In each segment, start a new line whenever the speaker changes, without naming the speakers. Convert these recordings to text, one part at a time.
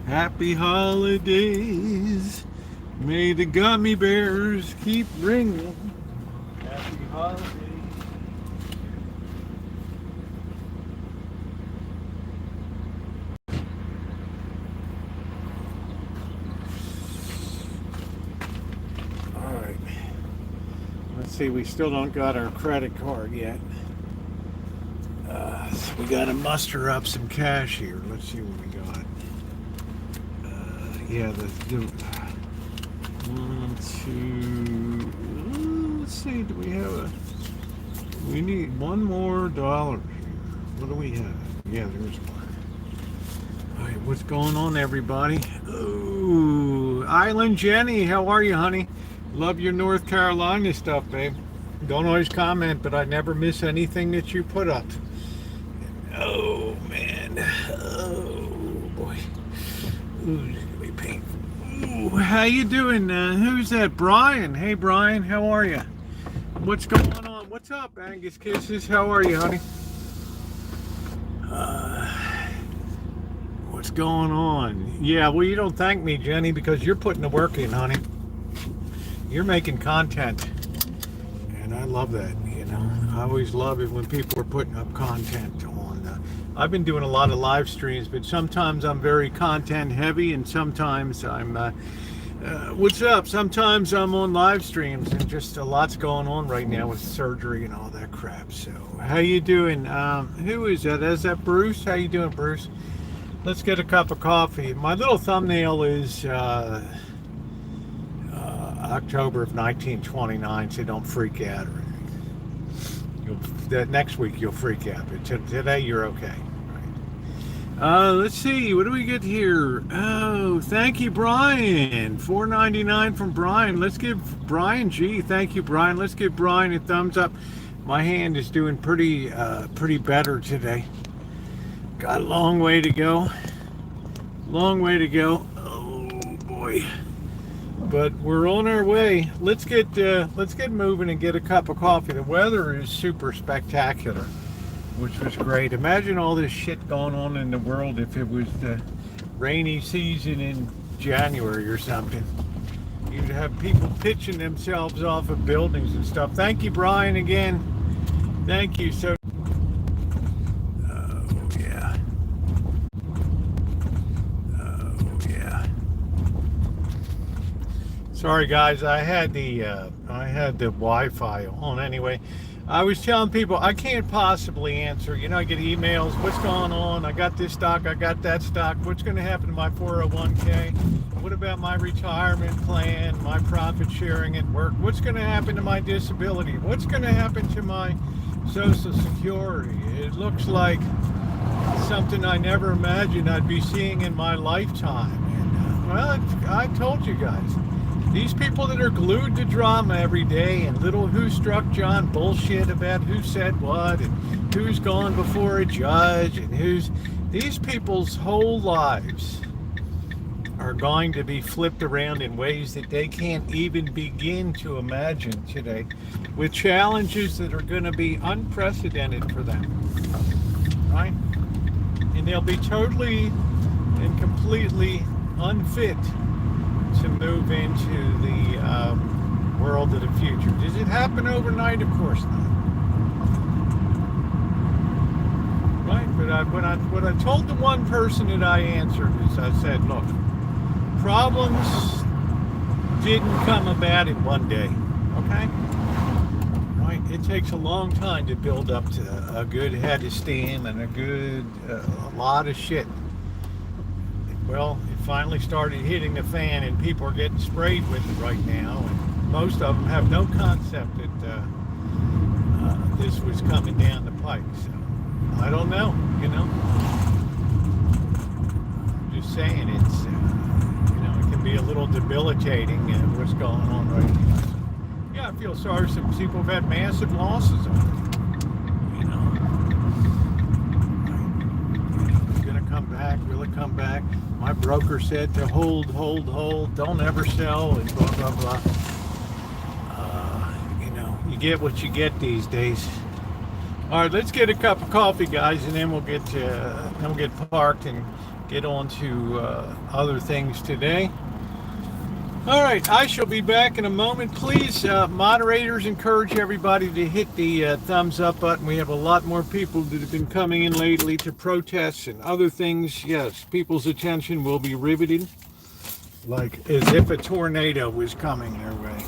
Happy holidays. May the gummy bears keep ringing. Happy holidays. All right. Let's see, we still don't got our credit card yet. So we got to muster up some cash here. Let's see what we got. Yeah, the 1, 2. Let's see. Do we have a? We need $1 more here. What do we have? Yeah, there's one. All right, what's going on, everybody? Oh, Island Jenny, how are you, honey? Love your North Carolina stuff, babe. Don't always comment, but I never miss anything that you put up. Oh man. Oh boy. Ooh, this is gonna be painful. Ooh, how you doing? Who's that? Brian. Hey Brian, how are you? What's going on? What's up, Angus Kisses? How are you, honey? What's going on? Yeah, well, you don't thank me, Jenny, because you're putting the work in, honey. You're making content, and I love that. You know, I always love it when people are putting up content on. I've been doing a lot of live streams, but sometimes I'm very content heavy, and sometimes I'm what's up? Sometimes I'm on live streams, and just a lot's going on right now with surgery and all that crap. So, how you doing? Who is that? Is that Bruce? How you doing, Bruce? Let's get a cup of coffee. My little thumbnail is October of 1929, so don't freak out or anything. Next week you'll freak out, but today you're okay. Right. Let's see, what do we get here? Oh, thank you, Brian. $4.99 from Brian. Let's give Brian G. Thank you, Brian. Let's give Brian a thumbs up. My hand is doing pretty better today. Got a long way to go. Long way to go. Oh boy. But we're on our way. Let's get moving and get a cup of coffee. The weather is super spectacular, which was great. Imagine all this shit going on in the world if it was the rainy season in January or something. You'd have people pitching themselves off of buildings and stuff. Thank you, Brian, again. Thank you. So sorry guys, I had the Wi-Fi on anyway. I was telling people I can't possibly answer. You know, I get emails. What's going on? I got this stock. I got that stock. What's going to happen to my 401k? What about my retirement plan? My profit sharing at work? What's going to happen to my disability? What's going to happen to my Social Security? It looks like something I never imagined I'd be seeing in my lifetime. And well, I told you guys. These people that are glued to drama every day and little who struck John bullshit about who said what and who's gone before a judge and these people's whole lives are going to be flipped around in ways that they can't even begin to imagine today, with challenges that are going to be unprecedented for them, right? And they'll be totally and completely unfit to move into the world of the future. Does it happen overnight? Of course not. Right? But what I told the one person that I answered is I said, look, problems didn't come about in one day. Okay? Right? It takes a long time to build up to a good head of steam and a lot of shit. Well, it finally started hitting the fan, and people are getting sprayed with it right now. And most of them have no concept that this was coming down the pike. So I don't know, you know. Just saying, it's it can be a little debilitating what's going on right now. So, yeah, I feel sorry. Some people have had massive losses on it. You know, it's gonna come back. Will it come back? My broker said to hold, don't ever sell, and blah, blah, blah. You get what you get these days. All right, let's get a cup of coffee, guys, and then we'll get parked and get on to other things today. All right, I shall be back in a moment. Please, moderators, encourage everybody to hit the thumbs up button. We have a lot more people that have been coming in lately to protests and other things. Yes, people's attention will be riveted, like as if a tornado was coming their way.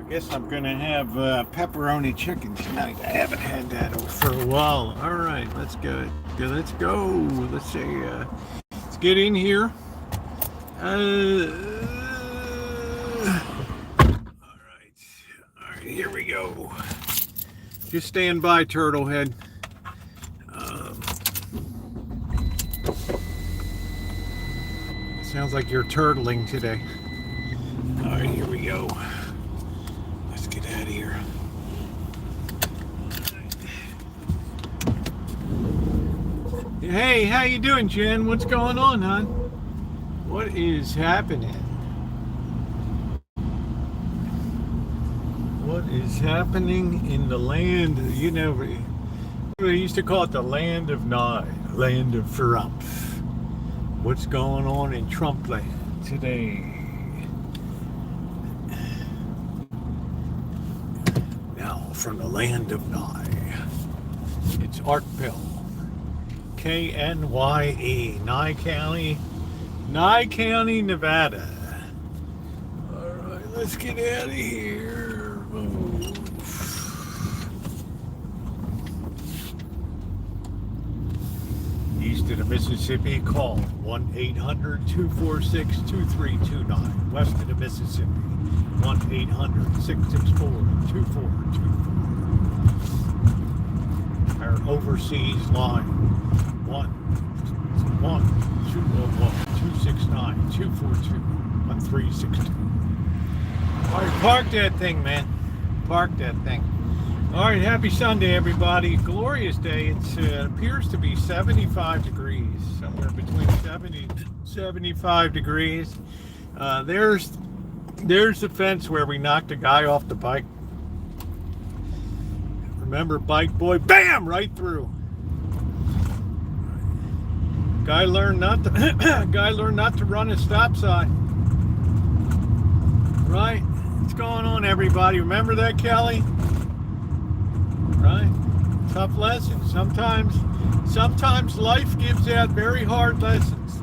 Guess I'm gonna have pepperoni chicken tonight. I haven't had that for a while. All right, let's go. Let's go. Let's say, let's get in here. All right, here we go. Just stand by, Turtlehead. Sounds like you're turtling today. All right, here we go. Let's get out out of here. Hey, how you doing, Jen? What's going on, hon? What is happening? What is happening in the land? You know, we used to call it the land of Nod, land of Trump. What's going on in Trump land today? Now, from the land of Nye, it's Art Pill. Knye, Nye County, Nevada. All right, let's get out of here. Oh. East of the Mississippi, call 1-800-246-2329. West of the Mississippi, 1-800-664-2424. Our overseas line. 1-201-269-242-1362. All right, park that thing, man. Park that thing. All right, happy Sunday, everybody. Glorious day. It appears to be 75 degrees, somewhere between 70 and 75 degrees. There's the fence where we knocked a guy off the bike. Remember, bike boy, bam, right through. Guy learned not to run a stop sign. Right? What's going on, everybody? Remember that, Kelly? Right? Tough lessons. Sometimes life gives out very hard lessons.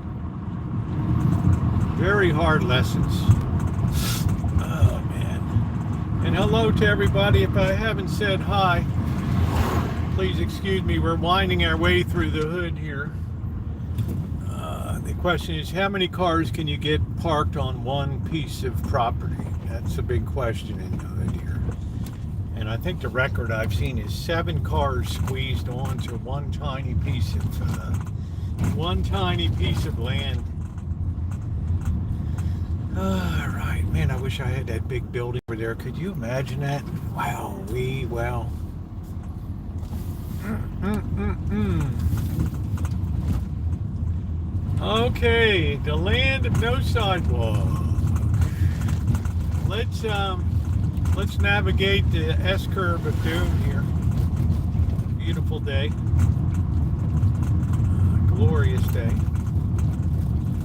Very hard lessons. Oh man. And hello to everybody. If I haven't said hi, please excuse me. We're winding our way through the hood here. The question is, how many cars can you get parked on one piece of property? That's a big question in the hood here. And I think the record I've seen is 7 cars squeezed onto one tiny piece of land. All right, man, I wish I had that big building over there. Could you imagine that? Wow, wow. Okay, the land of no sidewalk. Let's navigate the S-curve of doom here. Beautiful day. Glorious day.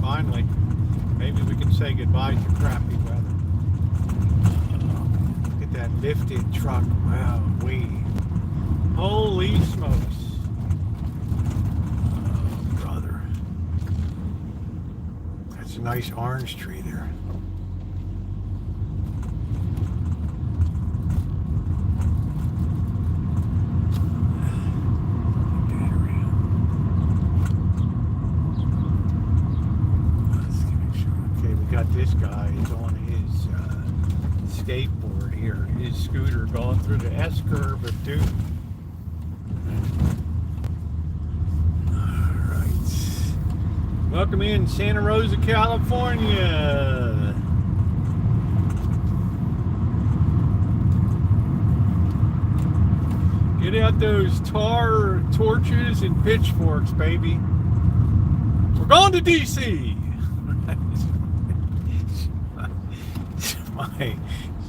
Finally, maybe we can say goodbye to crappy weather. Look at that lifted truck. Wow, holy smokes. A nice orange tree there. Okay, we got this guy. He's on his skateboard here, his scooter, going through the S-curve of doom. Welcome in Santa Rosa, California. Get out those tar torches and pitchforks, baby. We're going to DC.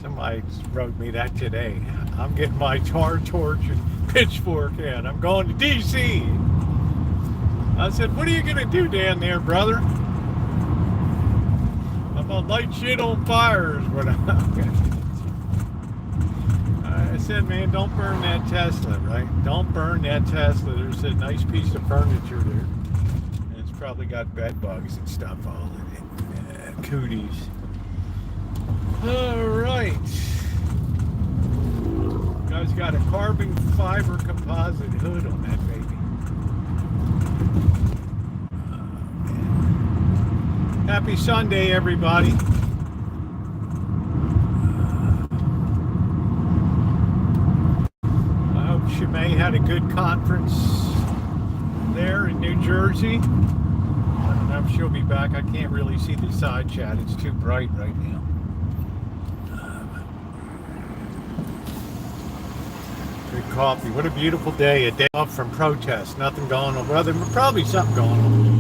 Somebody wrote me that today. I'm getting my tar torch and pitchfork out. I'm going to DC. I said, what are you going to do down there, brother? I'm going to light shit on fire is what I'm going to do. I said, man, don't burn that Tesla, right? Don't burn that Tesla. There's a nice piece of furniture there. And it's probably got bed bugs and stuff all in it. Cooties. All right. Guy's got a carbon fiber composite hood on that baby. Happy Sunday, everybody. I hope Shimei had a good conference there in New Jersey. I don't know if she'll be back. I can't really see the side chat. It's too bright right now. coffee. What a beautiful day. A day off from protests. Nothing going on. Well, there was probably something going on.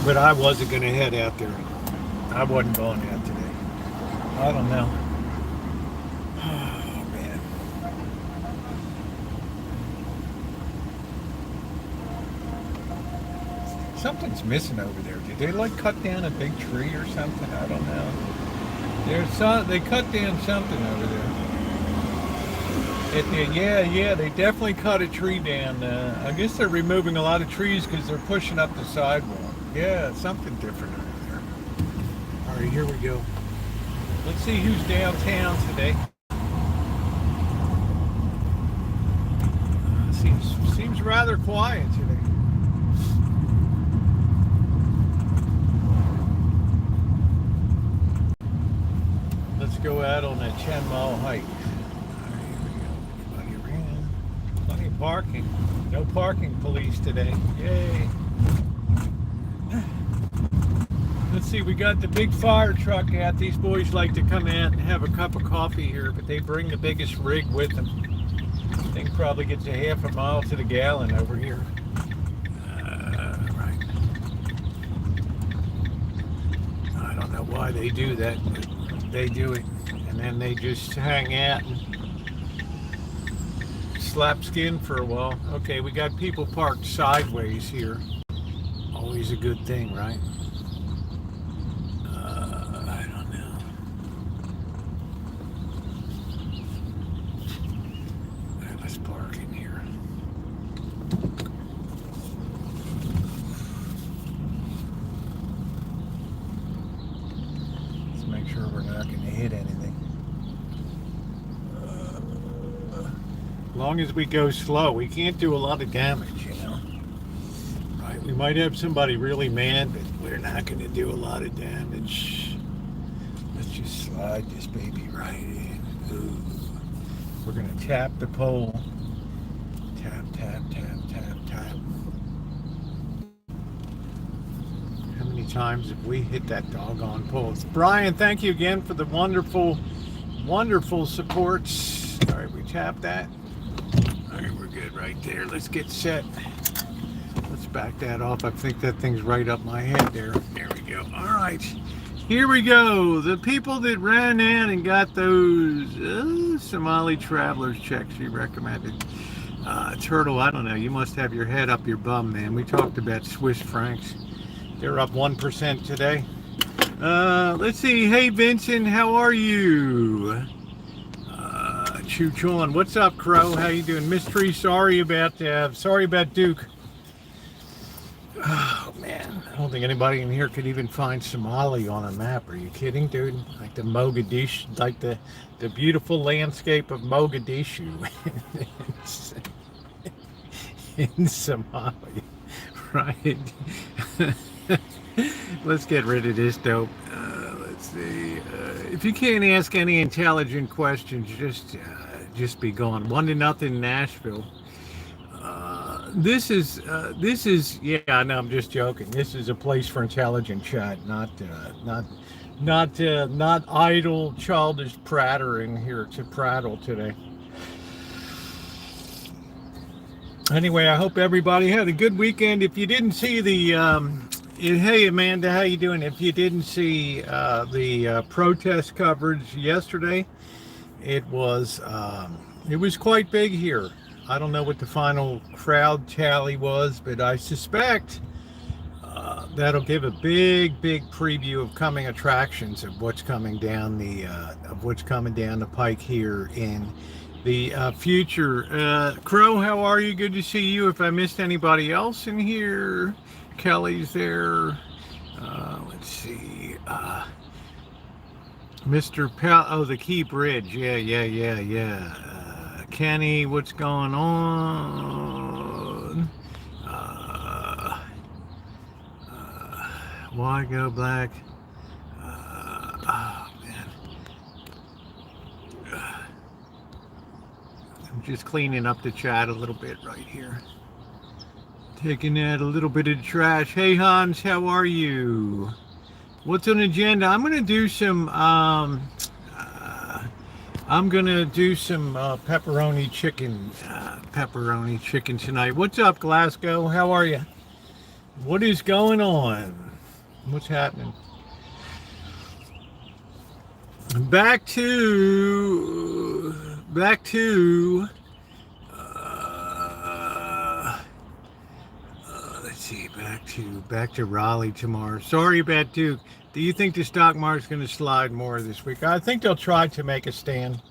But I wasn't going to head out there. I wasn't going out today. I don't know. Oh, man. Something's missing over there. Did they like cut down a big tree or something? I don't know. They cut down something over there. Yeah, they definitely cut a tree down. I guess they're removing a lot of trees because they're pushing up the sidewalk. Yeah, something different over there. All right, here we go. Let's see who's downtown today. Seems rather quiet today. Let's go out on that 10-mile hike. Plenty of parking. No parking police today. Yay. Let's see, we got the big fire truck out. These boys like to come out and have a cup of coffee here, but they bring the biggest rig with them. Thing probably gets a half a mile to the gallon over here. Right. I don't know why they do that, but they do it. And then they just hang out and slap skin for a while. Okay, we got people parked sideways here. Always a good thing, right? I don't know. Let's park in here. Let's make sure we're not going to hit anything. As long as we go slow, we can't do a lot of damage, you know. Right? We might have somebody really mad, but we're not going to do a lot of damage. Let's just slide this baby right in. Ooh. We're going to tap the pole. Tap, tap, tap, tap, tap. How many times have we hit that doggone pole? Brian, thank you again for the wonderful, wonderful supports. All right, we tap that. All right, we're good right there. Let's get set. Let's back that off. I think that thing's right up my head there. There we go. All right, here we go. The people that ran in and got those Somali traveler's checks you recommended. Turtle, I don't know. You must have your head up your bum, man. We talked about Swiss francs. They're up 1% today. Let's see. Hey, Vincent, how are you? Choo-chon. What's up, Crow? How you doing? Mystery, sorry about Duke. Oh, man. I don't think anybody in here could even find Somali on a map. Are you kidding, dude? Like the Mogadishu, like the beautiful landscape of Mogadishu in Somalia, right? Let's get rid of this dope. Let's see. If you can't ask any intelligent questions, just be gone. 1-0 Nashville. This is yeah. No, I'm just joking. This is a place for intelligent chat, not idle, childish prattling here to prattle today. Anyway, I hope everybody had a good weekend. If you didn't see the hey Amanda, how you doing? If you didn't see the protest coverage yesterday, it was quite big here. I don't know what the final crowd tally was, but I suspect that'll give a big preview of coming attractions of what's coming down the pike here in the future. Crow, how are you? Good to see you. If I missed anybody else in here, Kelly's there. Let's see. Mr. Pell. Oh, the Key Bridge. Yeah. Kenny, what's going on? Why go black? Oh, man. I'm just cleaning up the chat a little bit right here. Taking out a little bit of trash. Hey, Hans, how are you? What's on the agenda? I'm going to do some... I'm gonna do some pepperoni chicken tonight. What's up, Glasgow? How are you? What is going on? What's happening? Back to let's see, back to Raleigh tomorrow. Sorry about Duke. Do you think the stock market's going to slide more this week? I think they'll try to make a stand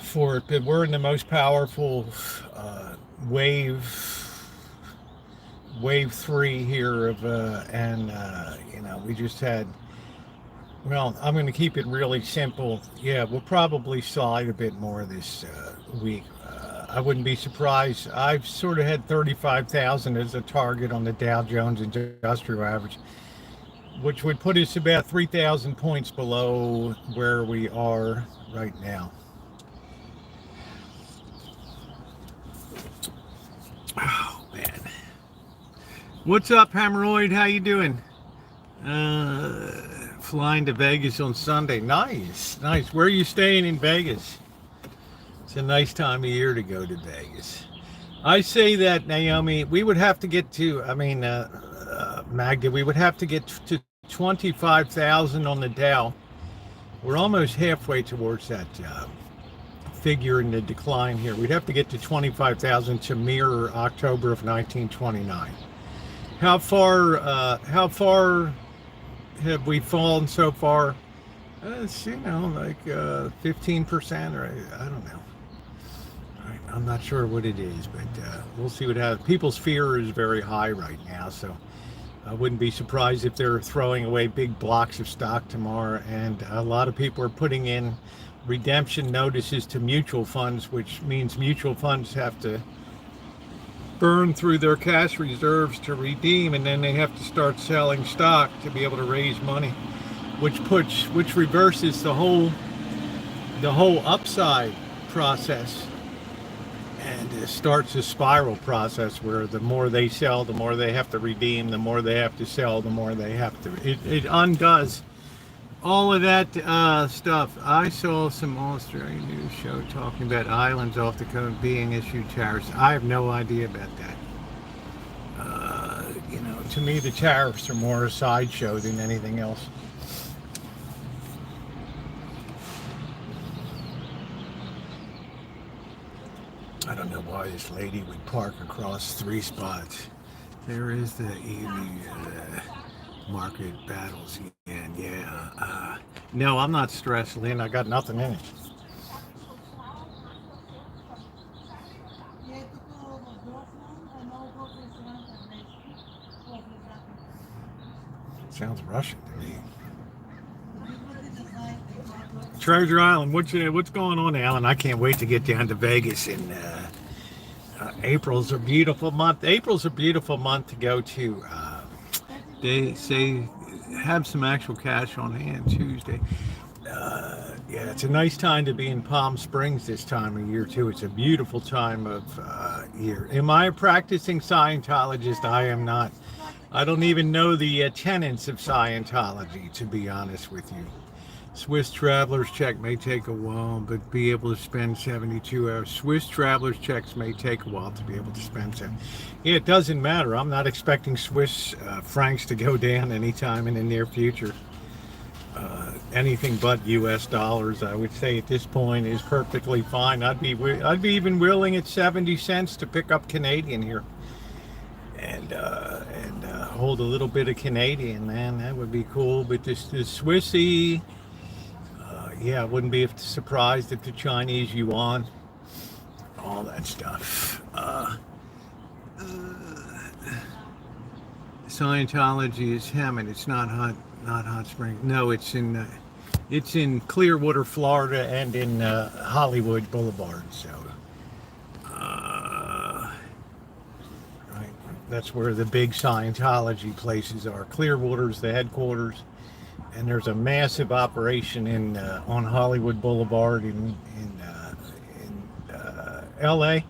for it, but we're in the most powerful wave three here of we just had. Well, I'm going to keep it really simple. Yeah, we'll probably slide a bit more this week. I wouldn't be surprised. I've sort of had 35,000 as a target on the Dow Jones Industrial Average, which would put us about 3,000 points below where we are right now. Oh, man. What's up, Hemorrhoid? How you doing? Flying to Vegas on Sunday. Nice. Where are you staying in Vegas? It's a nice time of year to go to Vegas. I say that, Naomi, we would have to get to, Magda, we would have to get to 25,000 on the Dow. We're almost halfway towards that figure in the decline here. We'd have to get to 25,000 to mirror October of 1929. How far have we fallen so far? It's, like 15%, or I don't know. I'm not sure what it is, but we'll see what happens. People's fear is very high right now, so I wouldn't be surprised if they're throwing away big blocks of stock tomorrow. And a lot of people are putting in redemption notices to mutual funds, which means mutual funds have to burn through their cash reserves to redeem, and then they have to start selling stock to be able to raise money, which reverses the whole upside process, and it starts a spiral process where the more they sell, the more they have to redeem, the more they have to sell, the more they have to. It undoes all of that stuff. I saw some Australian news show talking about islands off the coast being issued tariffs. I have no idea about that. To me, the tariffs are more a sideshow than anything else. I don't know why this lady would park across 3 spots. There is the evening market battles again. Yeah. No, I'm not stressed, Lynn. I got nothing in it. Sounds Russian to me. Treasure Island. What's going on, Alan? I can't wait to get down to Vegas in April's a beautiful month. April's a beautiful month to go to. They say have some actual cash on hand Tuesday. Yeah, it's a nice time to be in Palm Springs this time of year too. It's a beautiful time of year. Am I a practicing Scientologist? I am not. I don't even know the tenets of Scientology, to be honest with you. Swiss traveler's check may take a while, but be able to spend 72 hours. Swiss traveler's checks may take a while to be able to spend 7. Yeah, it doesn't matter. I'm not expecting Swiss francs to go down anytime in the near future. Anything but U.S. dollars, I would say at this point, is perfectly fine. I'd be even willing at 70 cents to pick up Canadian here, and hold a little bit of Canadian, man. That would be cool. But this Swissy. Yeah, I wouldn't be surprised if the Chinese yuan, all that stuff. Scientology is Hammond. It's not Hot Springs. No, it's in Clearwater, Florida, and in Hollywood Boulevard. So, right, that's where the big Scientology places are. Clearwater's the headquarters. And there's a massive operation on Hollywood Boulevard in L.A.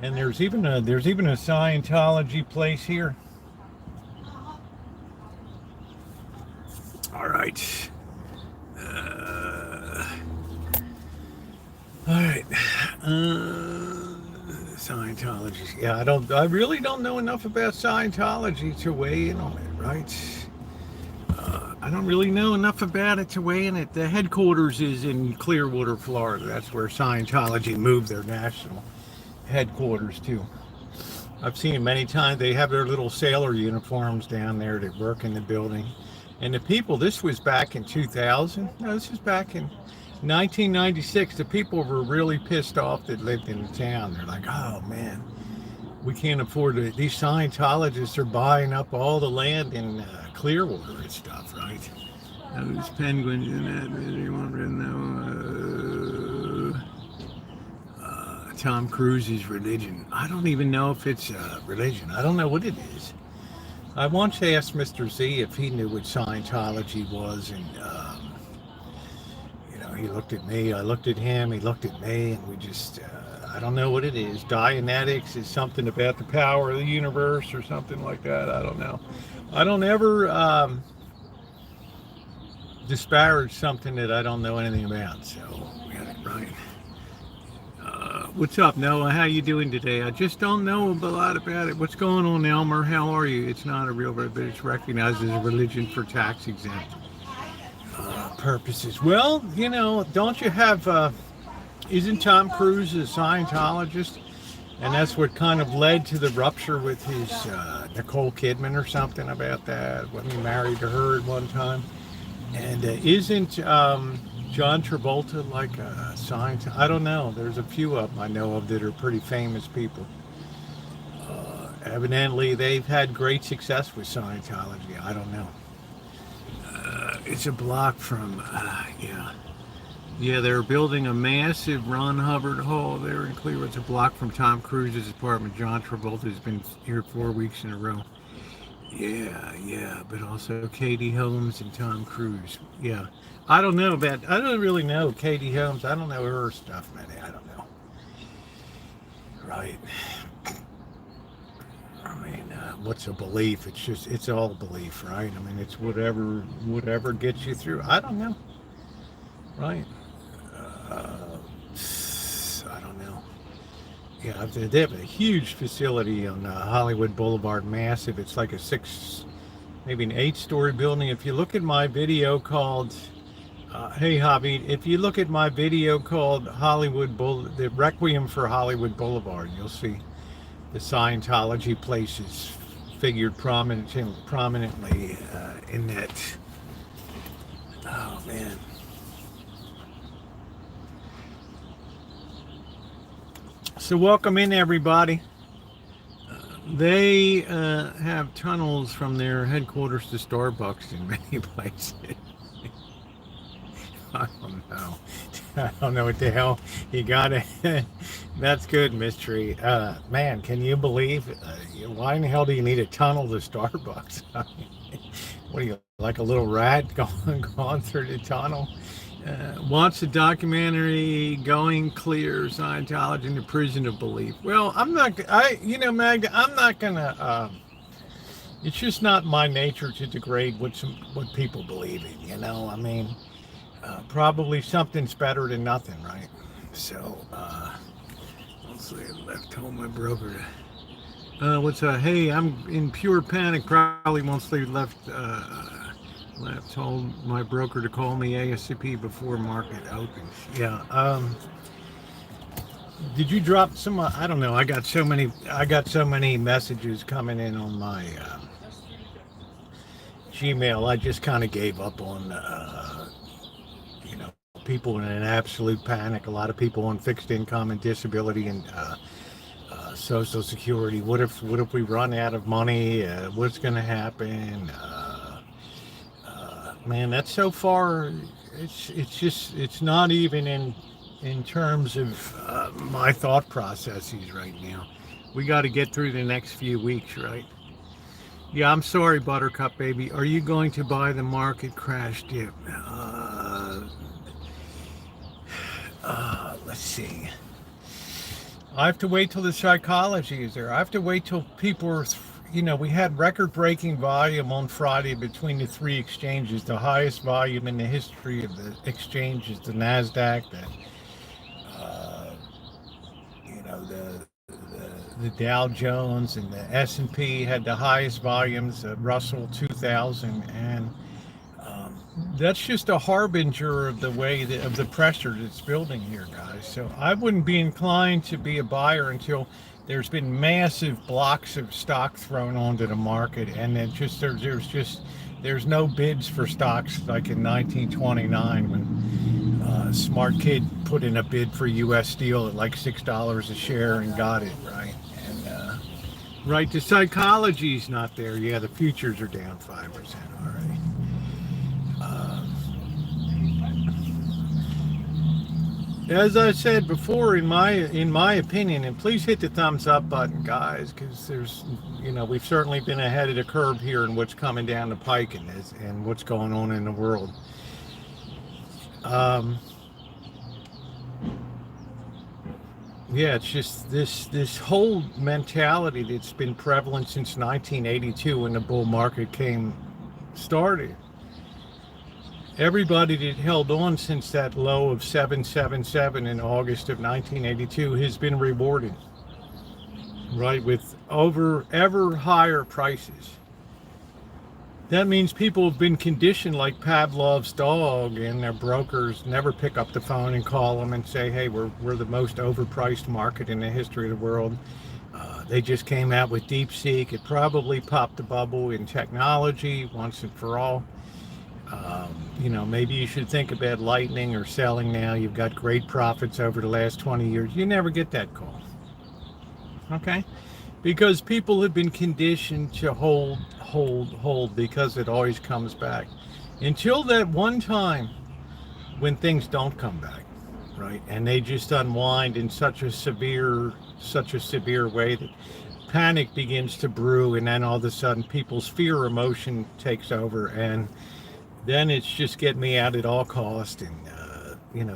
And there's even a Scientology place here. All right. Scientology. Yeah, I really don't know enough about Scientology to weigh in on it, right? I don't really know enough about it to weigh in it. The headquarters is in Clearwater, Florida. That's where Scientology moved their national headquarters to. I've seen it many times. They have their little sailor uniforms down there that work in the building. And the people, this was back in 2000. No, this was back in 1996. The people were really pissed off that lived in the town. They're like, oh man, we can't afford it. These Scientologists are buying up all the land in Clearwater and stuff, right? Those penguins in that, anyone know? Tom Cruise's religion. I don't even know if it's a religion. I don't know what it is. I once asked Mr. Z if he knew what Scientology was, and he looked at me, I looked at him, he looked at me, and we just, I don't know what it is. Dianetics is something about the power of the universe or something like that. I don't know. I don't ever disparage something that I don't know anything about, so we got it right. What's up, Noah? How you doing today? I just don't know a lot about it. What's going on, Elmer? How are you? It's not a real religion, but it's recognized as a religion for tax exempt purposes. Well, don't you have, isn't Tom Cruise a Scientologist? And that's what kind of led to the rupture with his Nicole Kidman or something about that, when he married to her at one time. And isn't John Travolta like a Scientologist? I don't know. There's a few of them I know of that are pretty famous people. Evidently, they've had great success with Scientology. I don't know. It's a block from, Yeah, they're building a massive Ron Hubbard Hall there in Clearwater. It's a block from Tom Cruise's apartment. John Travolta has been here 4 weeks in a row. Yeah, but also Katie Holmes and Tom Cruise. Yeah, I don't really know Katie Holmes. I don't know her stuff, man. I don't know. Right. I mean, what's a belief? It's all belief, right? I mean, it's whatever gets you through. I don't know. Right. I don't know. Yeah, they have a huge facility on Hollywood Boulevard, massive. It's like maybe an 8-story building. If you look at my video called, hey Hobby, if you look at my video called the Requiem for Hollywood Boulevard, you'll see the Scientology places figured prominently in that. Oh man. So welcome in, everybody. They have tunnels from their headquarters to Starbucks in many places. I don't know what the hell you got it. That's good, Mystery. Man, can you believe? Why in the hell do you need a tunnel to Starbucks? What are you, like a little rat going through the tunnel? Watch the documentary Going Clear, Scientology in the Prison of Belief. Well, Magda, I'm not gonna, it's just not my nature to degrade what people believe in, I mean, probably something's better than nothing, right? So, let's see, I told my broker to, hey, I'm in pure panic, probably once they left, told my broker to call me ASAP before market opens. Yeah. Did you drop some? I don't know. I got so many messages coming in on my Gmail. I just kind of gave up on, people in an absolute panic. A lot of people on fixed income and disability and Social Security. What if we run out of money? What's going to happen? Man, that's so far. It's not even in terms of my thought processes right now. We got to get through the next few weeks, right? Yeah, I'm sorry, Buttercup baby. Are you going to buy the market crash dip? Let's see. I have to wait till the psychology is there. I have to wait till people are. We had record-breaking volume on Friday between the three exchanges. The highest volume in the history of the exchanges, the NASDAQ, the the Dow Jones and the S&P had the highest volumes, Russell 2000, and that's just a harbinger of the way of the pressure that's building here, guys. So I wouldn't be inclined to be a buyer until there's been massive blocks of stock thrown onto the market, and it just there's no bids for stocks like in 1929 when smart kid put in a bid for U.S. Steel at like $6 a share and got it, right? And right, the psychology's not there. Yeah, the futures are down 5% already. As I said before, in my opinion, and please hit the thumbs up button, guys, because we've certainly been ahead of the curve here in what's coming down the pike and what's going on in the world. Yeah, it's just this whole mentality that's been prevalent since 1982 when the bull market started. Everybody that held on since that low of 777 in August of 1982 has been rewarded, right, with ever higher prices. That means people have been conditioned like Pavlov's dog, and their brokers never pick up the phone and call them and say, hey, we're the most overpriced market in the history of the world. They just came out with DeepSeek. It probably popped the bubble in technology once and for all. Maybe you should think about lightning or selling now. You've got great profits over the last 20 years. You never get that call. Okay? Because people have been conditioned to hold because it always comes back. Until that one time when things don't come back, right? And they just unwind in such a severe way that panic begins to brew, and then all of a sudden people's fear emotion takes over, and then it's just get me out at all cost, and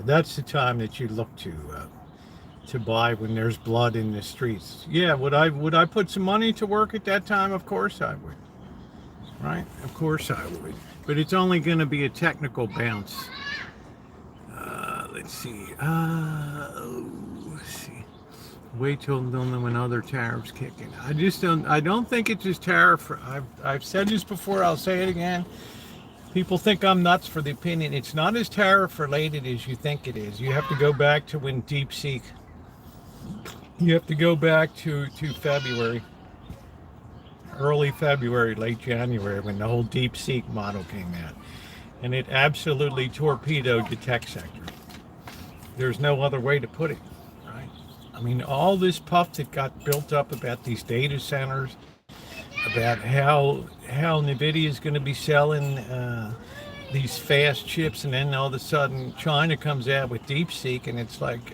that's the time that you look to buy when there's blood in the streets. Yeah, would I put some money to work at that time? Of course I would, right? Of course I would, but it's only going to be a technical bounce. Let's see. Let's see. Wait till when other tariffs kick in. I don't think it's just tariff. I've said this before. I'll say it again. People think I'm nuts for the opinion. It's not as tariff related as you think it is. You have to go back to when DeepSeek. You have to go back to February, early February, late January, when the whole DeepSeek model came out, and it absolutely torpedoed the tech sector. There's no other way to put it, right? I mean, all this puff that got built up about these data centers, about how NVIDIA is going to be selling these fast chips, and then all of a sudden China comes out with DeepSeek, and it's like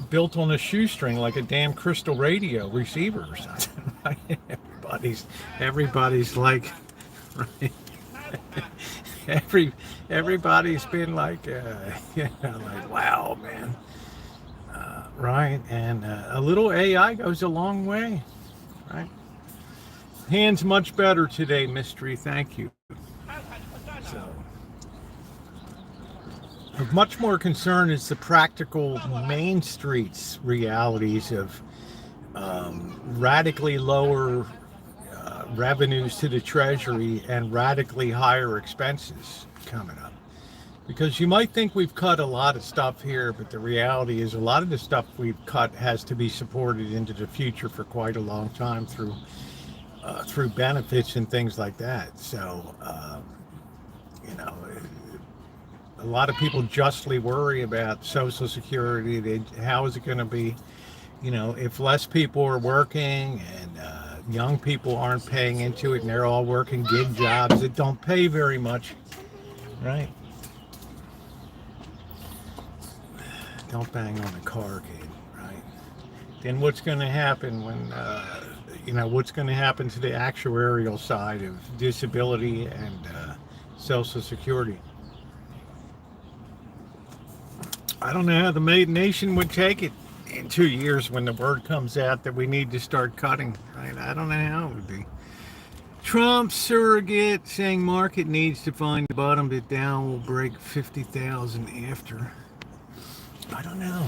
built on a shoestring, like a damn crystal radio receiver or something. Right? Everybody's like, right? Everybody's been like, like, wow, man. Right, and a little AI goes a long way, right? Hands much better today, Mystery. Thank you. So, of much more concern is the practical Main Street's realities of radically lower revenues to the Treasury and radically higher expenses coming up. Because you might think we've cut a lot of stuff here, but the reality is a lot of the stuff we've cut has to be supported into the future for quite a long time through benefits and things like that. So, a lot of people justly worry about Social Security. How is it going to be, if less people are working and young people aren't paying into it, and they're all working gig jobs that don't pay very much, right? Don't bang on the car, kid, right? Then what's going to happen when, what's going to happen to the actuarial side of disability and Social Security? I don't know how the nation would take it in 2 years when the word comes out that we need to start cutting, right? I don't know how it would be. Trump surrogate saying market needs to find the bottom, that down will break 50,000 after. I don't know.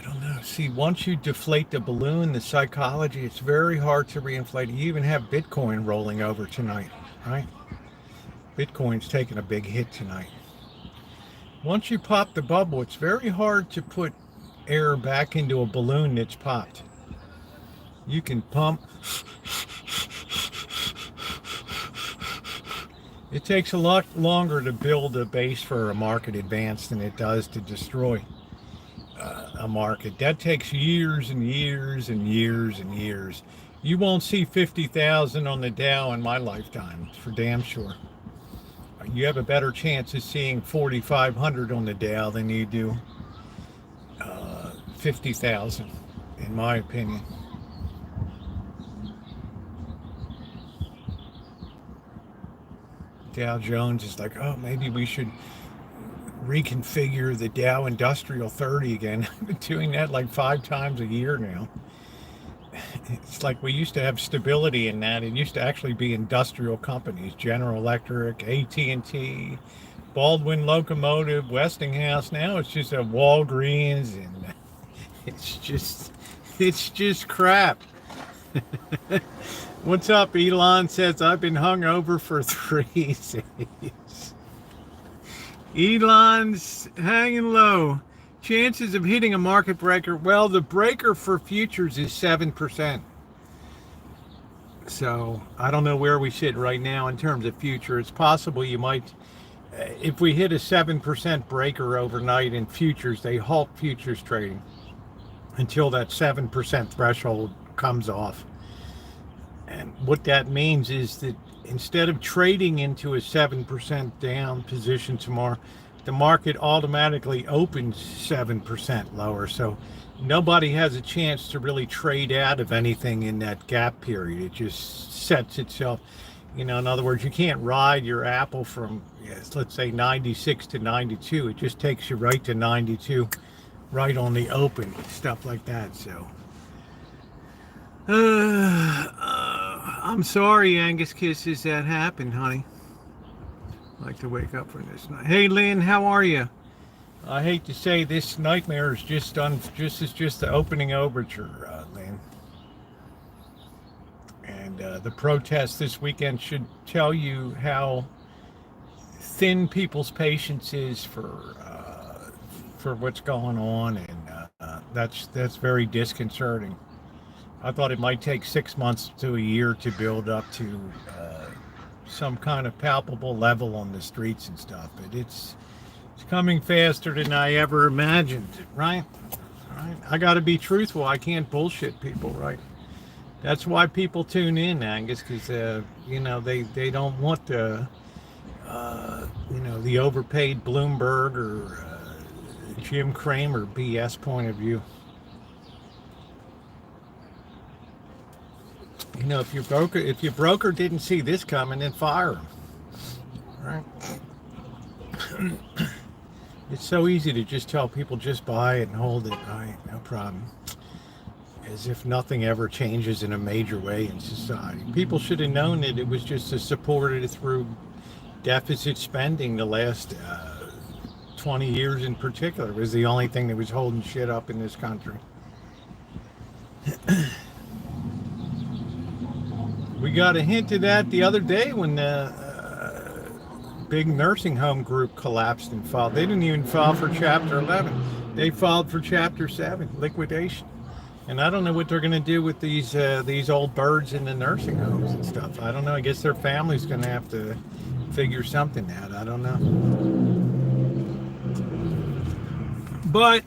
I don't know. See, once you deflate the balloon, the psychology, it's very hard to reinflate it. You even have Bitcoin rolling over tonight, right? Bitcoin's taking a big hit tonight. Once you pop the bubble, it's very hard to put air back into a balloon that's popped. You can pump. It takes a lot longer to build a base for a market advance than it does to destroy a market. That takes years and years and years and years. You won't see 50,000 on the Dow in my lifetime, for damn sure. You have a better chance of seeing 4,500 on the Dow than you do 50,000, in my opinion. Dow Jones is like, oh, maybe we should reconfigure the Dow Industrial 30 again. I've been doing that like 5 times a year now. It's like we used to have stability in that. It used to actually be industrial companies, General Electric, AT&T, Baldwin Locomotive, Westinghouse. Now it's just a Walgreens, and it's just crap. What's up? Elon says, I've been hung over for 3 days. Elon's hanging low. Chances of hitting a market breaker. Well, the breaker for futures is 7%. So I don't know where we sit right now in terms of future. It's possible you might, if we hit a 7% breaker overnight in futures, they halt futures trading until that 7% threshold comes off. And what that means is that instead of trading into a 7% down position tomorrow, the market automatically opens 7% lower. So nobody has a chance to really trade out of anything in that gap period. It just sets itself, in other words, you can't ride your Apple from, let's say 96 to 92. It just takes you right to 92, right on the open, stuff like that. So I'm sorry, Angus Kisses, that happened, honey. I like to wake up from this night. Hey, Lynn, how are you? I hate to say this nightmare is just the opening overture, Lynn. And the protest this weekend should tell you how thin people's patience is for what's going on, and that's very disconcerting. I thought it might take 6 months to a year to build up to some kind of palpable level on the streets and stuff, but it's coming faster than I ever imagined, right? I got to be truthful. I can't bullshit people, right? That's why people tune in, Angus, because they don't want the the overpaid Bloomberg or Jim Cramer BS point of view. If your broker didn't see this coming, then fire him. Right? It's so easy to just tell people just buy it and hold it. Right? No problem. As if nothing ever changes in a major way in society. People should have known that it was just supported through deficit spending the last 20 years in particular. It was the only thing that was holding shit up in this country. We got a hint of that the other day when the big nursing home group collapsed and filed. They didn't even file for Chapter 11. They filed for Chapter 7, liquidation. And I don't know what they're going to do with these old birds in the nursing homes and stuff. I don't know. I guess their family's going to have to figure something out. I don't know. But,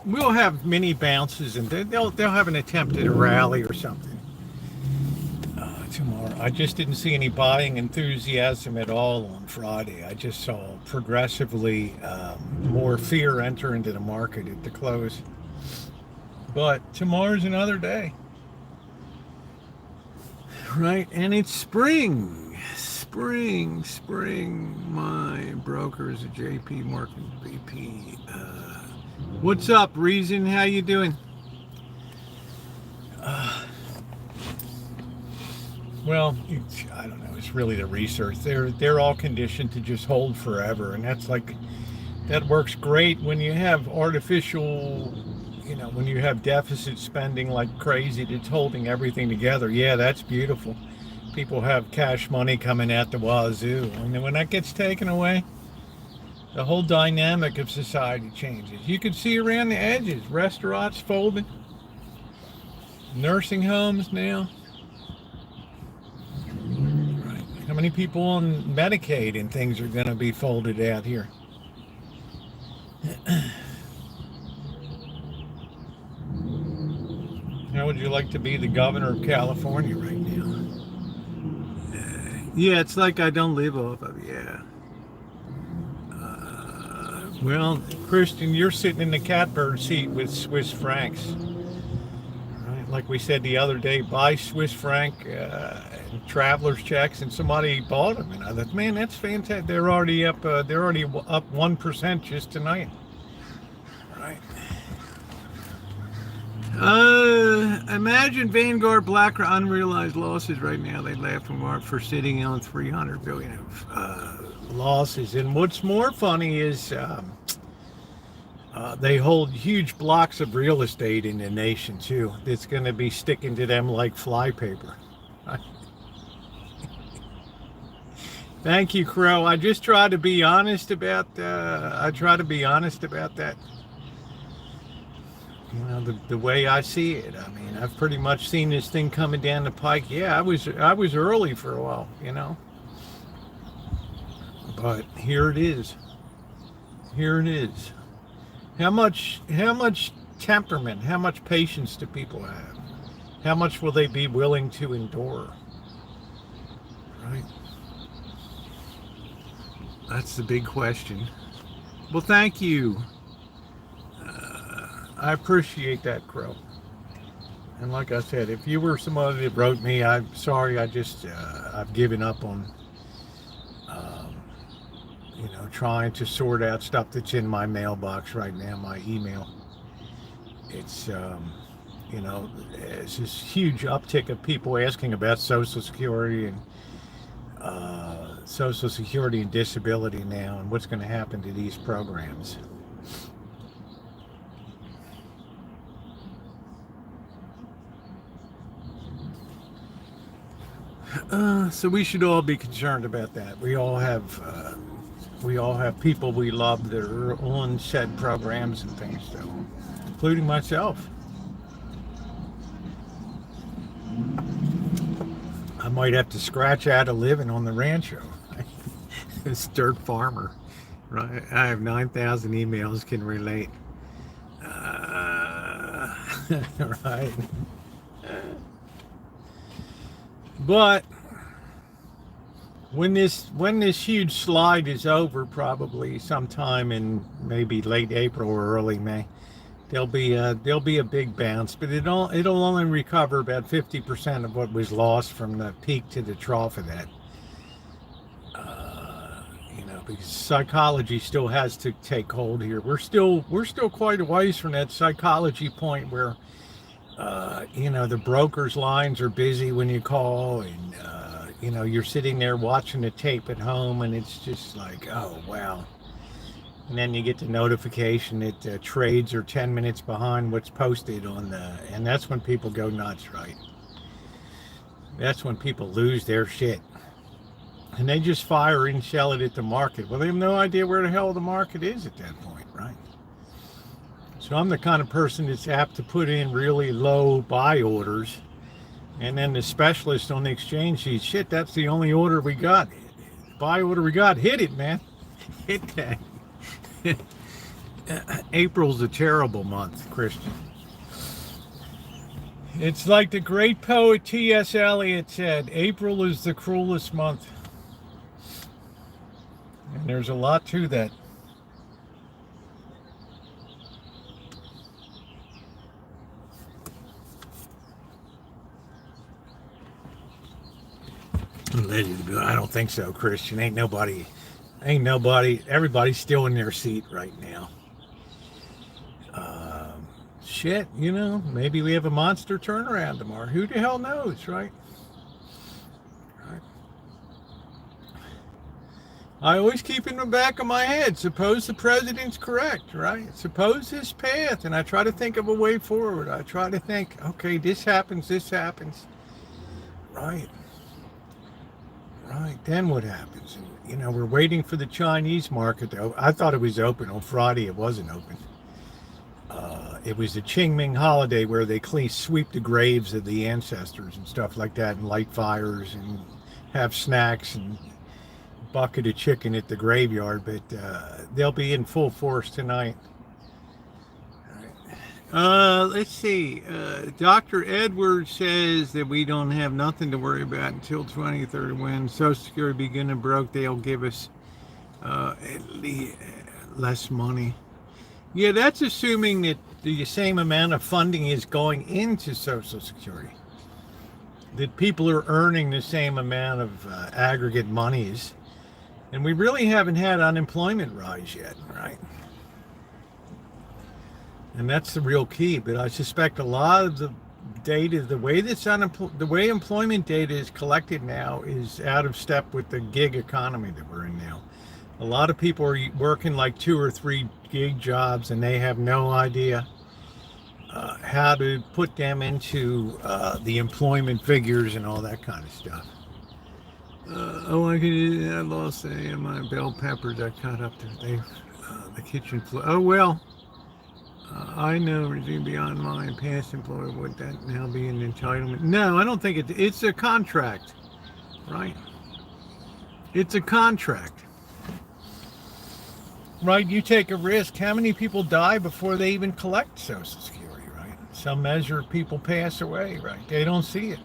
we'll have mini bounces, and they'll have an attempt at a rally or something. Tomorrow. I just didn't see any buying enthusiasm at all on Friday. I just saw progressively more fear enter into the market at the close. But tomorrow's another day. Right? And it's spring. Spring. My broker is a JP Morgan VP. What's up, Reason? How you doing? Well, I don't know. It's really the research. They're all conditioned to just hold forever, and that works great when you have artificial you know, when you have deficit spending like crazy that's holding everything together, yeah, that's beautiful. People have cash money coming at the wazoo. And then when that gets taken away, the whole dynamic of society changes. You can see around the edges, restaurants folding, nursing homes now. Right. How many people on Medicaid and things are going to be folded out here? How would you like to be the governor of California right now? Yeah, it's like I don't live off of, yeah. Well, Christian, you're sitting in the catbird seat with Swiss francs. Right? Like we said the other day, buy Swiss franc traveler's checks, and somebody bought them. And I thought, man, that's fantastic. They're already up 1% just tonight. Right. Imagine Vanguard BlackRock unrealized losses right now. They laugh from Mark for sitting on 300 billion of losses. And what's more funny is they hold huge blocks of real estate in the nation too. It's going to be sticking to them like flypaper. Thank you, Crow. I just try to be honest about. I try to be honest about that. You know, the way I see it. I mean, I've pretty much seen this thing coming down the pike. Yeah, I was early for a while, you know. But here it is. Here it is. How much temperament, how much patience do people have? How much will they be willing to endure? Right? That's the big question. Well, thank you. I appreciate that, Crow. And like I said, if you were somebody that wrote me, I'm sorry. I've given up on, you know, trying to sort out stuff that's in my mailbox right now, my email. It's, you know, it's this huge uptick of people asking about Social Security and Social Security and disability now, and what's going to happen to these programs. So we should all be concerned about that. We all have people we love that are on said programs and things, so, including myself. I might have to scratch out a living on the Rancho. This dirt farmer, right? I have 9,000 emails, can relate. Right. But when this huge slide is over, probably sometime in maybe late April or early May, there'll be a big bounce, but it'll only recover about 50% of what was lost from the peak to the trough of that. You know, because psychology still has to take hold here. We're still quite a ways from that psychology point where you know, the broker's lines are busy when you call, and you know, you're sitting there watching the tape at home, and it's just like, oh wow. And then you get the notification that trades are 10 minutes behind what's posted on and that's when people go nuts, right? That's when people lose their shit. And they just fire and sell it at the market. Well, they have no idea where the hell the market is at that point, right? So I'm the kind of person that's apt to put in really low buy orders, and then the specialist on the exchange sees, shit, that's the only order we got. Buy order we got. Hit it, man. Hit that. April's a terrible month, Christian. It's like the great poet T.S. Eliot said, April is the cruelest month. And there's a lot to that. I don't think so, Christian. Ain't nobody, everybody's still in their seat right now. Shit, you know, maybe we have a monster turnaround tomorrow. Who the hell knows, right? I always keep in the back of my head, suppose the president's correct, right? Suppose this path, and I try to think of a way forward. I try to think, okay, this happens, right? Right, then what happens? And, we're waiting for the Chinese market to open. I thought it was open on Friday. It wasn't open. It was the Qingming holiday where they sweep the graves of the ancestors and stuff like that, and light fires and have snacks and bucket of chicken at the graveyard. But they'll be in full force tonight. Let's see. Dr. Edwards says that we don't have nothing to worry about until 2030 when Social Security begin to broke. They'll give us at least less money. Yeah, that's assuming that the same amount of funding is going into Social Security. That people are earning the same amount of aggregate monies. And we really haven't had unemployment rise yet, right? And that's the real key. But I suspect a lot of the data, the way employment data is collected now is out of step with the gig economy that we're in now. A lot of people are working like 2 or 3 gig jobs, and they have no idea how to put them into the employment figures and all that kind of stuff. I lost my bell peppers. I cut up the kitchen floor. Oh, well. I know, regime beyond my past employer, would that now be an entitlement? No, I don't think it's a contract, right? It's a contract, right? You take a risk. How many people die before they even collect Social Security, right? Some measure people pass away, right? They don't see it,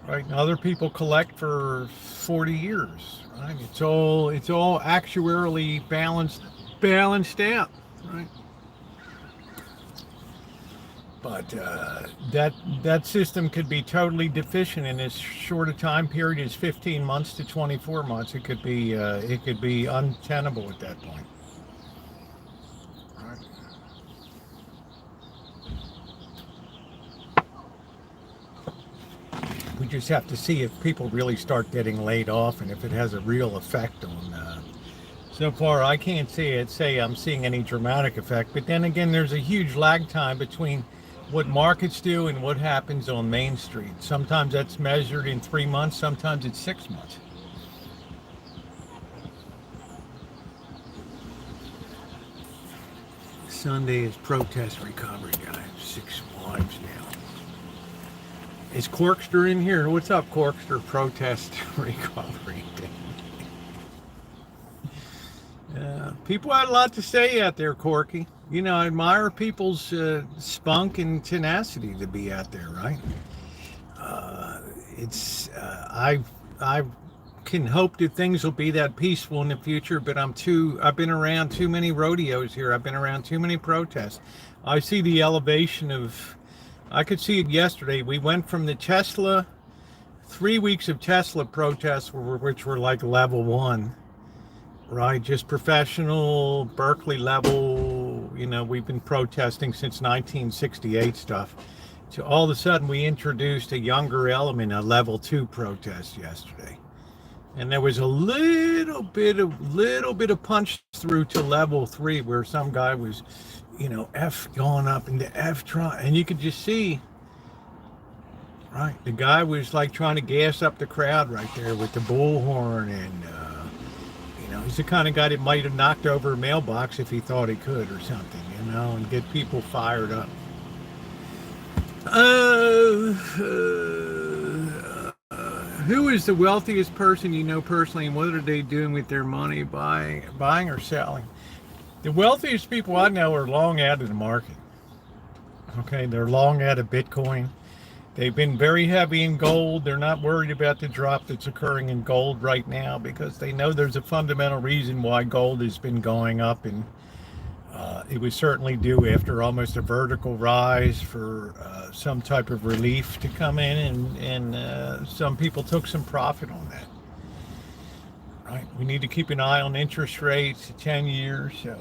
right? And other people collect for 40 years, right? It's all actuarially balanced out, right? But that system could be totally deficient in as short a time period as 15 months to 24 months. It could be untenable at that point. Right. We just have to see if people really start getting laid off and if it has a real effect on. So far, I can't say I'm seeing any dramatic effect. But then again, there's a huge lag time between what markets do and what happens on Main Street. Sometimes that's measured in 3 months, sometimes it's 6 months. Sunday is protest recovery, guys. 6 wives now. Is Corkster in here? What's up, Corkster? Protest recovery day. People had a lot to say out there, Corky. I admire people's spunk and tenacity to be out there, right? I can hope that things will be that peaceful in the future, but I've been around too many rodeos here. I've been around too many protests. I see the elevation I could see it yesterday. We went from the Tesla, 3 weeks of Tesla protests, which were like level 1. Right, just professional, Berkeley level, we've been protesting since 1968 stuff. So all of a sudden we introduced a younger element, a level 2 protest yesterday. And there was a little bit of punch through to level 3 where some guy was, F going up into F trying, and you could just see, right, the guy was like trying to gas up the crowd right there with the bullhorn and, he's the kind of guy that might have knocked over a mailbox if he thought he could or something, and get people fired up. Who is the wealthiest person you know personally, and what are they doing with their money, buying or selling? The wealthiest people I know are long out of the market. Okay, they're long out of Bitcoin. They've been very heavy in gold. They're not worried about the drop that's occurring in gold right now because they know there's a fundamental reason why gold has been going up, and it was certainly due after almost a vertical rise for some type of relief to come in, and some people took some profit on that. Right? We need to keep an eye on interest rates, 10 years. So,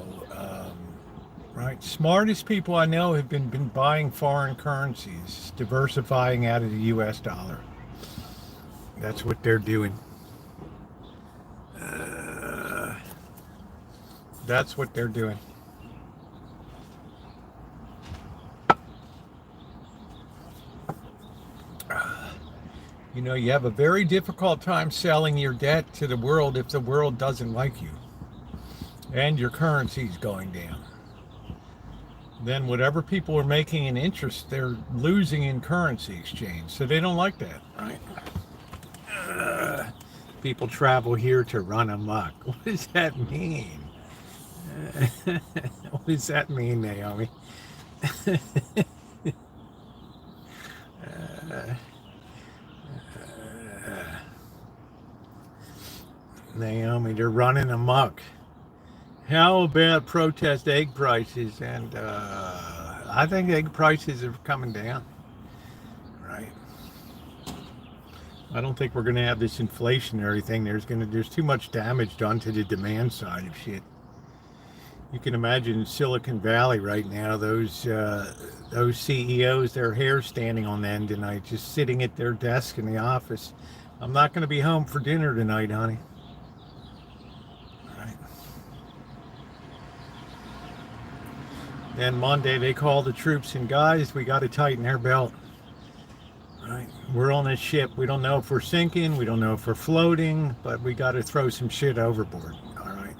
right, smartest people I know have been buying foreign currencies, diversifying out of the U.S. dollar. That's what they're doing. That's what they're doing. You know, you have a very difficult time selling your debt to the world if the world doesn't like you and your currency's going down. Then whatever people are making in interest, they're losing in currency exchange. So they don't like that, right? People travel here to run amok. What does that mean? What does that mean, Naomi? Naomi, they're running amok. How about protest egg prices? And I think egg prices are coming down, right? I don't think we're going to have this inflationary thing. There's too much damage done to the demand side of shit. You can imagine Silicon Valley right now, those CEOs, their hair standing on end tonight, just sitting at their desk in the office. I'm not going to be home for dinner tonight, honey. All right. Then Monday they call the troops and guys, we got to tighten our belt. Right. We're on this ship. We don't know if we're sinking. We don't know if we're floating, but we got to throw some shit overboard. All right.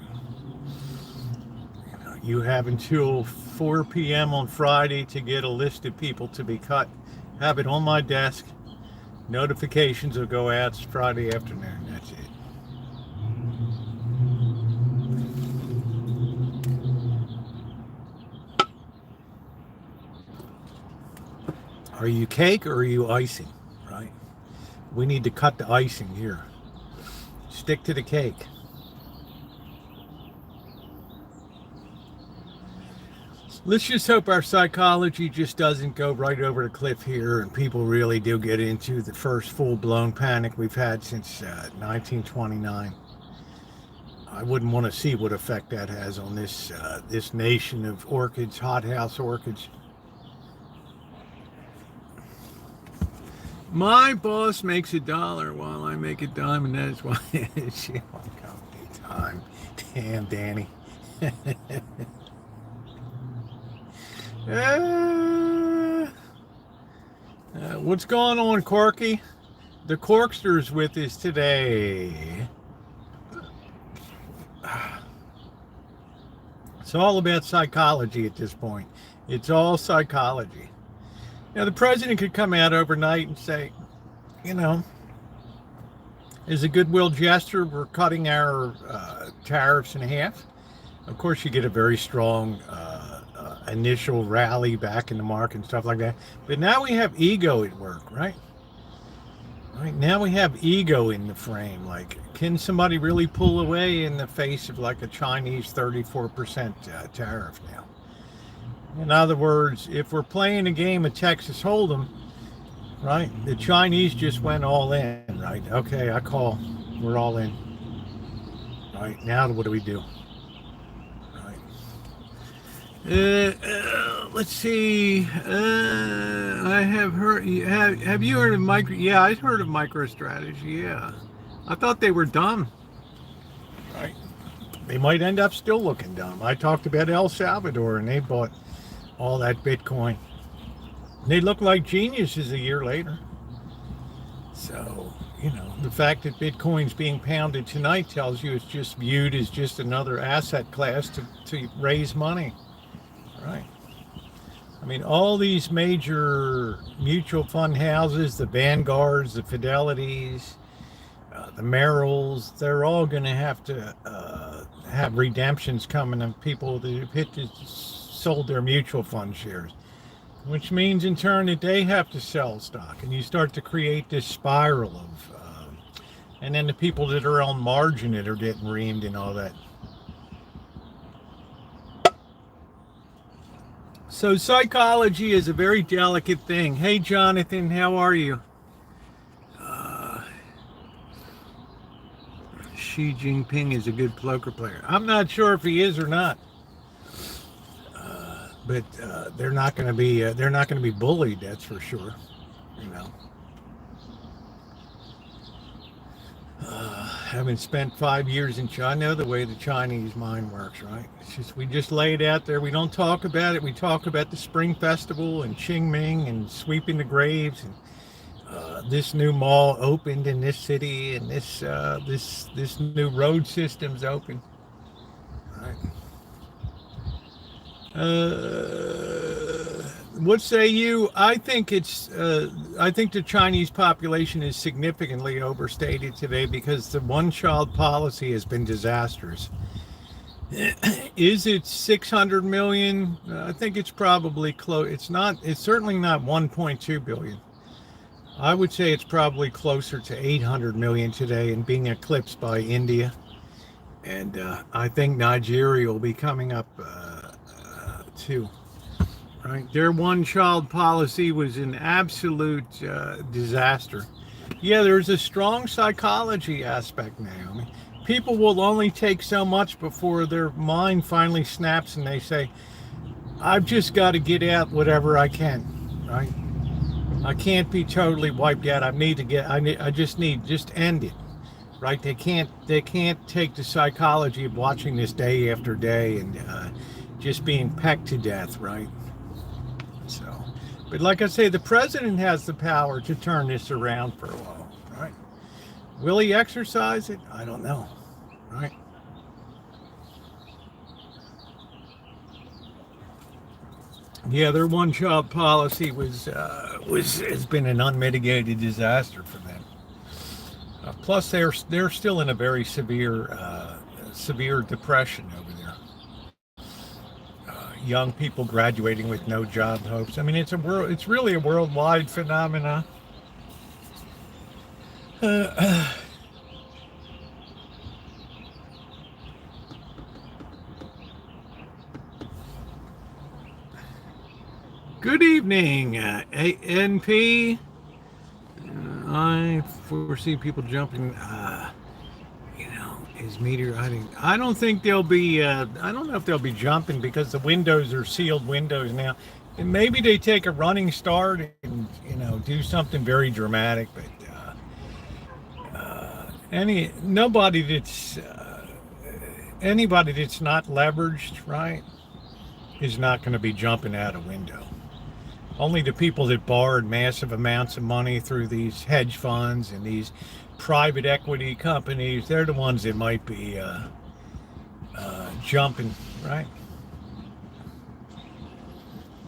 You have until 4 p.m. on Friday to get a list of people to be cut. Have it on my desk. Notifications will go out Friday afternoon. That's it. Are you cake or are you icing? Right? We need to cut the icing here. Stick to the cake. Let's just hope our psychology just doesn't go right over the cliff here and people really do get into the first full-blown panic we've had since 1929. I wouldn't want to see what effect that has on this nation of orchids, hothouse orchids. My boss makes $1 while I make a dime, and that is why she won't come anytime. Damn, Danny. What's going on, Corky? The Corkster's with us today. It's all about psychology at this point. It's all psychology. Now, the president could come out overnight and say, you know, as a goodwill gesture, we're cutting our tariffs in half. Of course, you get a very strong initial rally back in the market and stuff like that. But now we have ego at work, right? Right now we have ego in the frame. Like, can somebody really pull away in the face of like a Chinese 34% tariff now? In other words, if we're playing a game of Texas Hold'em, right, the Chinese just went all in, right? Okay, I call. We're all in. Right, now what do we do? Right. Let's see. I have heard. Have you heard of micro? Yeah, I've heard of MicroStrategy. Yeah, I thought they were dumb. Right. They might end up still looking dumb. I talked about El Salvador, and they bought all that Bitcoin. They look like geniuses a year later. So, you know, the fact that Bitcoin's being pounded tonight tells you it's just viewed as just another asset class to raise money. Right. I mean, all these major mutual fund houses, the Vanguards, the Fidelities, the Merrills, they're all going to have redemptions coming of people that sold their mutual fund shares, which means in turn that they have to sell stock, and you start to create this spiral of and then the people that are on margin that are getting reamed and all that. So psychology is a very delicate thing. Hey Jonathan, how are you? Xi Jinping is a good poker player. I'm not sure if he is or not. But they're not going to be bullied. That's for sure. You know. having spent 5 years in China, I know the way the Chinese mind works, right? It's just we just lay it out there. We don't talk about it. We talk about the Spring Festival and Qingming and sweeping the graves and this new mall opened in this city and this new road system's open. Right. What say you? I think the Chinese population is significantly overstated today because the one-child policy has been disastrous. Is it 600 million? I think it's probably close. It's not. It's certainly not 1.2 billion. I would say it's probably closer to 800 million today and being eclipsed by India. And I think Nigeria will be coming up too. Right? Their one-child policy was an absolute disaster. Yeah, there's a strong psychology aspect now. I mean, people will only take so much before their mind finally snaps and they say, I've just got to get out whatever I can, right? I can't be totally wiped out. Just end it, right? They can't take the psychology of watching this day after day and just being pecked to death, right? So, but like I say, the president has the power to turn this around for a while, right? Will he exercise it? I don't know, right? Yeah, their one-child policy has been an unmitigated disaster for them. Plus, they're still in a very severe depression over there. Young people graduating with no job hopes. I mean, it's really a worldwide phenomenon. Good evening, ANP. I foresee people jumping. Is meteoriting. I don't think they'll be. I don't know if they'll be jumping because the windows are sealed windows now. And maybe they take a running start and do something very dramatic. But anybody that's not leveraged, right, is not going to be jumping out a window. Only the people that borrowed massive amounts of money through these hedge funds and these private equity companies, they're the ones that might be jumping, right?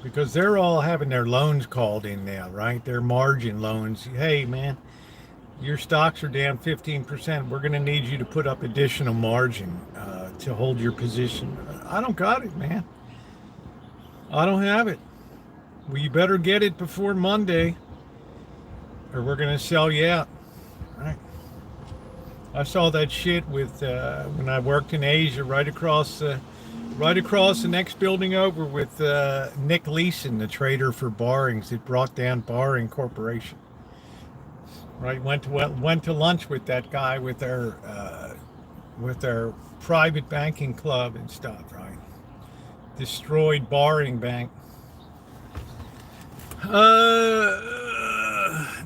Because they're all having their loans called in now, right? Their margin loans. Hey, man, your stocks are down 15%. We're going to need you to put up additional margin to hold your position. I don't got it, man. I don't have it. Well, you better get it before Monday or we're going to sell you out. Right. I saw that shit with when I worked in Asia, right across the next building over with Nick Leeson, the trader for Barings that brought down Baring Corporation. Right, went to lunch with that guy with their private banking club and stuff. Right, destroyed Baring Bank.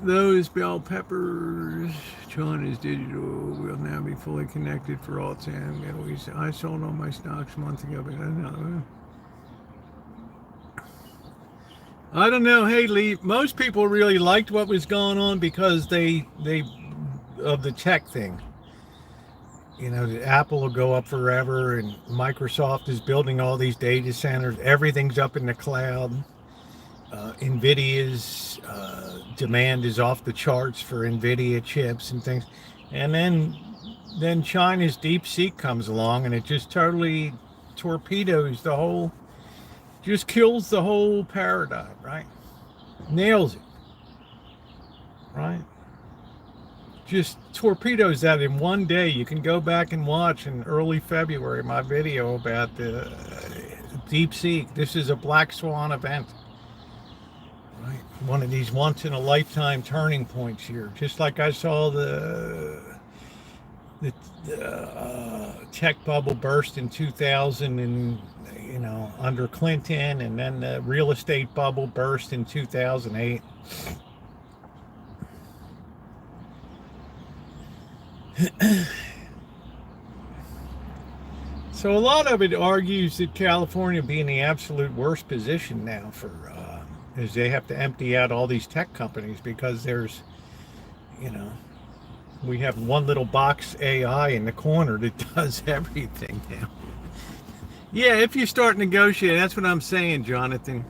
Those bell peppers, China's digital will now be fully connected for all 10 Middle East. I sold all my stocks a month ago, but I don't know. Hey, Lee, most people really liked what was going on because they of the tech thing. That Apple will go up forever and Microsoft is building all these data centers. Everything's up in the cloud. NVIDIA's demand is off the charts for NVIDIA chips and things. And then China's DeepSeek comes along and it just totally torpedoes just kills the whole paradigm, right? Nails it, right? Just torpedoes that in one day. You can go back and watch in early February my video about the DeepSeek. This is a black swan event. Right. One of these once-in-a-lifetime turning points here. Just like I saw the tech bubble burst in 2000 and, under Clinton, and then the real estate bubble burst in 2008. So a lot of it argues that California be in the absolute worst position now for, is they have to empty out all these tech companies because there's, you know, we have one little box AI in the corner that does everything now. Yeah, if you start negotiating, that's what I'm saying, Jonathan.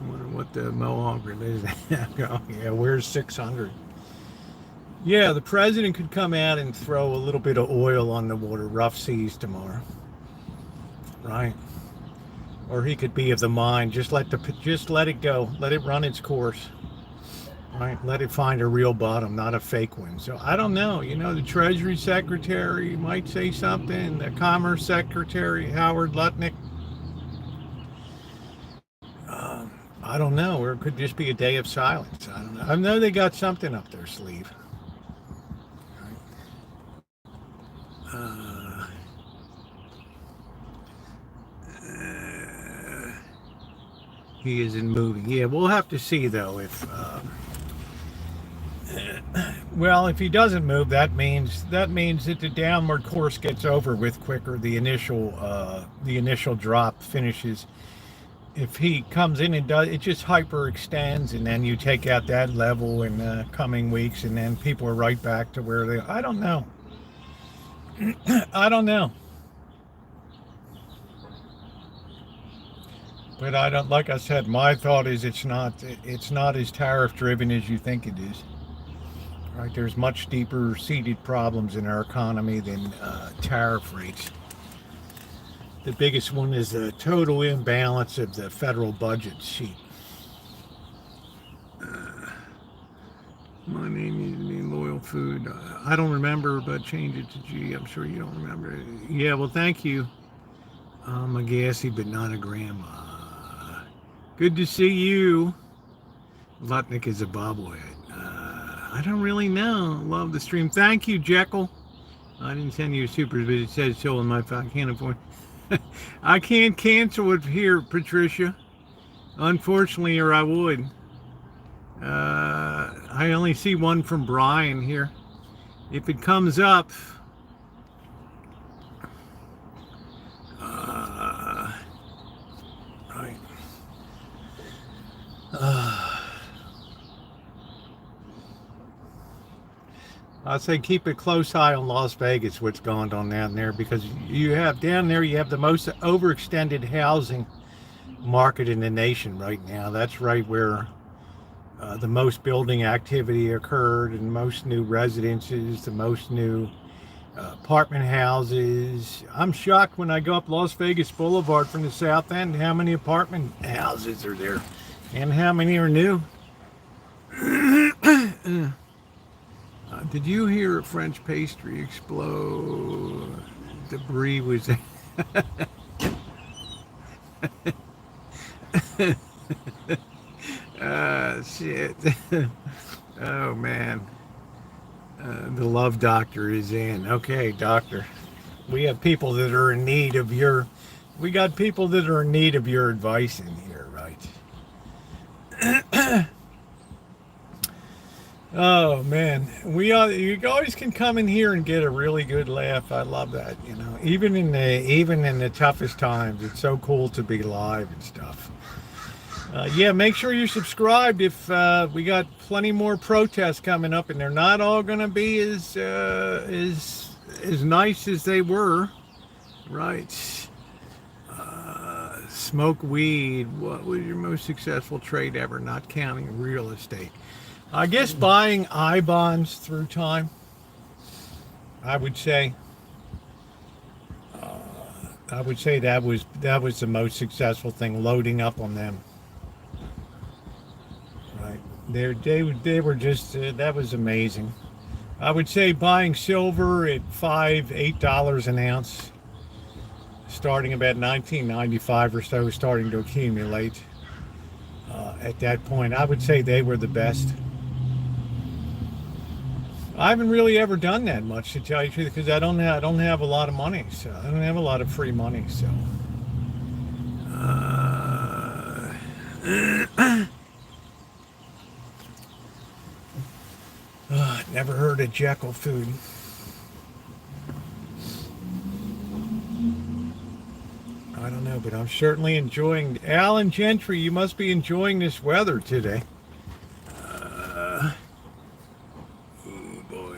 I wonder what the Mohawk is. Oh, yeah, where's 600? Yeah, the president could come out and throw a little bit of oil on the water, rough seas tomorrow, right? Or he could be of the mind, just let it go, let it run its course, right? Let it find a real bottom, not a fake one. So I don't know. You know, the Treasury Secretary might say something. The Commerce Secretary Howard Lutnick. I don't know. Or it could just be a day of silence. I don't know. I know they got something up their sleeve. He isn't moving. Yeah, we'll have to see though if. Well, if he doesn't move, that means that the downward course gets over with quicker. The initial drop finishes. If he comes in and does, it just hyperextends, and then you take out that level in the coming weeks, and then people are right back to where they. I don't know. I don't know. But I don't. Like I said, my thought is it's not as tariff driven as you think it is. Right? There's much deeper seated problems in our economy than tariff rates. The biggest one is the total imbalance of the federal budget sheet. My name used to be Loyal Food. I don't remember, but change it to G. I'm sure you don't remember. Yeah, well, thank you. I'm a gassy, but not a grandma. Good to see you. Lutnick is a bobblehead. I don't really know. Love the stream. Thank you, Jekyll. I didn't send you a super, but it says so on my phone. I can't afford. I can't cancel it here, Patricia. Unfortunately, or I would. I only see one from Brian here. If it comes up, right. I'd say keep a close eye on Las Vegas, what's going on down there, because you have the most overextended housing market in the nation right now. That's right where the most building activity occurred, and most new residences, the most new apartment houses. I'm shocked when I go up Las Vegas Boulevard from the south end, how many apartment houses are there and how many are new. Did you hear a French pastry explode? Debris was. Shit. Oh, man. The love doctor is in. Okay, doctor. We have people that are in need of your. We got people that are in need of your advice in here, right? Oh man, you always can come in here and get a really good laugh. I love that, you know. Even in the toughest times, it's so cool to be live and stuff. Yeah, make sure you're subscribed. If we got plenty more protests coming up, and they're not all going to be as nice as they were, right? Smoke weed. What was your most successful trade ever? Not counting real estate. I guess buying I bonds through time, I would say. That was the most successful thing, loading up on them. Right, they were just that was amazing. I would say buying silver at $8 an ounce, starting about 1995 or so, starting to accumulate. At that point, I would say they were the best. I haven't really ever done that much, to tell you the truth, because I don't have a lot of money, so I don't have a lot of free money, so. Never heard of Jekyll food. but I'm certainly enjoying. Alan Gentry, you must be enjoying this weather today. Oh boy.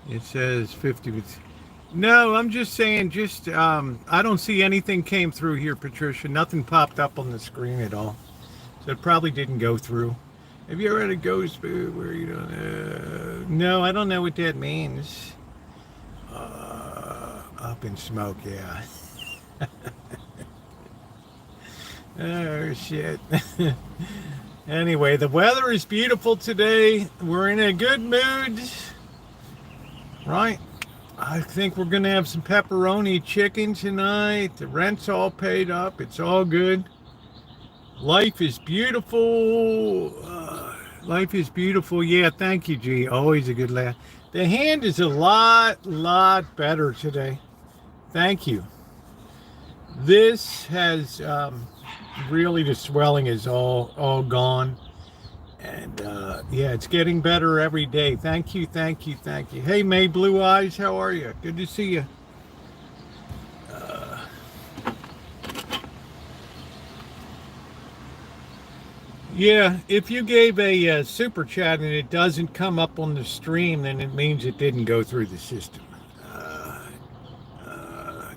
It says 50. No, I'm just saying, I don't see anything came through here, Patricia. Nothing popped up on the screen at all. So it probably didn't go through. Have you ever had a ghost where you don't, no, I don't know what that means. Up in smoke, yeah. Oh, shit. Anyway, the weather is beautiful today. We're in a good mood. Right? I think we're going to have some pepperoni chicken tonight. The rent's all paid up. It's all good. Life is beautiful. Life is beautiful. Yeah, thank you, G. Always a good laugh. The hand is a lot better today. Thank you. This has really, the swelling is all gone. And yeah, it's getting better every day. Thank you. Hey, May Blue Eyes, how are you? Good to see you. Yeah, if you gave a super chat and it doesn't come up on the stream, then it means it didn't go through the system.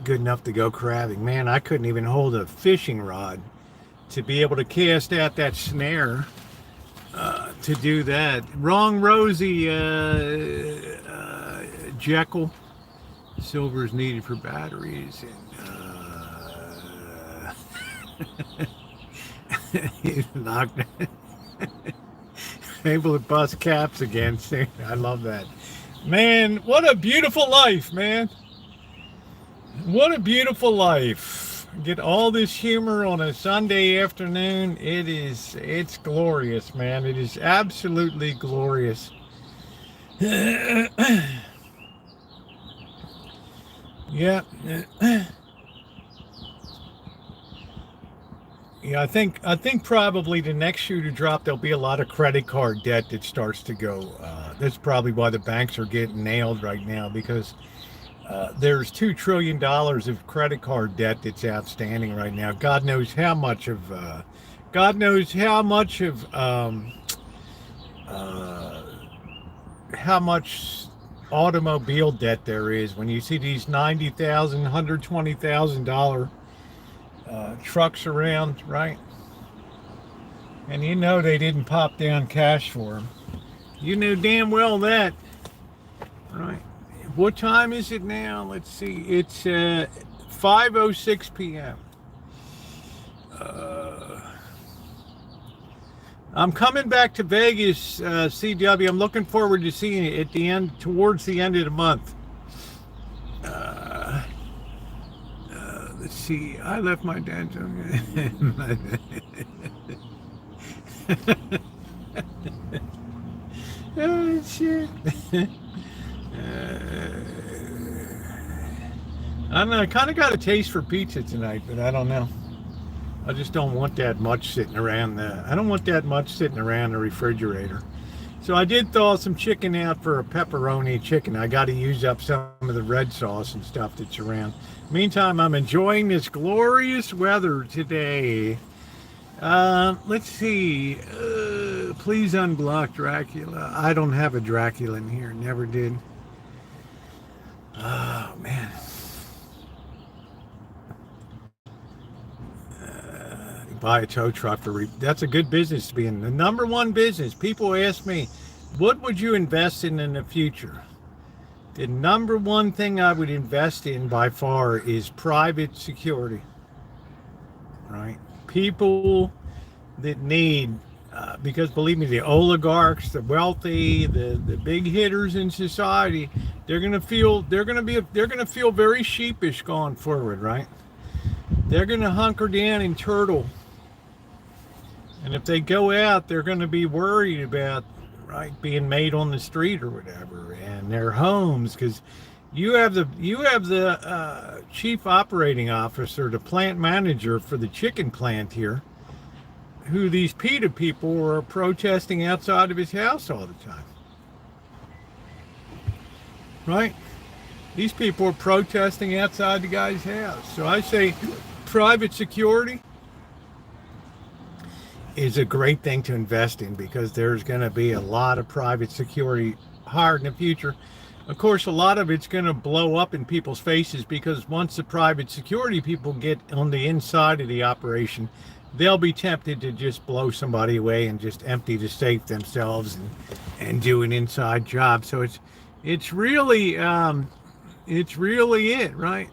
Good enough to go crabbing. Man, I couldn't even hold a fishing rod to be able to cast out that snare. To do that. Wrong Rosie, Jekyll. Silver is needed for batteries. And he's knocked. Able to bust caps again. I love that. Man, what a beautiful life, man. What a beautiful life. Get all this humor on a Sunday afternoon. It's glorious, man. It is absolutely glorious. Yeah. Yeah, I think probably the next shoe to drop, there'll be a lot of credit card debt that starts to go. That's probably why the banks are getting nailed right now, because there's $2 trillion of credit card debt that's outstanding right now. God knows how much automobile debt there is. When you see these $90,000, $120,000 trucks around, right? And you know they didn't pop down cash for them. You know damn well that, right? What time is it now? Let's see. It's 5:06 p.m. I'm coming back to Vegas, CW. I'm looking forward to seeing it at the end, towards the end of the month. Let's see. I left my dad's. Oh shit. I don't know. I kind of got a taste for pizza tonight, but I don't know. I just don't want that much sitting around I don't want that much sitting around the refrigerator. So I did thaw some chicken out for a pepperoni chicken. I got to use up some of the red sauce and stuff that's around. Meantime, I'm enjoying this glorious weather today. Let's see. Please unblock Dracula. I don't have a Dracula in here. Never did. Oh, man. Buy a tow truck that's a good business to be in. The number one business. People ask me, what would you invest in the future? The number one thing I would invest in by far is private security. Right? People that need, because believe me, the oligarchs, the wealthy, the big hitters in society, they're gonna feel very sheepish going forward, right? They're gonna hunker down and turtle. And if they go out, they're going to be worried about, right, being made on the street or whatever, and their homes, because you have the chief operating officer, the plant manager for the chicken plant here, who these PETA people are protesting outside of his house all the time, right? These people are protesting outside the guy's house. So I say private security is a great thing to invest in, because there's going to be a lot of private security hired in the future. Of course, a lot of it's going to blow up in people's faces, because once the private security people get on the inside of the operation, they'll be tempted to just blow somebody away and just empty the safe themselves and do an inside job. So it's really it, right?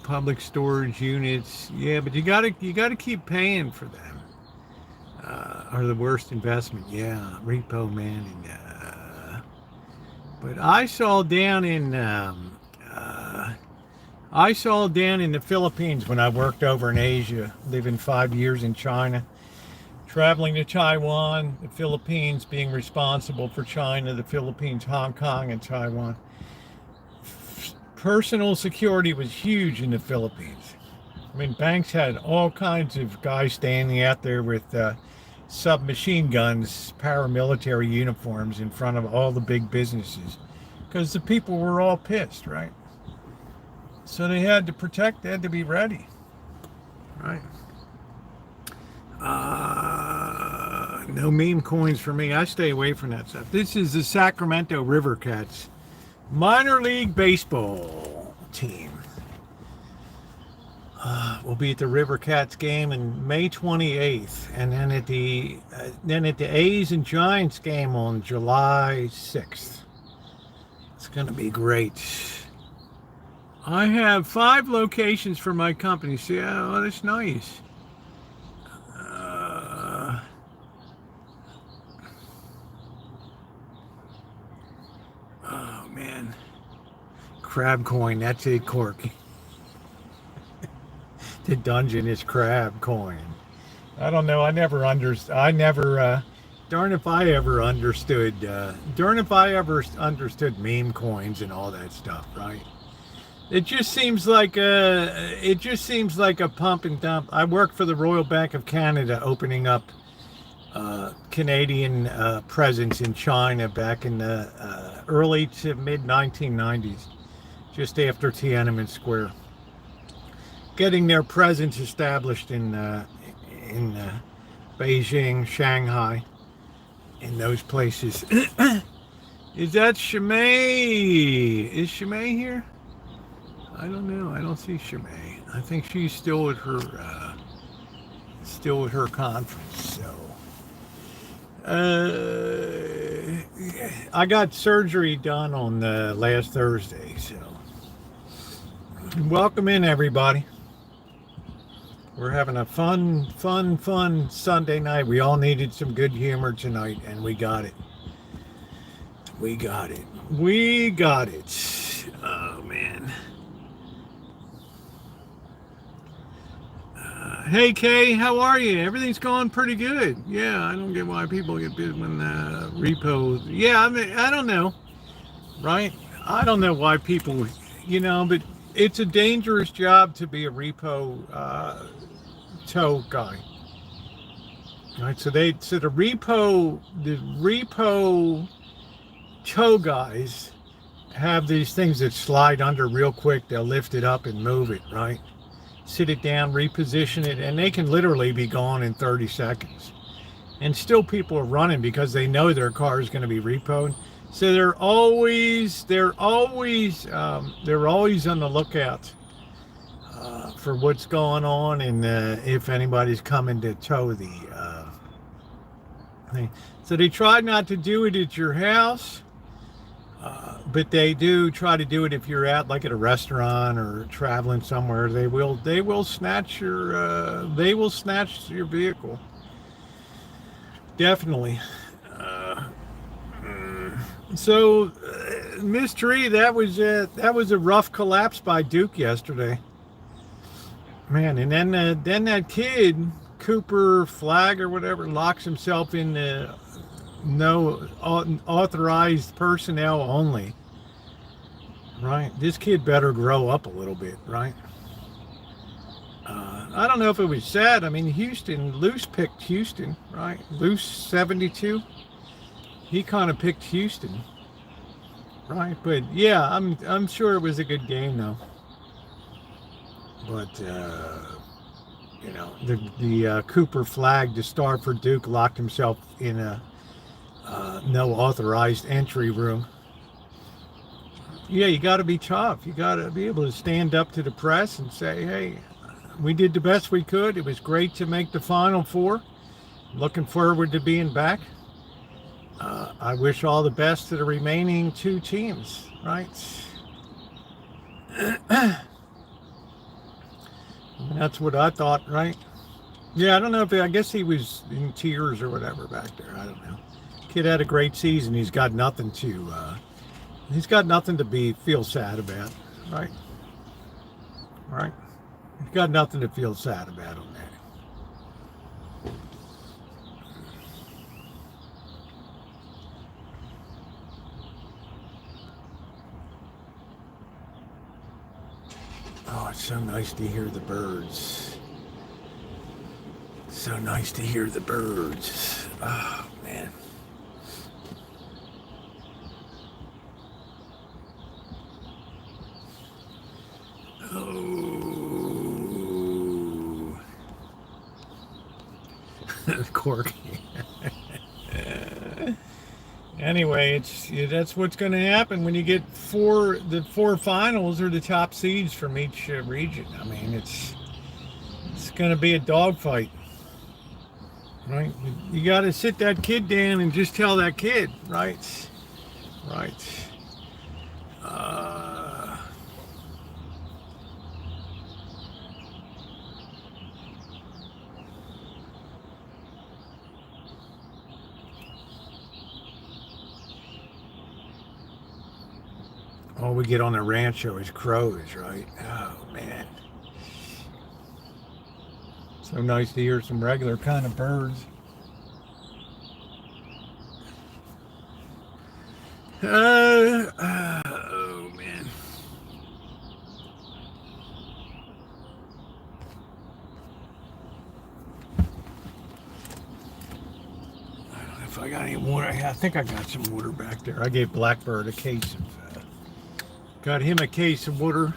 Public storage units, yeah, but you gotta keep paying for them. Are the worst investment, yeah. Repo manning. But I saw down in the Philippines when I worked over in Asia, living 5 years in China, traveling to Taiwan, the Philippines being responsible for China, the Philippines, Hong Kong, and Taiwan. Personal security was huge in the Philippines. I mean, banks had all kinds of guys standing out there with submachine guns, paramilitary uniforms in front of all the big businesses, because the people were all pissed, right? So they had to protect, they had to be ready, right? No meme coins for me. I stay away from that stuff. This is the Sacramento River Cats minor league baseball team. We'll be at the River Cats game on May 28th, and then at the A's and Giants game on July 6th. It's going to be great. I have 5 locations for my company. See, oh, that's nice. Oh man, crab coin. That's it, Corky. The dungeon is crab coin. I don't know. Darn if I ever understood meme coins and all that stuff, right? It just seems like a pump and dump. I worked for the Royal Bank of Canada, opening up Canadian presence in China back in the early to mid 1990s, just after Tiananmen Square. Getting their presence established in Beijing, Shanghai, in those places. Is that Shimei? Is Shimei here? I don't know. I don't see Shimei. I think she's still at her conference. So, I got surgery done on last Thursday. So, welcome in, everybody. We're having a fun Sunday night. We all needed some good humor tonight, and we got it. We got it. Oh, man. Hey, Kay, how are you? Everything's going pretty good. Yeah, I don't get why people get bid when repos. Yeah, I mean, I don't know, right? I don't know why people, but it's a dangerous job to be a repo tow guy. Right, so the repo tow guys have these things that slide under real quick. They'll lift it up and move it, right? Sit it down, reposition it, and they can literally be gone in 30 seconds. And still people are running because they know their car is going to be repoed. So they're always on the lookout for what's going on, and if anybody's coming to tow the thing. So they try not to do it at your house, but they do try to do it if you're out, like at a restaurant or traveling somewhere. They will snatch your vehicle. Definitely. So, Mystery, that was a rough collapse by Duke yesterday, man. And then that kid Cooper Flag or whatever locks himself in the no authorized personnel only. Right, this kid better grow up a little bit, right? I don't know if it was sad. I mean, Luce picked Houston, right? Luce 72. He kind of picked Houston. right? But yeah, I'm sure it was a good game though. But the Cooper flag, the star for Duke, locked himself in a no authorized entry room. Yeah, you got to be tough. You got to be able to stand up to the press and say, "Hey, we did the best we could. It was great to make the Final Four. Looking forward to being back. I wish all the best to the remaining two teams." Right? That's what I thought. Right? Yeah, I don't know if I guess he was in tears or whatever back there. I don't know. Kid had a great season. He's got nothing to be feel sad about. Right? Right? He's got nothing to feel sad about on that. Oh, it's so nice to hear the birds. So nice to hear the birds. Oh, man. Oh. Corky. Anyway, that's what's going to happen when you get the four finals are the top seeds from each region. I mean, it's going to be a dogfight, right? You got to sit that kid down and just tell that kid, right? Right. All we get on the Rancho is crows, right? Oh, man. So nice to hear some regular kind of birds. Oh, man. I don't know if I got any water. I think I got some water back there. I gave Blackbird a case of... got him a case of water.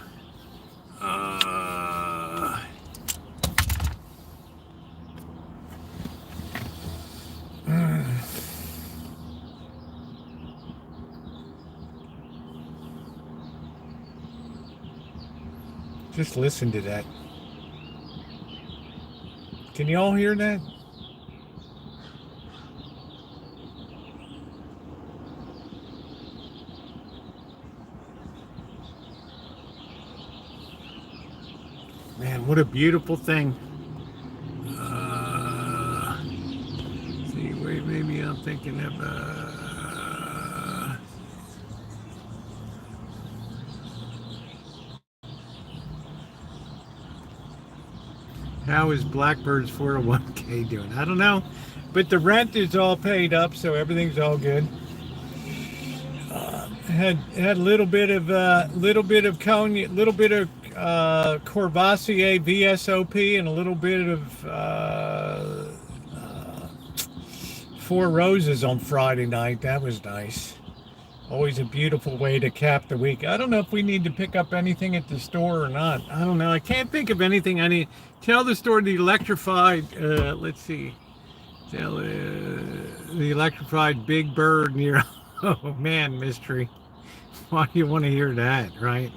Just listen to that. Can you all hear that? Man, what a beautiful thing. See, wait, maybe I'm thinking of... how is Blackbird's 401k doing? I don't know, but the rent is all paid up, so everything's all good. Had a little bit of cognac, little bit of Courvoisier VSOP, and a little bit of Four Roses on Friday night. That was nice. Always a beautiful way to cap the week. I don't know if we need to pick up anything at the store or not. I don't know. I can't think of anything. I need tell the store the electrified. Let's see. Tell the electrified Big Bird near. Oh man, mystery. Why do you want to hear that, right?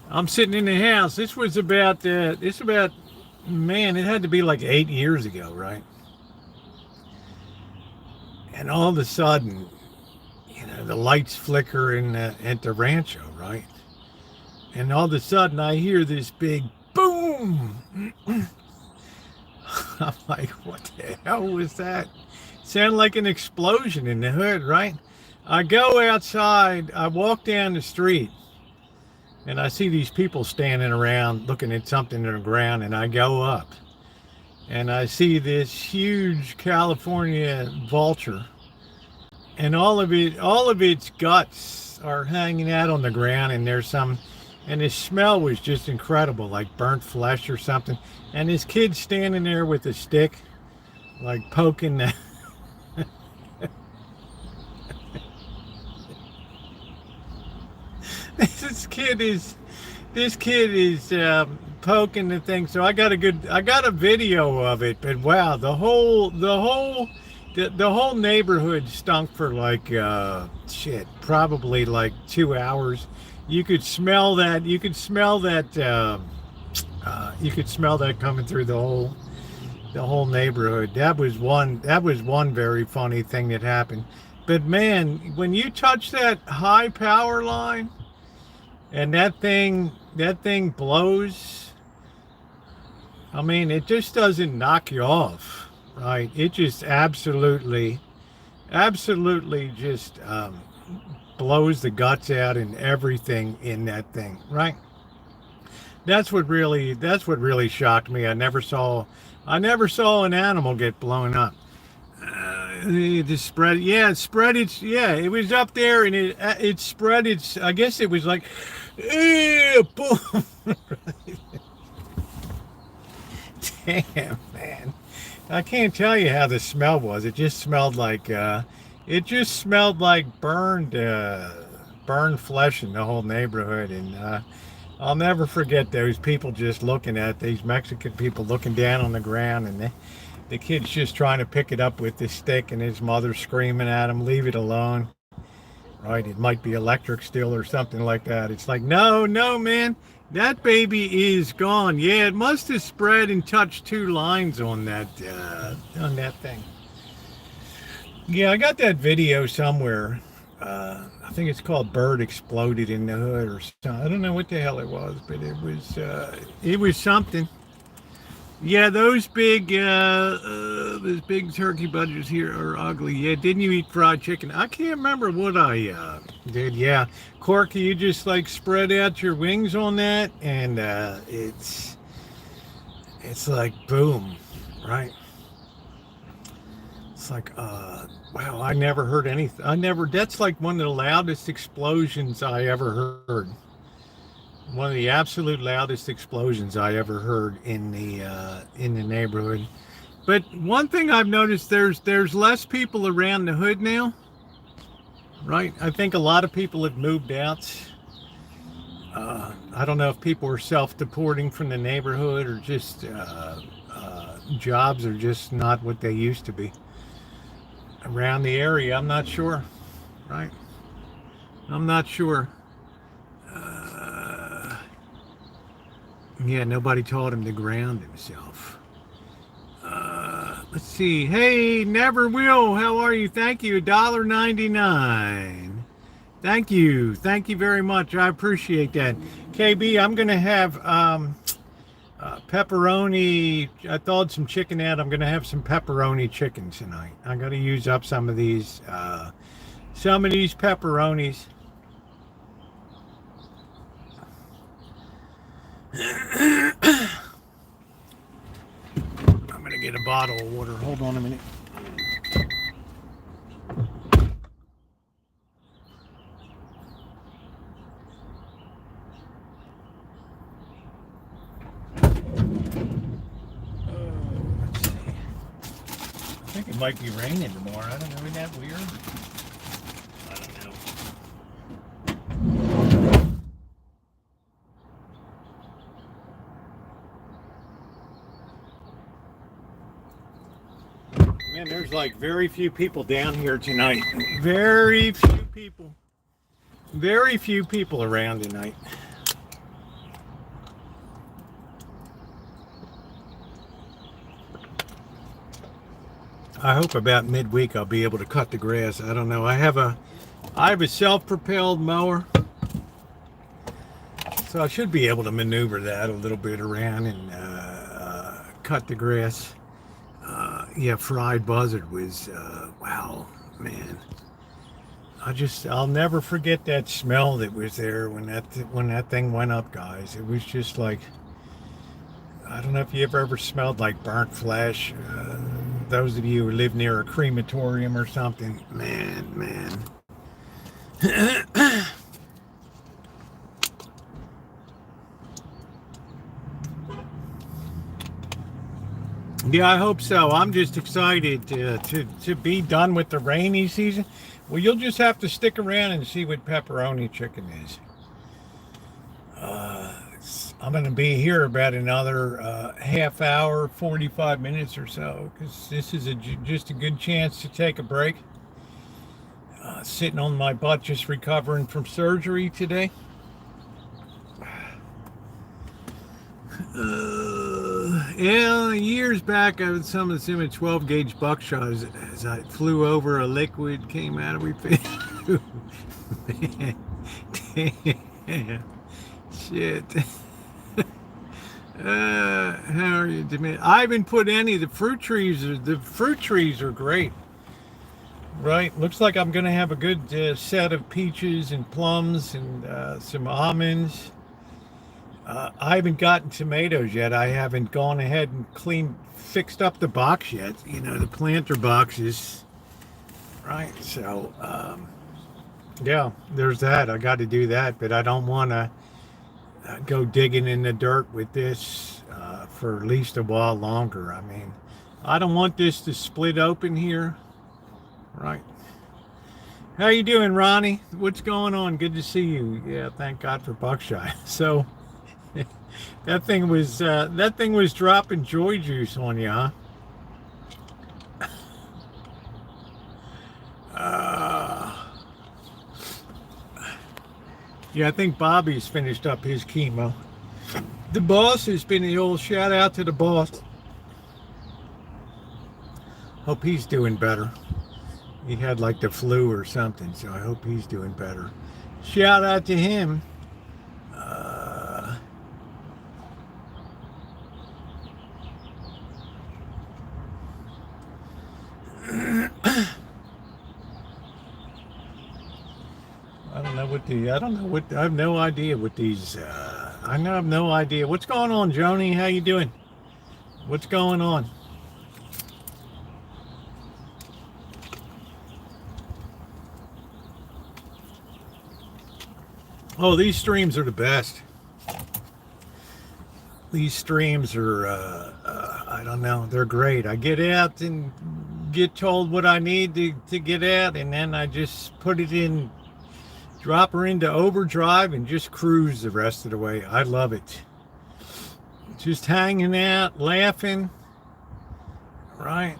I'm sitting in the house. This was about. Man, it had to be like 8 years ago, right? And all of a sudden, the lights flicker at the Rancho, right? And all of a sudden I hear this big boom. I'm like, what the hell was that? Sounded like an explosion in the hood, right? I go outside, I walk down the street, and I see these people standing around looking at something on the ground, and I go up, and I see this huge California vulture, and all of its guts are hanging out on the ground, and and the smell was just incredible, like burnt flesh or something. And this kid standing there with a stick, like poking the this kid is poking the thing. So I got a video of it, but wow, the whole neighborhood stunk for like probably like 2 hours. You could smell that. You could smell that. You could smell that coming through the whole neighborhood. That was one very funny thing that happened. But man, when you touch that high power line and that thing blows, I mean, it just doesn't knock you off, right? It just absolutely just blows the guts out and everything in that thing, right? That's what really shocked me. I never saw an animal get blown up. It spread, yeah, it was up there and it spread its, I guess it was like, boom. Damn, man. I can't tell you how the smell was. It just smelled like burned flesh in the whole neighborhood. And I'll never forget those people just looking at these Mexican people looking down on the ground, and the kid's just trying to pick it up with the stick, and his mother screaming at him, "Leave it alone." Right? It might be electric still or something like that. It's like, no, man. That baby is gone. Yeah, it must have spread and touched 2 lines on that thing. Yeah, I got that video somewhere. I think it's called "Bird Exploded in the Hood" or something. I don't know what the hell it was, but it was something. Yeah, those big turkey budgets here are ugly. Yeah, didn't you eat fried chicken? I can't remember what I did. Yeah, Corky, you just like spread out your wings on that, and it's like boom, right? It's like wow, I never heard anything. That's like one of the loudest explosions I ever heard. One of the absolute loudest explosions I ever heard in the neighborhood. But one thing I've noticed, there's less people around the hood now, right? I think a lot of people have moved out. I don't know if people are self-deporting from the neighborhood or just jobs are just not what they used to be around the area. I'm not sure, right? I'm not sure. Yeah, nobody taught him to ground himself. Let's see. Hey, Never Will, how are you? Thank you, $1.99. Thank you very much. I appreciate that. KB, I'm gonna have pepperoni. I thawed some chicken out. I'm gonna have some pepperoni chicken tonight. I gotta use up some of these pepperonis. I'm gonna get a bottle of water. Hold on a minute. Let's see. I think it might be raining tomorrow. I don't know. Isn't that weird? I don't know. Man, there's like very few people down here tonight. Very few people around tonight. I hope about midweek I'll be able to cut the grass. I don't know. I have a self-propelled mower, so I should be able to maneuver that a little bit around and cut the grass. Yeah, fried buzzard was, wow, man. I'll never forget that smell that was there when that thing went up, guys. It was just like, I don't know if you ever smelled like burnt flesh. Those of you who live near a crematorium or something, man. Yeah, I hope so. I'm just excited to be done with the rainy season. Well, you'll just have to stick around and see what pepperoni chicken is. I'm going to be here about another half hour, 45 minutes or so, because this is just a good chance to take a break. Sitting on my butt, just recovering from surgery today. Yeah, years back, I was some of the 12 gauge buckshot as I flew over a liquid, came out of my face. Man, damn, shit. How are you, Jimmy? I haven't put any. The fruit trees. The fruit trees are great. Right. Looks like I'm gonna have a good set of peaches and plums and some almonds. I haven't gotten tomatoes yet. I haven't gone ahead and fixed up the box yet. You know, the planter boxes. Right. So, yeah, there's that. I got to do that, but I don't want to go digging in the dirt with this for at least a while longer. I mean, I don't want this to split open here. Right. How you doing, Ronnie? What's going on? Good to see you. Yeah, thank God for buckshot. So that thing was dropping joy juice on you, huh? Yeah, I think Bobby's finished up his chemo. The boss has been the old shout out to the boss. Hope he's doing better. He had like the flu or something, so I hope he's doing better. Shout out to him. I have no idea what these, I have no idea. What's going on, Joni? How you doing? What's going on? Oh, these streams are the best. These streams are, I don't know, they're great. I get out and get told what I need to get out, and then I just put it in, drop her into overdrive, and just cruise the rest of the way. I love it. Just hanging out, laughing. Right.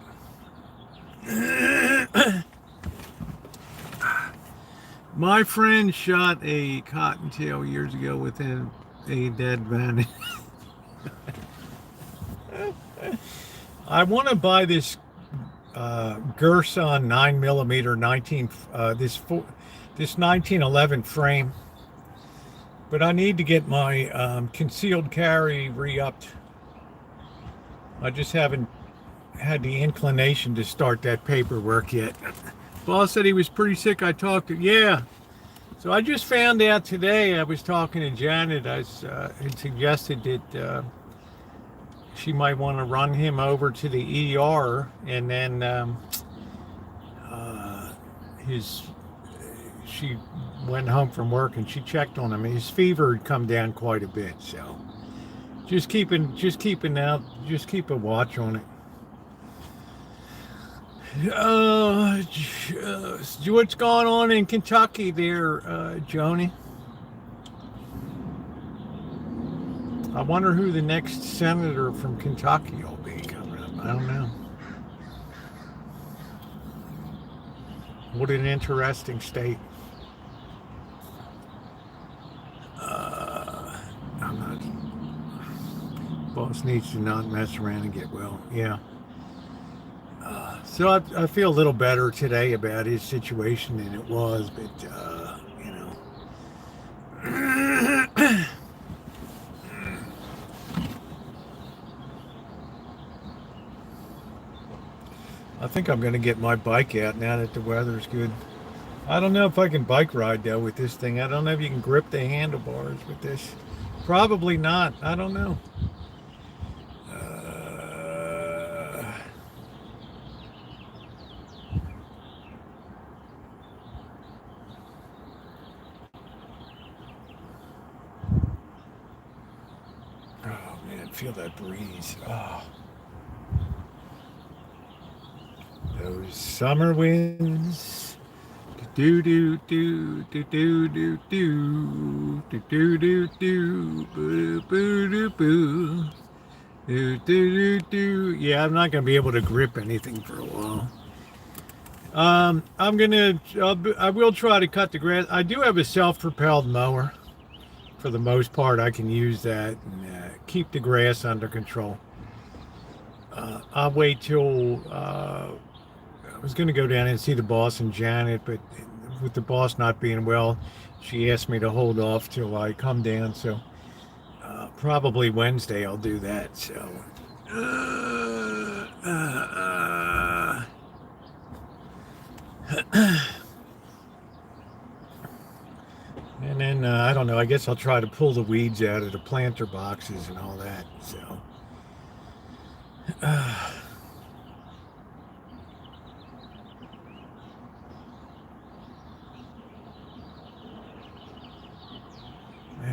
My friend shot a cottontail years ago with a dead man. I want to buy this Gerson 9mm this 1911 frame, but I need to get my concealed carry re-upped. I just haven't had the inclination to start that paperwork yet. Boss said he was pretty sick. I talked to, yeah. So I just found out today, I was talking to Janet, I had suggested that she might want to run him over to the ER, and then she went home from work and she checked on him. His fever had come down quite a bit, so just keep a watch on it. What's going on in Kentucky there, Joni? I wonder who the next senator from Kentucky will be coming up. I don't know. What an interesting state. Boss needs to not mess around and get well. Yeah. So I feel a little better today about his situation than it was, but you know. I think I'm going to get my bike out now that the weather's good. I don't know if I can bike ride though with this thing. I don't know if you can grip the handlebars with this. Probably not. I don't know. Oh man, feel that breeze. Oh. Those summer winds. Do do do do do do do. do do do do boo boo do boo do do do do. Yeah, I'm not gonna be able to grip anything for a while. I will try to cut the grass. I do have a self-propelled mower. For the most part, I can use that and keep the grass under control. I'll wait till I was going to go down and see the boss and Janet, but with the boss not being well, she asked me to hold off till I come down. So probably Wednesday I'll do that. So. And then, I don't know, I guess I'll try to pull the weeds out of the planter boxes and all that, so. I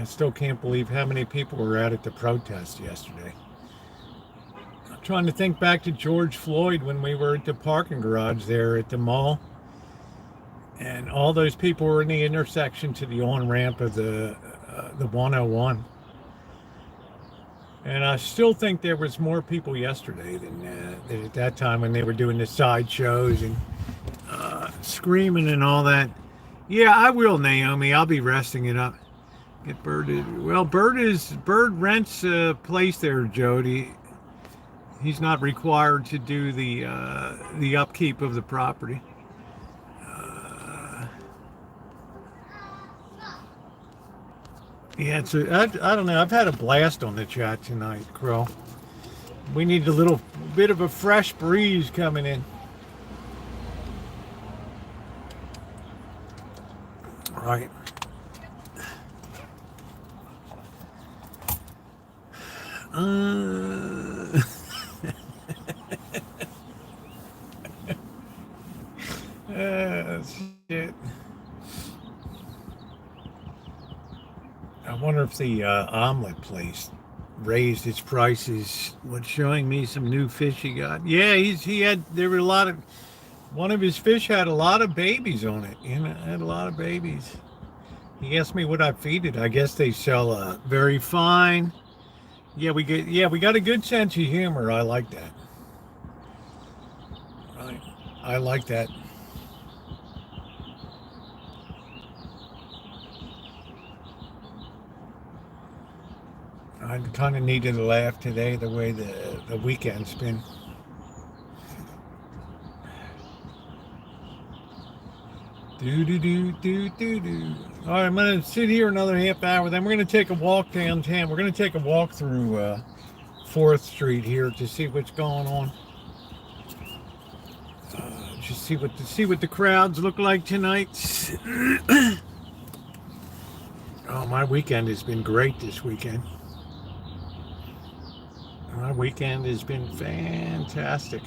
still can't believe how many people were out at the protest yesterday. I'm trying to think back to George Floyd when we were at the parking garage there at the mall. And all those people were in the intersection to the on-ramp of the 101. And I still think there was more people yesterday than at that time when they were doing the sideshows and screaming and all that. Yeah, I will, Naomi. I'll be resting it up. Get Bird. Well, Bird rents a place there, Jody. He's not required to do the upkeep of the property. Yeah, I don't know. I've had a blast on the chat tonight, Crow. We need a little bit of a fresh breeze coming in. All right. Shit. I wonder if the omelet place raised its prices. What's showing me some new fish he got? Yeah, there were one of his fish had a lot of babies on it. Had a lot of babies. He asked me what I feed it. I guess they sell very fine. Yeah, we got a good sense of humor. I like that. Right. I like that. I kind of needed a laugh today, the way the weekend's been. Do. All right, I'm going to sit here another half hour. Then we're going to take a walk downtown. We're going to take a walk through 4th Street here to see what's going on. Just see what the crowds look like tonight. Oh, my weekend has been great this weekend. My weekend has been fantastic.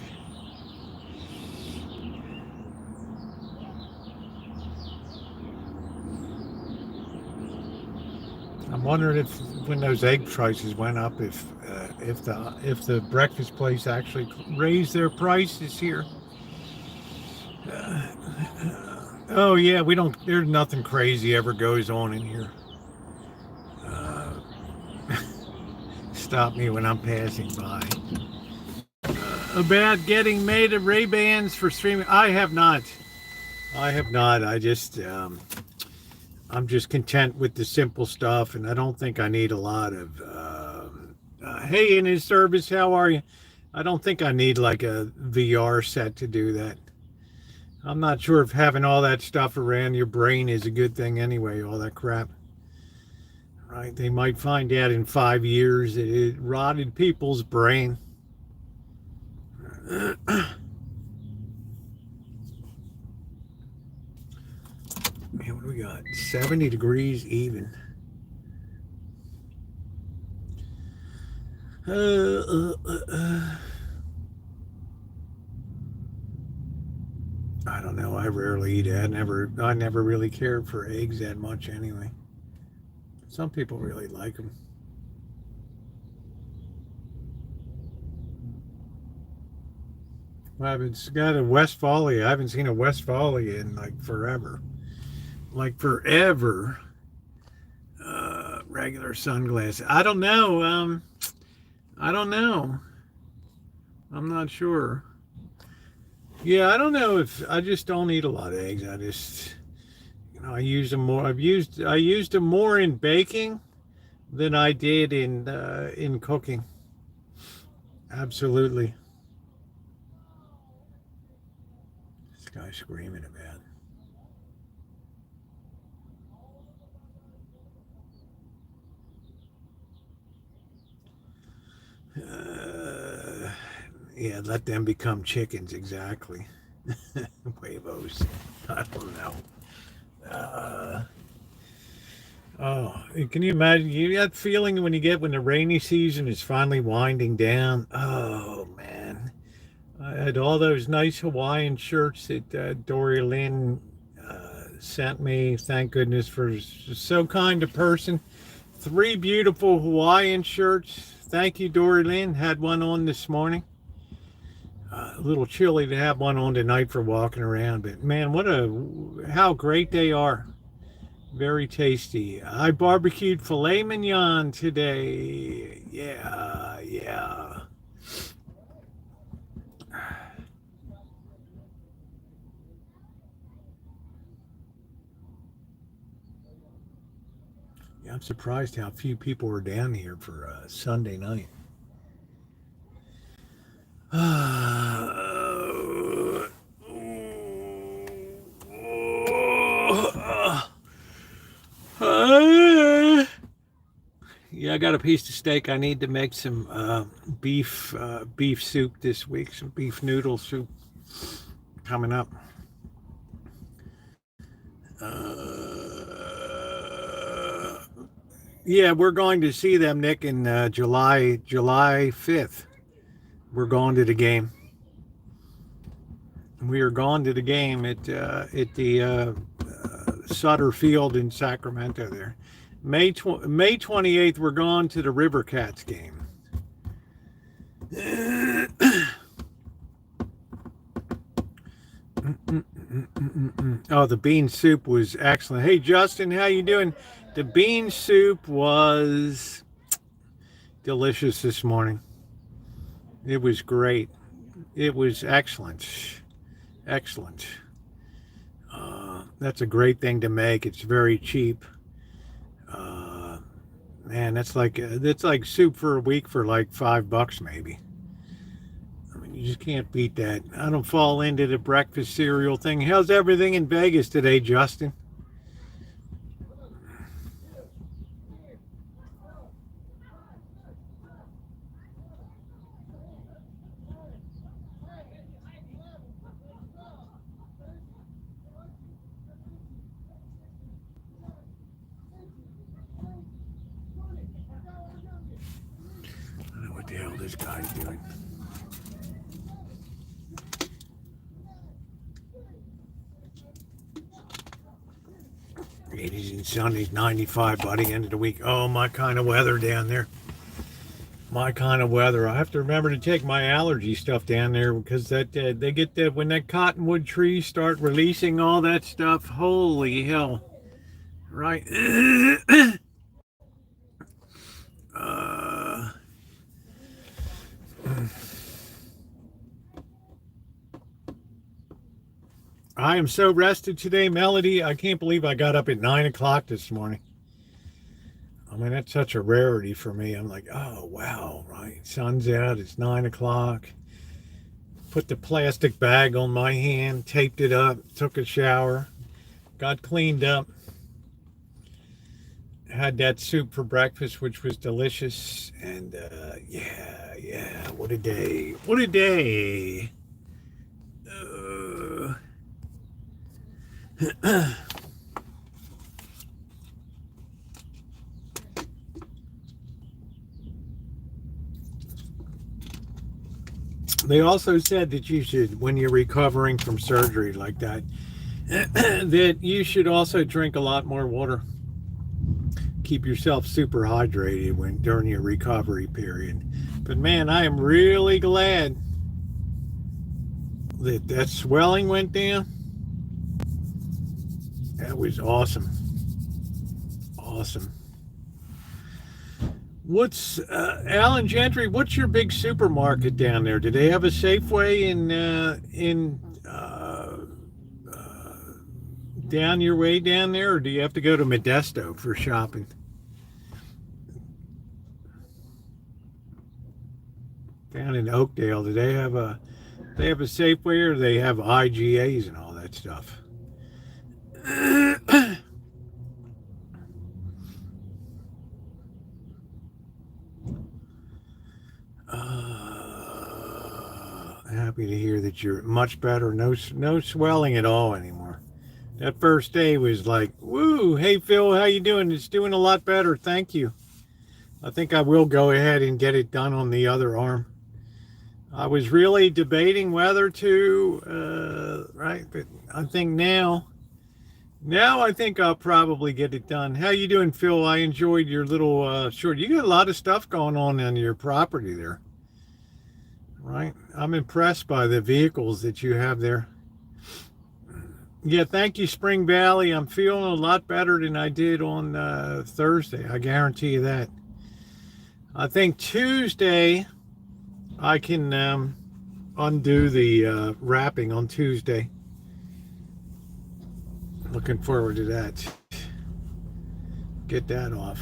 I'm wondering if, when those egg prices went up, if the breakfast place actually raised their prices here. Oh yeah, there's nothing crazy ever goes on in here. Stop me when I'm passing by. About getting made of Ray-Bans for streaming. I have not. I just, I'm just content with the simple stuff, and I don't think I need a lot of, hey, in his service, how are you? I don't think I need like a VR set to do that. I'm not sure if having all that stuff around your brain is a good thing anyway, all that crap. Right? They might find out in 5 years that it rotted people's brain. Man, what do we got? 70 degrees even. I don't know. I rarely eat it. I never really cared for eggs that much anyway. Some people really like them. Well, it's got a Westphalia. I haven't seen a Westphalia in like forever. Like forever. regular sunglasses. I don't know. I don't know. I'm not sure. Yeah, I don't know if I just don't eat a lot of eggs. I just, I use them more. I used them more in baking than I did in cooking. Absolutely. This guy's screaming about. Yeah, let them become chickens, exactly. Huevos. I don't know. Oh, can you imagine? You that feeling when you get when the rainy season is finally winding down. Oh man, I had all those nice Hawaiian shirts that Dory Lynn sent me. Thank goodness for so kind a person. 3 beautiful Hawaiian shirts. Thank you, Dory Lynn. Had one on this morning. A little chilly to have one on tonight for walking around, but man, how great they are. Very tasty. I barbecued filet mignon today. Yeah, yeah. Yeah, I'm surprised how few people were down here for Sunday night. Yeah, I got a piece of steak. I need to make some beef soup this week. Some beef noodle soup coming up. Yeah, we're going to see them, Nick, in July 5th. We're going to the game. We are going to the game at the Sutter Field in Sacramento. There, May 28th. We're going to the River Cats game. Oh, the bean soup was excellent. Hey, Justin, how you doing? The bean soup was delicious this morning. It was great. It was excellent. Excellent. That's a great thing to make. It's very cheap. Man, that's like soup for a week for like $5 maybe. I mean, you just can't beat that. I don't fall into the breakfast cereal thing. How's everything in Vegas today, Justin? I don't know what the hell this guy's doing. '80s and Sundays, 95 by the end of the week. Oh, my kind of weather down there. My kind of weather. I have to remember to take my allergy stuff down there because that they get that when that cottonwood trees start releasing all that stuff. Holy hell! Right. uh, I am so rested today, Melody. I can't believe I got up at 9 o'clock this morning. I mean, that's such a rarity for me. I'm like, oh, wow, right. Sun's out. It's 9 o'clock. Put the plastic bag on my hand, taped it up, took a shower, got cleaned up. Had that soup for breakfast, which was delicious. And yeah, what a day. What a day. They also said that you should, when you're recovering from surgery like that, that you should also drink a lot more water. Keep yourself super hydrated during your recovery period. But man, I am really glad that swelling went down. That was awesome. Awesome. What's Alan Gentry? What's your big supermarket down there? Do they have a Safeway down your way down there, or do you have to go to Modesto for shopping? Down in Oakdale, do they have a Safeway, or do they have IGAs and all that stuff? Happy to hear that you're much better. No swelling at all anymore. That first day was like, woo, hey Phil, how you doing? It's doing a lot better, thank you. I think I will go ahead and get it done on the other arm. I was really debating whether to, right, but I think now I think I'll probably get it done. How you doing, Phil? I enjoyed your little short. You got a lot of stuff going on your property there, right? I'm impressed by the vehicles that you have there. Yeah, thank you, Spring Valley. I'm feeling a lot better than I did on Thursday. I guarantee you that. I think Tuesday I can undo the wrapping on Tuesday. Looking forward to that. Get that off.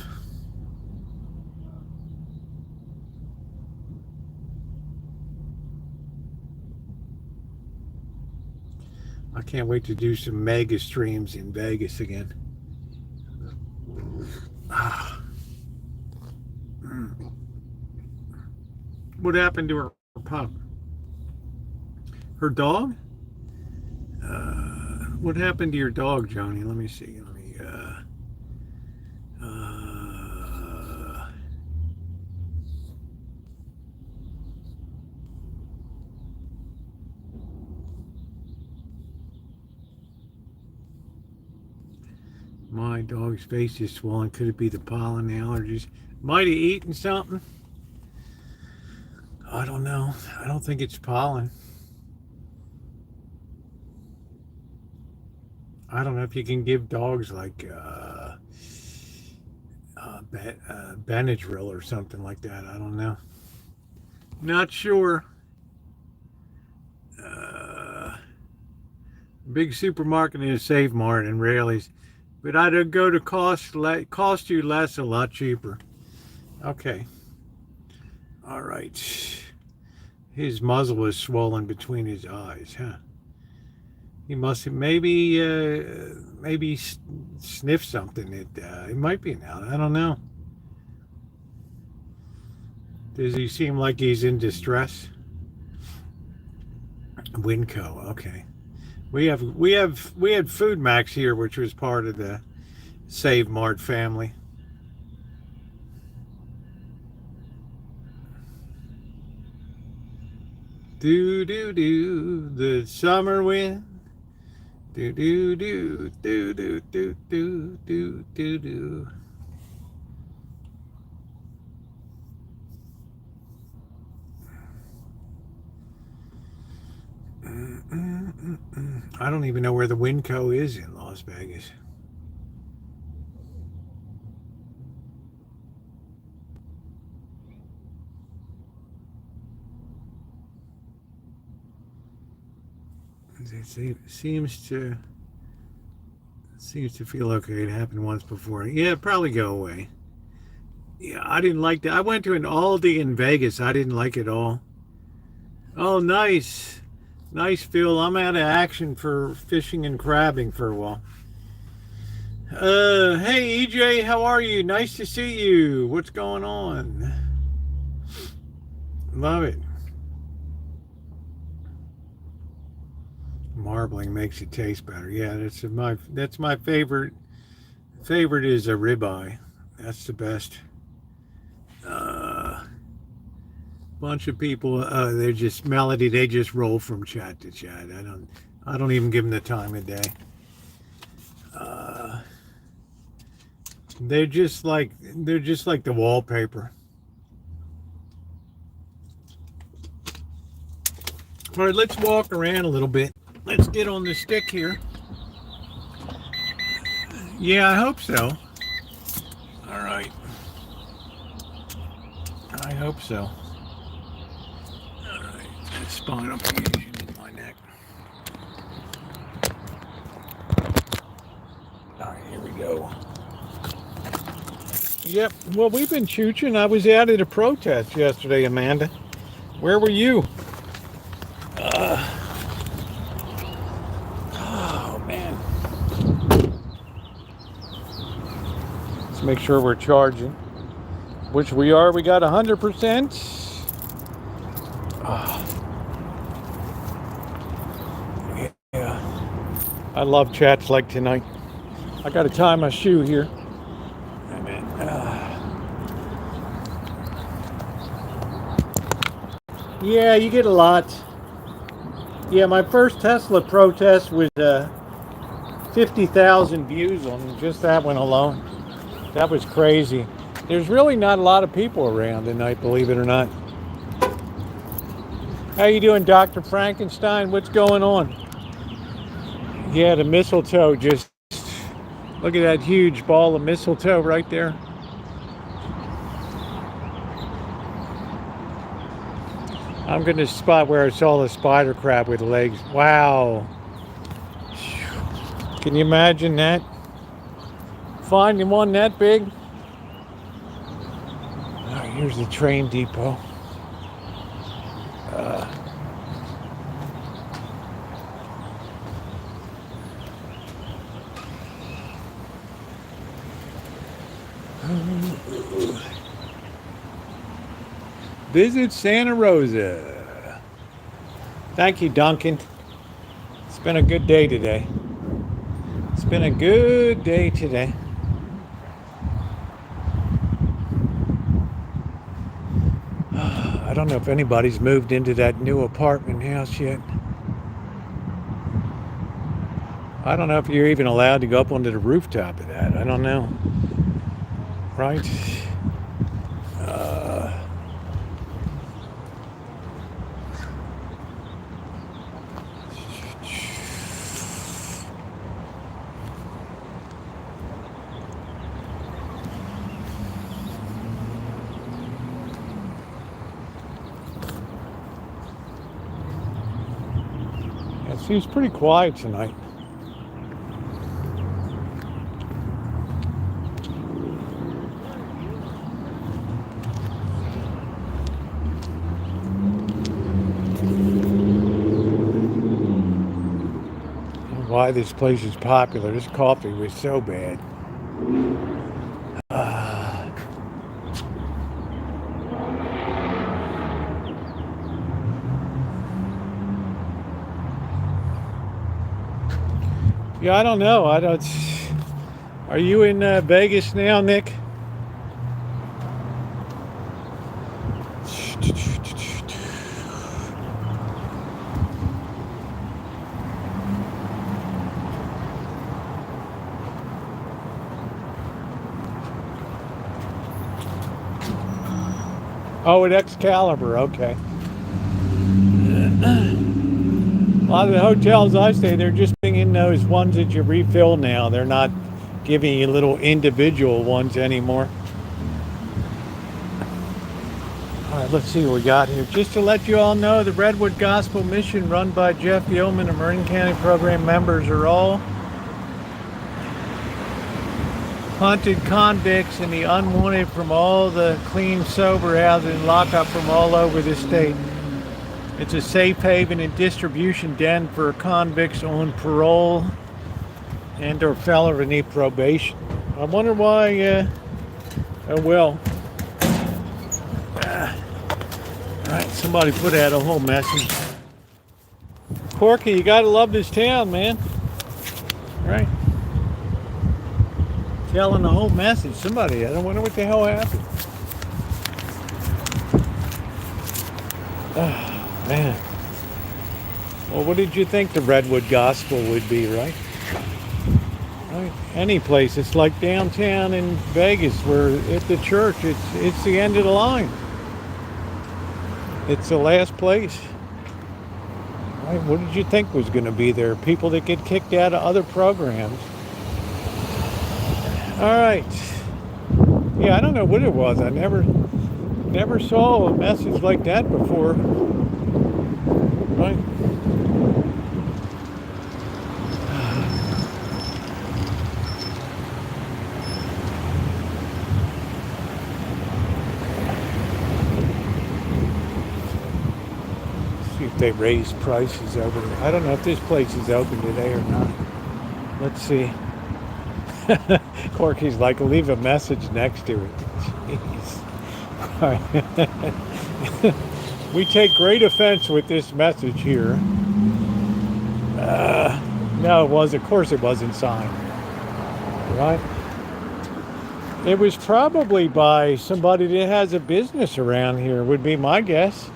I can't wait to do some mega streams in Vegas again. What happened to her pup? Her dog? What happened to your dog, Johnny? Let me see. My dog's face is swollen. Could it be the pollen allergies? Might have eaten something. I don't know. I don't think it's pollen. I don't know if you can give dogs like Benadryl or something like that. I don't know. Not sure. Big supermarket is Save Mart and Raley's, but I'd go to cost you less, a lot cheaper. Okay. All right. His muzzle is swollen between his eyes, huh? He must have maybe sniffed something. It might be now. I don't know. Does he seem like he's in distress? Winco, okay. We had Food Max here, which was part of the Save Mart family. Do do do, the summer wind. Do do do do do do do do do do. I don't even know where the Winco is in Las Vegas. It seems to feel okay. It happened once before. Yeah, probably go away. Yeah, I didn't like that. I went to an Aldi in Vegas. I didn't like it all. Oh, nice. Nice, Phil. I'm out of action for fishing and crabbing for a while. Hey, EJ, how are you? Nice to see you. What's going on? Love it. Marbling makes it taste better. Yeah, that's my favorite. Favorite is a ribeye. That's the best. Bunch of people, they're just Melody. They just roll from chat to chat. I don't even give them the time of day. They're just like the wallpaper. All right, let's walk around a little bit. Let's get on the stick here. Yeah, I hope so. All right. hope so. Alright, spinal fusion in my neck. Alright, here we go. Yep, well, we've been chooching. I was out at a protest yesterday, Amanda. Where were you? Oh, man. Let's make sure we're charging. Which we are. We got 100%. Yeah. I love chats like tonight. I got to tie my shoe here. Yeah, you get a lot. Yeah, my first Tesla protest was 50,000 views on just that one alone. That was crazy. There's really not a lot of people around tonight, believe it or not. How you doing, Dr. Frankenstein? What's going on? Yeah, the mistletoe just... Look at that huge ball of mistletoe right there. I'm going to spot where I saw the spider crab with legs. Wow. Can you imagine that? Finding one that big? Oh, here's the train depot. Visit Santa Rosa. Thank you, Duncan. It's been a good day today. It's been a good day today. I don't know if anybody's moved into that new apartment house yet. I don't know if you're even allowed to go up onto the rooftop of that. I don't know. Right? It seems pretty quiet tonight. Why this place is popular. This coffee was so bad. Yeah, I don't know. Are you in Vegas now, Nick? Oh, at Excalibur, okay. A lot of the hotels I stay, they're just bringing those ones that you refill now. They're not giving you little individual ones anymore. All right, let's see what we got here. Just to let you all know, the Redwood Gospel Mission run by Jeff Yeoman and Marin County Program members are all hunted convicts and the unwanted from all the clean, sober houses and lockup from all over the state. It's a safe haven and distribution den for convicts on parole and or felony probation. I wonder why, oh well. All right, somebody put out a whole message. Corky, you gotta love this town, man. All right. Telling the whole message. Somebody, I don't wonder what the hell happened. Man. Well, what did you think the Redwood Gospel would be, right? Right? Any place. It's like downtown in Vegas where at the church, it's the end of the line. It's the last place. Right? What did you think was going to be there? People that get kicked out of other programs. All right. Yeah, I don't know what it was. Never saw a message like that before. Right? See if they raise prices over there. I don't know if this place is open today or not. Let's see. Corky's like, leave a message next to it. Jeez. We take great offense with this message here. No, it was. Of course, it wasn't signed. Right? It was probably by somebody that has a business around here, would be my guess.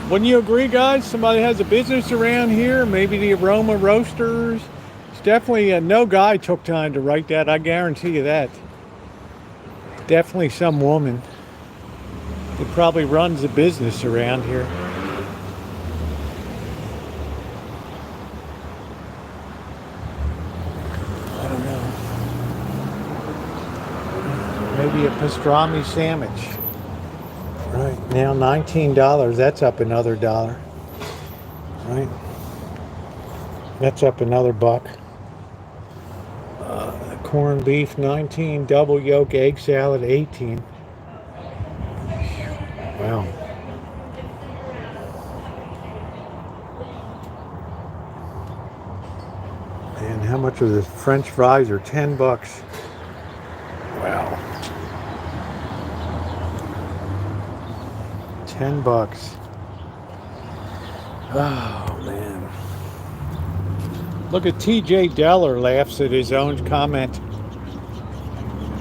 Wouldn't you agree, guys? Somebody has a business around here, maybe the Aroma Roasters. It's definitely no guy took time to write that. I guarantee you that. Definitely some woman that probably runs a business around here. I don't know. Maybe a pastrami sandwich. Right, now $19, that's up another dollar. Right? That's up another buck. Corned beef, 19. Double yolk egg salad, 18. Wow. And how much are the French fries? Are 10 bucks. Wow. 10 bucks. Oh, man. Look at TJ Deller laughs at his own comment.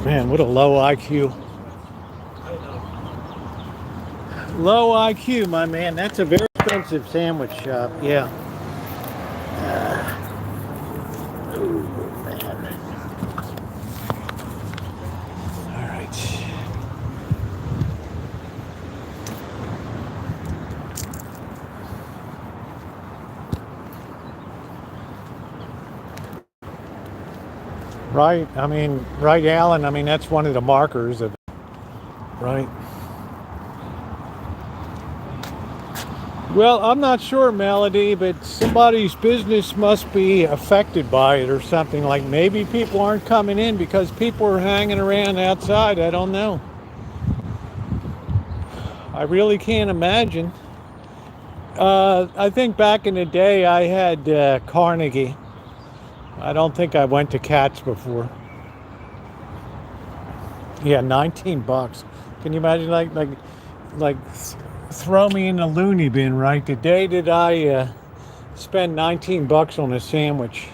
Man, what a low IQ. Low IQ, my man. That's a very expensive sandwich shop. Yeah. Oh, man. All right. Right, I mean, right, Alan, I mean, that's one of the markers of, right? Well, I'm not sure, Melody, but somebody's business must be affected by it or something. Like maybe people aren't coming in because people are hanging around outside. I don't know. I really can't imagine. I think back in the day I had Carnegie. I don't think I went to Cats before. Yeah, 19 bucks. Can you imagine like throw me in the loony bin, right? The day that I spend 19 bucks on a sandwich.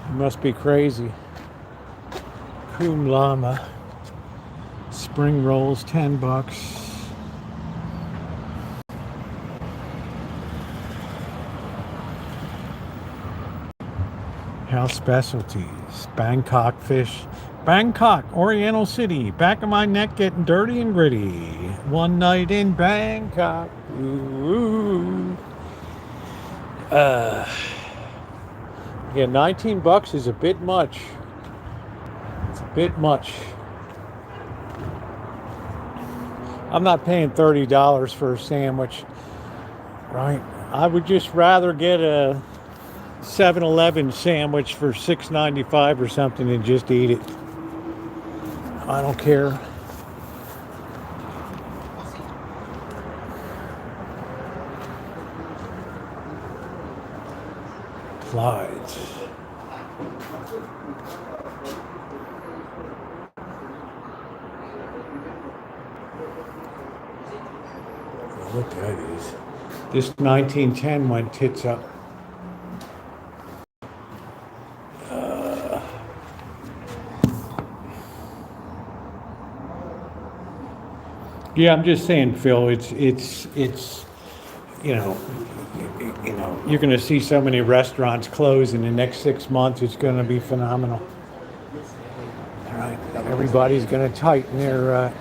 It must be crazy. Coon llama. Spring rolls, 10 bucks. House specialties, Bangkok fish. Bangkok, Oriental City, back of my neck getting dirty and gritty. One night in Bangkok. Ooh. Yeah, 19 bucks is a bit much. It's a bit much. I'm not paying $30 for a sandwich, right? I would just rather get a 7-Eleven sandwich for $6.95 or something and just eat it. I don't care. Clyde's. Look at these. This 1910 went tits up. Yeah, I'm just saying, Phil. It's you know, you're going to see so many restaurants close in the next 6 months. It's going to be phenomenal. All right, everybody's going to tighten their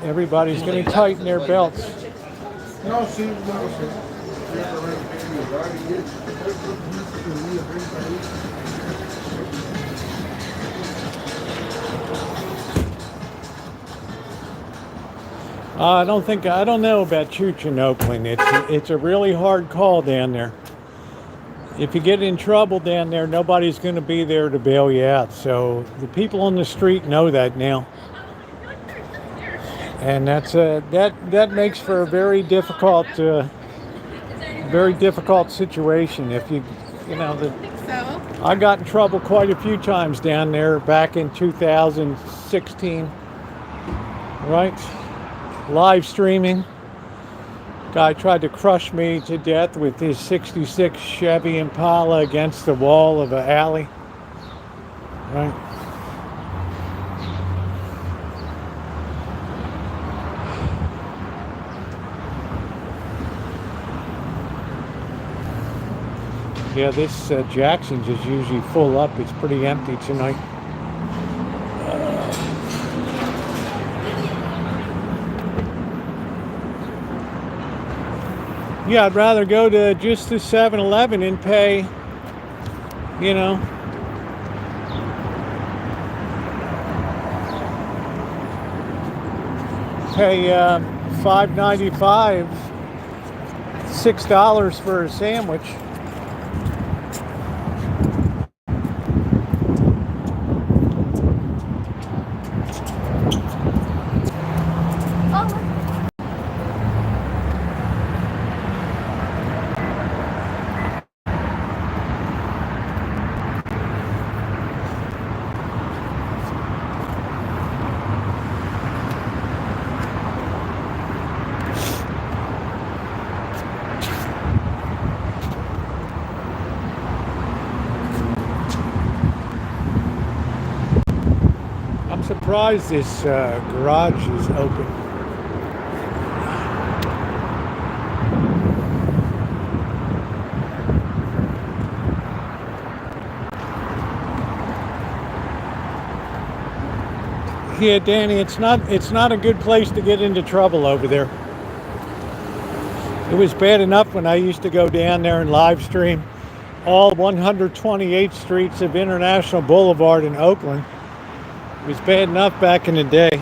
belts. I don't know about Chooch in Oakland. It's a really hard call down there. If you get in trouble down there, nobody's going to be there to bail you out. So the people on the street know that now, and that makes for a very difficult situation. If you know the I got in trouble quite a few times down there back in 2016, right? Live streaming. Guy tried to crush me to death with his 66 Chevy Impala against the wall of an alley, right? Yeah, this Jackson's is usually full up. It's pretty empty tonight. Yeah, I'd rather go to just the 7-Eleven and pay, you know, pay $5.95, $6 for a sandwich. I'm surprised this garage is open. Yeah, Danny, it's not a good place to get into trouble over there. It was bad enough when I used to go down there and live stream all 128 streets of International Boulevard in Oakland. It was bad enough back in the day.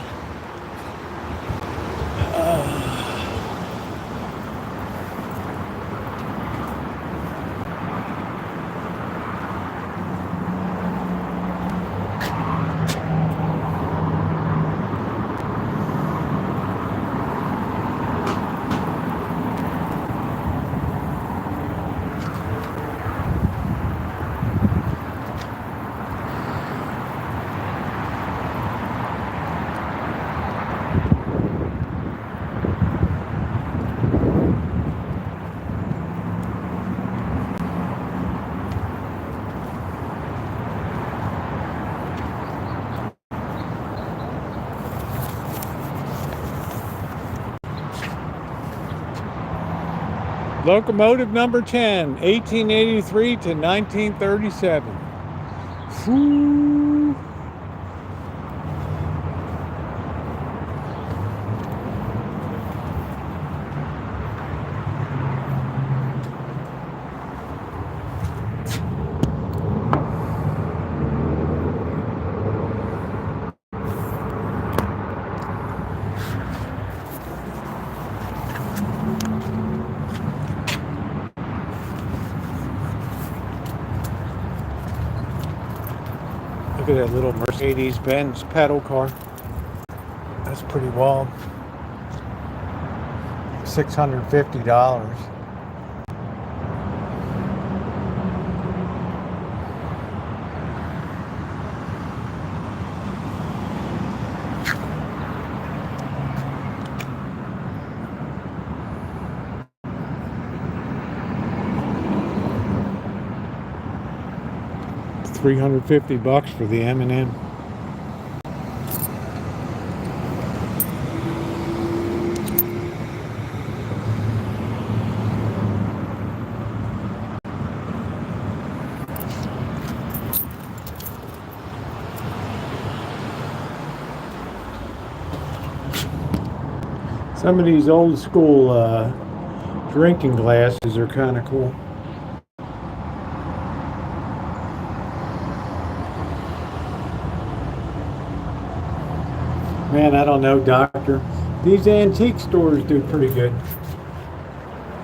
Locomotive number 10, 1883 to 1937. Whew. Look at that little Mercedes-Benz pedal car. That's pretty wild. $650. $350 for the M&M. Some of these old school drinking glasses are kind of cool. Man, I don't know, doctor. These antique stores do pretty good.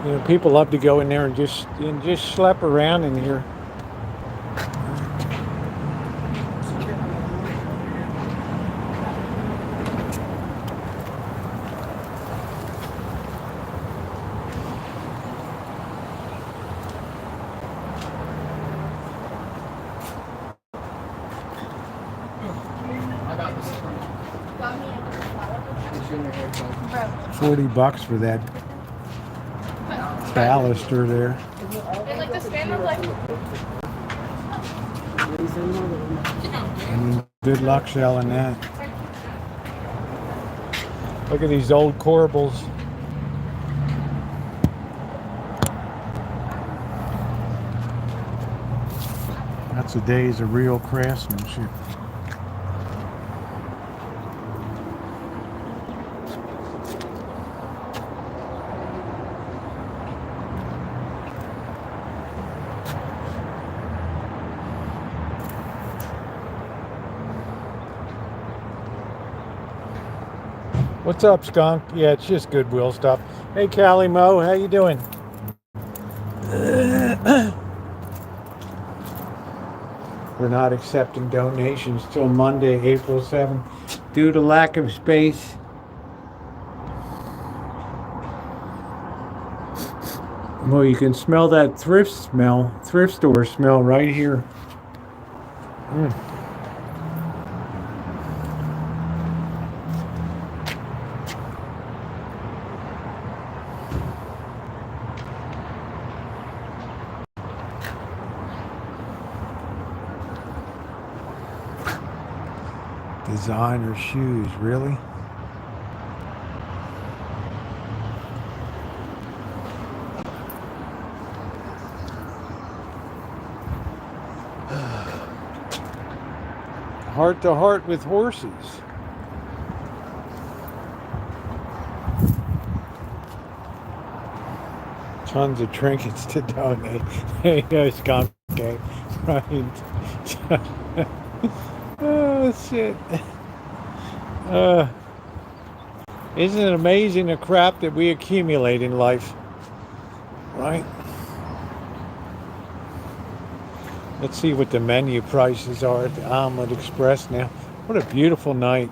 You know, people love to go in there and just schlep around in here. $40 for that baluster there.
And like the stand up, like.
And good luck selling that. Look at these old corbels. That's the days of real craftsmanship. What's up, skunk? Yeah, it's just Goodwill stuff. Hey, Callie Mo, how you doing? We're not accepting donations till Monday, April 7th, due to lack of space. Well, you can smell that thrift store smell right here. Designer shoes, really? Heart to heart with horses. Tons of trinkets to donate. Hey, skunk game. Right. Oh, shit. Isn't it amazing the crap that we accumulate in life? Right? Let's see what the menu prices are at the Omelet Express now. What a beautiful night.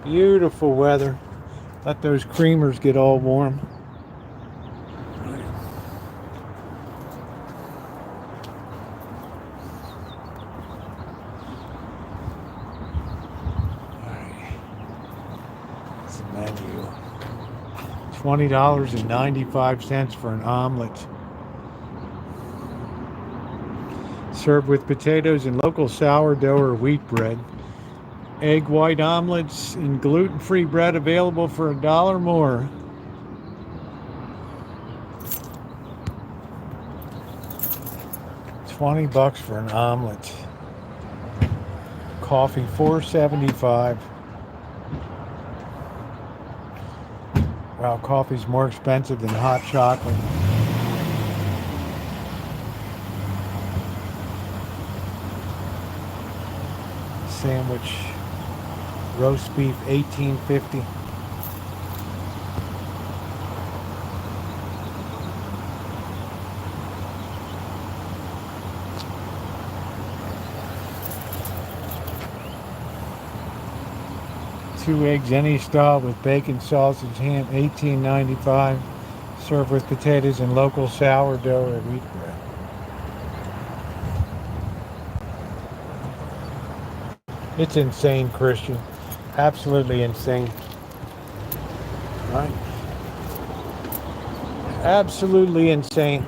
Beautiful weather. Let those creamers get all warm. Menu. $20.95 for an omelet. Served with potatoes and local sourdough or wheat bread. Egg white omelets and gluten-free bread available for $1 more. $20 for an omelet. Coffee $4.75. Wow, coffee's more expensive than hot chocolate. Sandwich, roast beef, $18.50. Two eggs any style with bacon, sausage, ham, $18.95. Served with potatoes and local sourdough or wheat bread. It's insane, Christian. Absolutely insane. Right? Absolutely insane.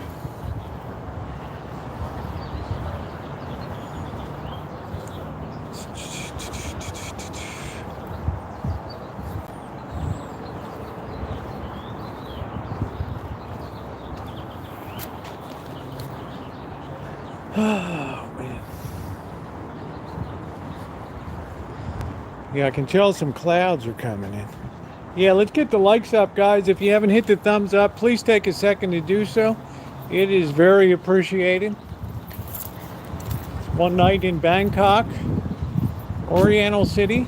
Oh, man. Yeah, I can tell some clouds are coming in. Yeah, let's get the likes up, guys. If you haven't hit the thumbs up, please take a second to do so. It is very appreciated. One night in Bangkok, Oriental City.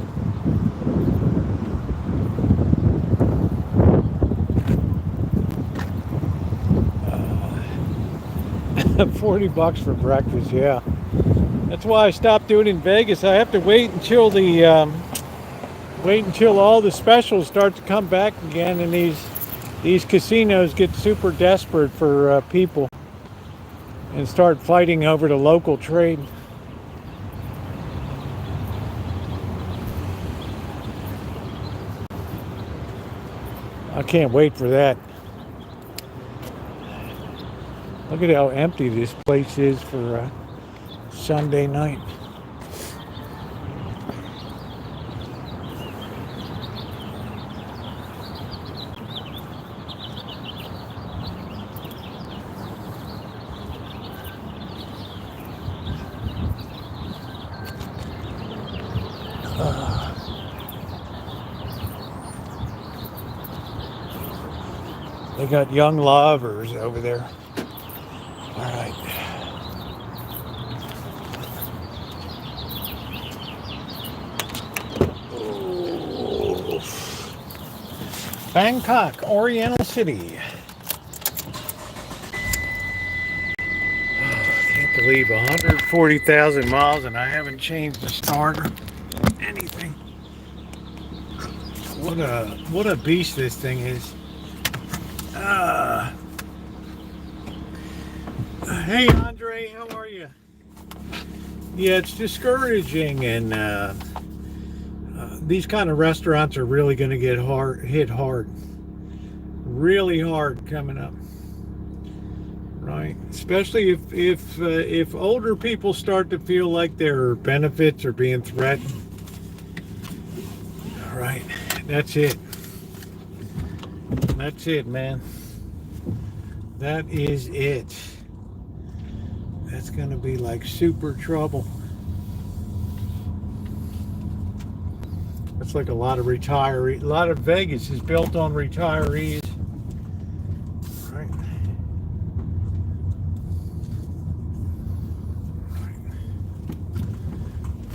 $40 for breakfast, yeah. That's why I stopped doing it in Vegas. I have to wait until all the specials start to come back again, and these casinos get super desperate for people and start fighting over the local trade. I can't wait for that. Look at how empty this place is for Sunday night. They got young lovers over there. All right. Oh. Bangkok, Oriental City. Can't believe 140,000 miles and I haven't changed the starter. Anything. What a beast this thing is. Hey Andre, how are you? Yeah, it's discouraging, and these kind of restaurants are really going to get hit hard, really hard coming up, right? Especially if older people start to feel like their benefits are being threatened. All right, that's it. That's it, man. That is it. That's going to be like super trouble. That's like a lot of retirees. A lot of Vegas is built on retirees. Right.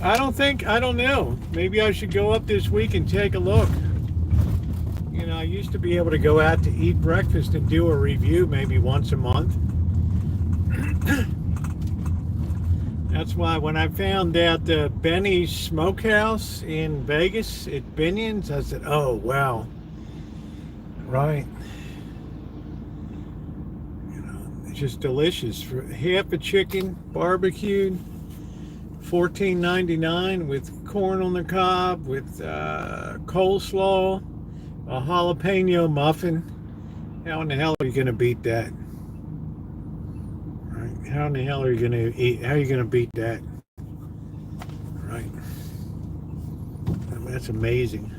I don't know. Maybe I should go up this week and take a look. You know, I used to be able to go out to eat breakfast and do a review maybe once a month. That's why when I found out Benny's Smokehouse in Vegas at Binion's, I said, oh, wow. Right. You know, it's just delicious. For half a chicken, barbecued, $14.99 with corn on the cob, with coleslaw, a jalapeno muffin. How in the hell are you going to beat that? How in the hell are you going to eat? How are you going to beat that? Right. I mean, that's amazing.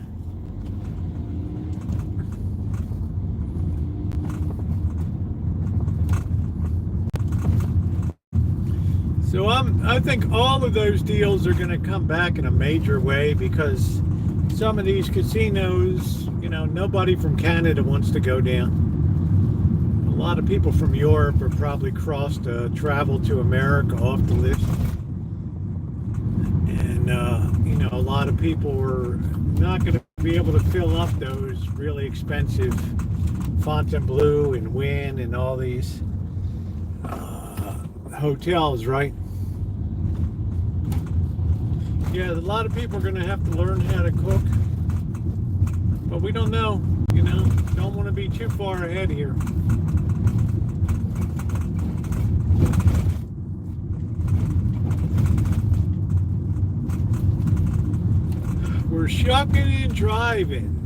So I think all of those deals are going to come back in a major way, because some of these casinos, you know, nobody from Canada wants to go down. A lot of people from Europe are probably crossed travel to America off the list. And, you know, a lot of people are not going to be able to fill up those really expensive Fontainebleau and Wynn and all these hotels, right? Yeah, a lot of people are going to have to learn how to cook. But we don't know, you know, don't want to be too far ahead here. We're shucking and driving.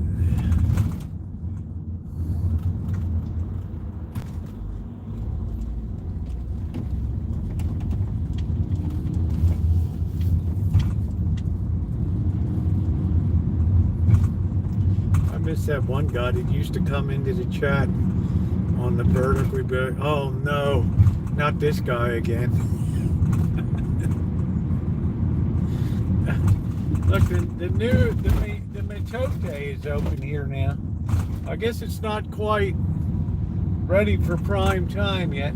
I miss that one guy that used to come into the chat on the vertically. Oh no, not this guy again. Look, the Metote is open here now. I guess it's not quite ready for prime time yet.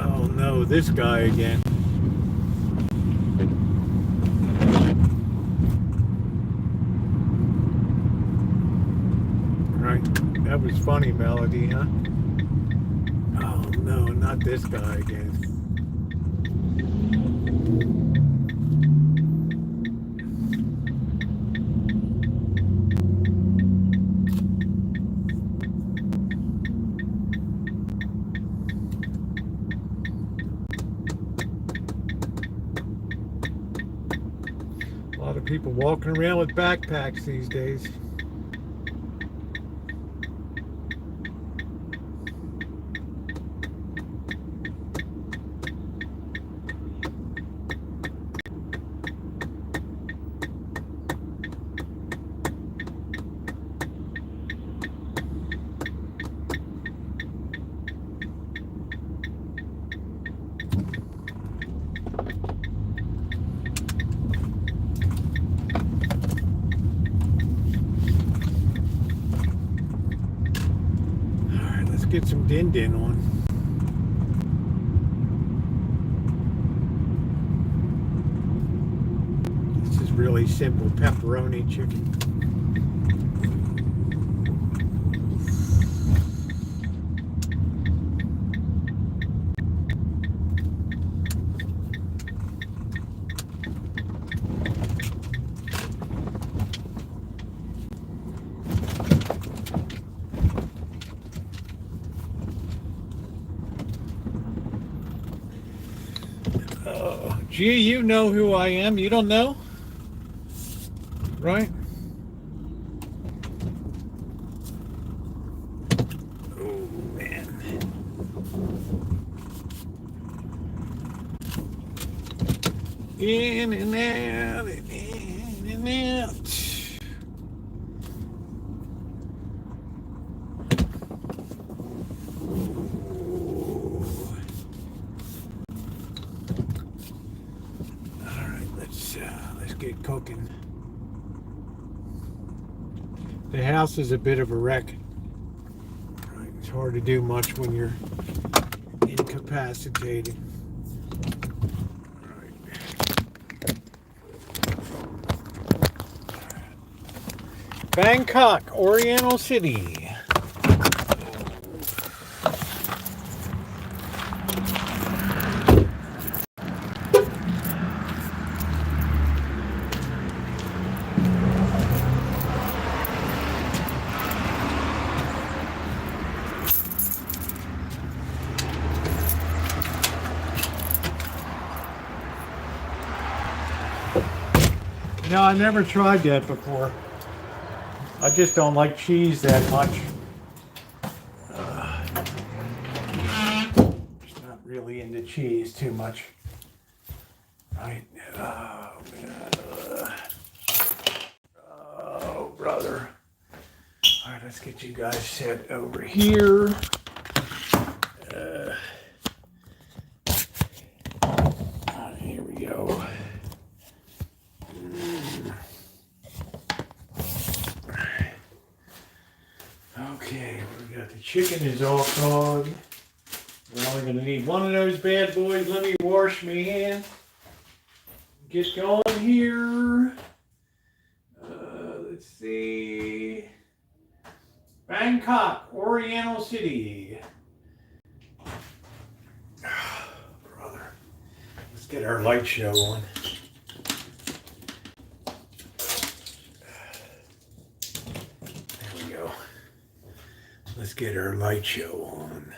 Oh no, this guy again. That was funny, Melody, huh? Oh no, not this guy again. A lot of people walking around with backpacks these days. Alright, let's get some din-din on. This is really simple pepperoni chicken. Gee, you know who I am. You don't know? Right? Oh, man. In and out, in and out. Let's get cooking. The house is a bit of a wreck. It's hard to do much when you're incapacitated. Bangkok, Oriental City. No, I never tried that before. I just don't like cheese that much. Just not really into cheese too much. Right? Oh, man. Oh, brother. All right, let's get you guys set over here. Here we go. Okay, we got the chicken is all cooked. We're only going to need one of those bad boys. Let me wash my hands. Get going here. Let's see. Bangkok, Oriental City. Brother, let's get our light show on. There we go. Let's get our light show on.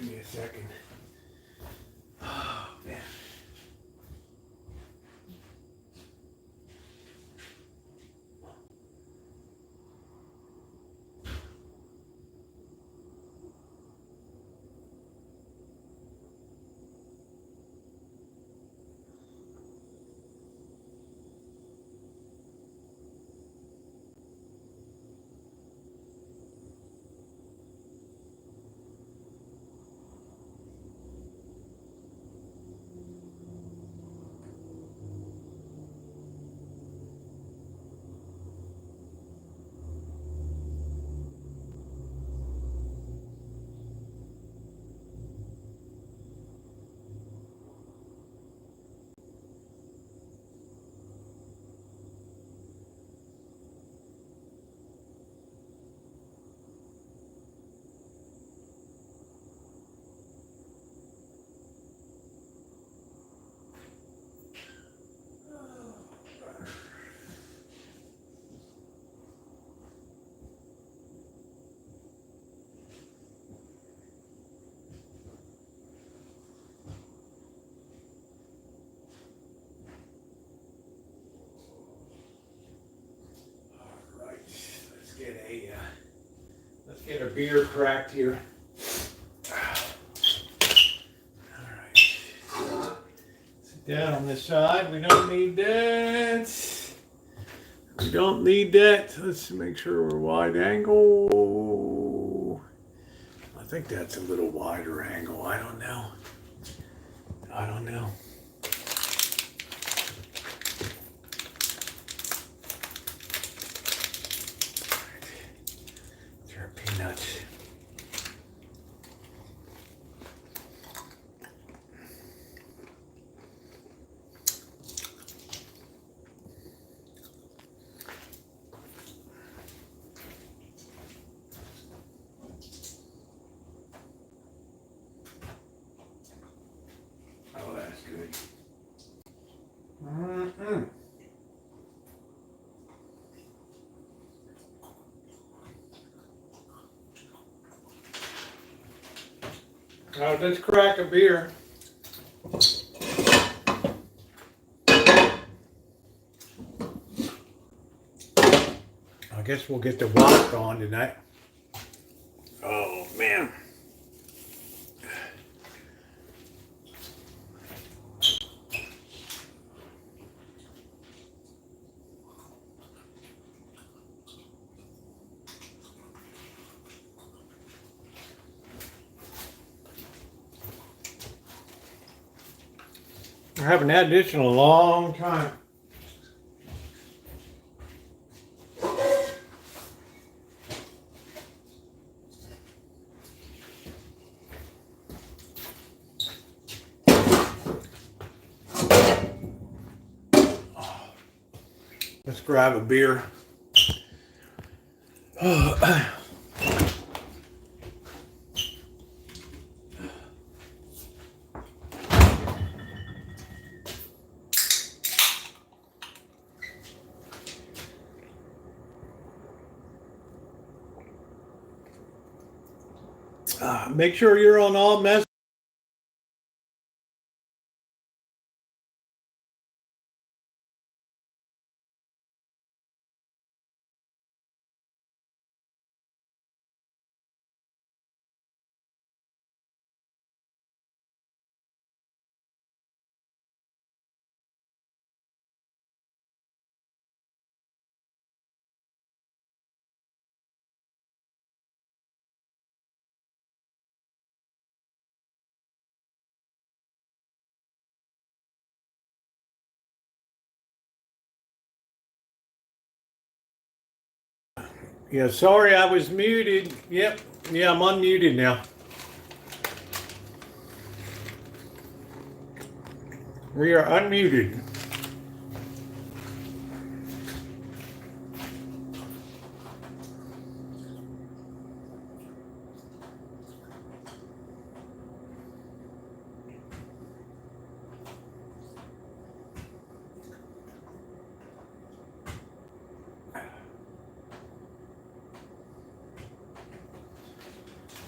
Give me a second. Oh, man. get a beer cracked here. Alright. Sit down on this side. We don't need that. We don't need that. Let's make sure we're wide angle. I think that's a little wider angle. I don't know. I don't know. They're peanuts. Oh, that's good. Mm-mm. Let's crack a beer. I guess we'll get the walk on tonight. Oh, man. I haven't had this in a long time. Let's grab a beer. Make sure you're on all messages. Yeah, sorry I was muted. Yep. Yeah, I'm unmuted now. We are unmuted.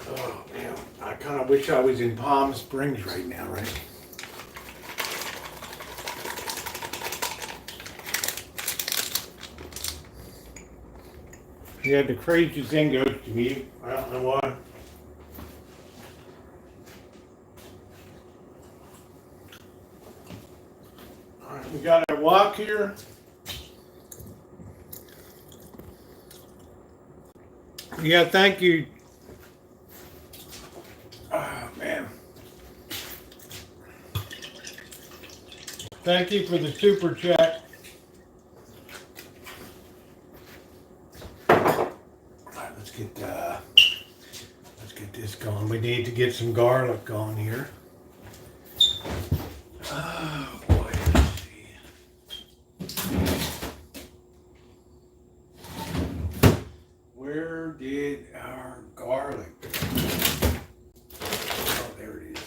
Oh, man. I kind of wish I was in Palm Springs right now, right? Yeah, the craziest thing goes to me. I don't know why. All right, we got our walk here. Yeah, thank you. Oh, man. Thank you for the super chat. All right, let's get this going. We need to get some garlic on here. Oh boy, let's see. Where did our garlic go? Oh, there it is.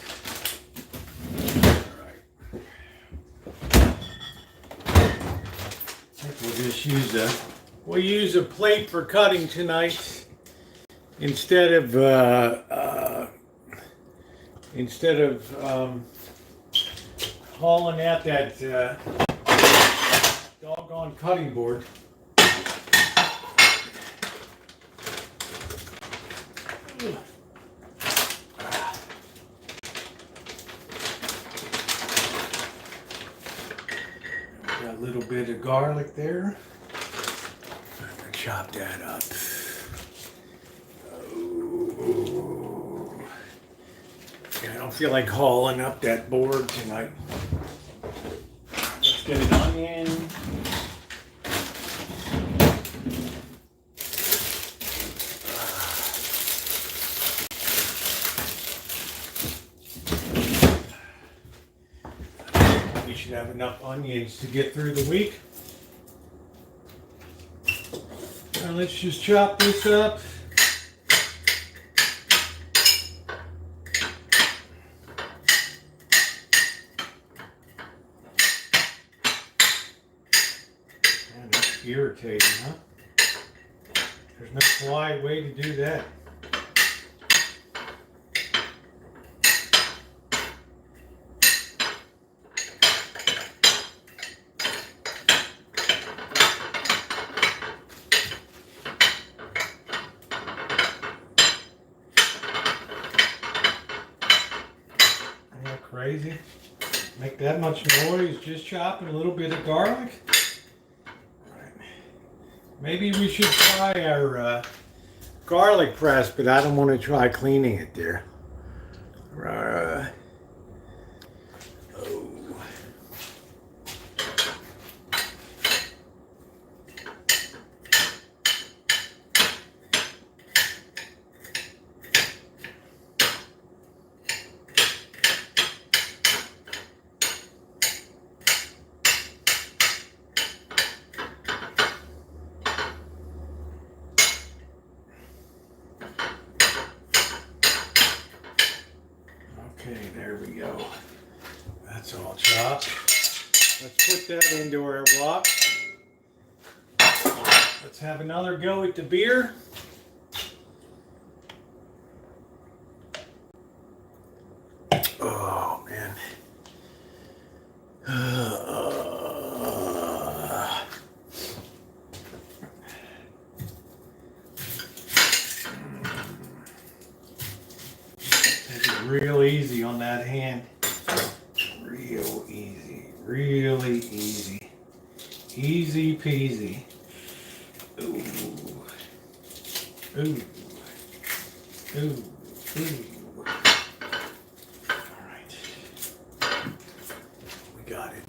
All right. I think we'll just use a plate for cutting tonight instead of hauling out that doggone cutting board. a little bit of garlic there. I'm gonna chop that up. Oh, I don't feel like hauling up that board tonight. Let's get an onion. We should have enough onions to get through the week. Now let's just chop this up. Man, that's irritating, huh? There's no polite way to do that. Crazy. Make that much noise just chopping a little bit of garlic. Right. Maybe we should try our garlic press, but I don't want to try cleaning it there. Oh. Okay, there we go. That's all chopped. Let's put that into our wok. Let's have another go at the beer. Oh, man. Real easy on that hand. Real easy. Really easy. Easy peasy. Ooh. Ooh. Ooh. Ooh. All right. We got it.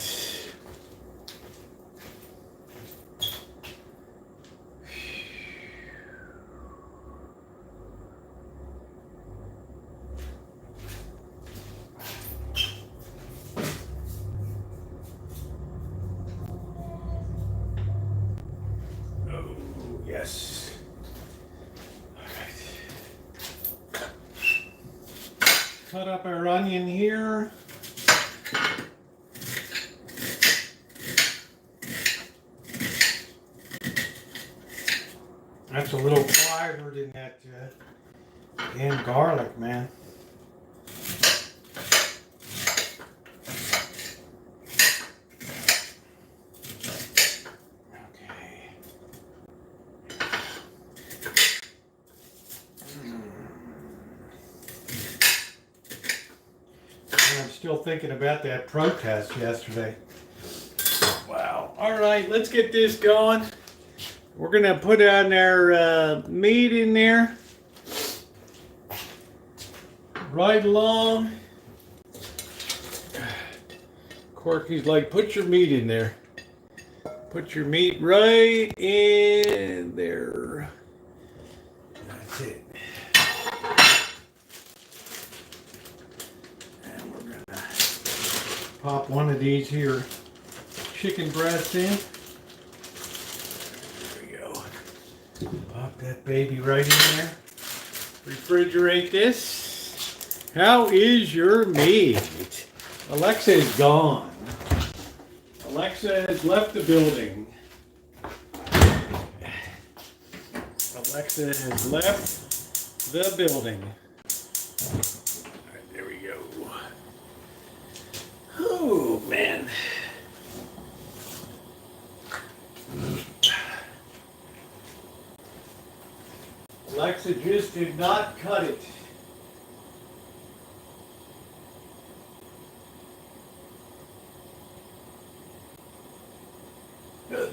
Yes. All right. Cut up our onion here. That's a little quieter than that damn garlic, man. I'm still thinking about that protest yesterday. Wow. All right, let's get this going. We're going to put on our meat in there. Right along. Corky's like, put your meat in there. Put your meat right in there. That's it. Pop one of these here chicken breasts in. There we go. Pop that baby right in there. Refrigerate this. How is your meat? Alexa is gone. Alexa has left the building. Alexa has left the building. All right, there we go. Oh, man. Alexa just did not cut it. Don't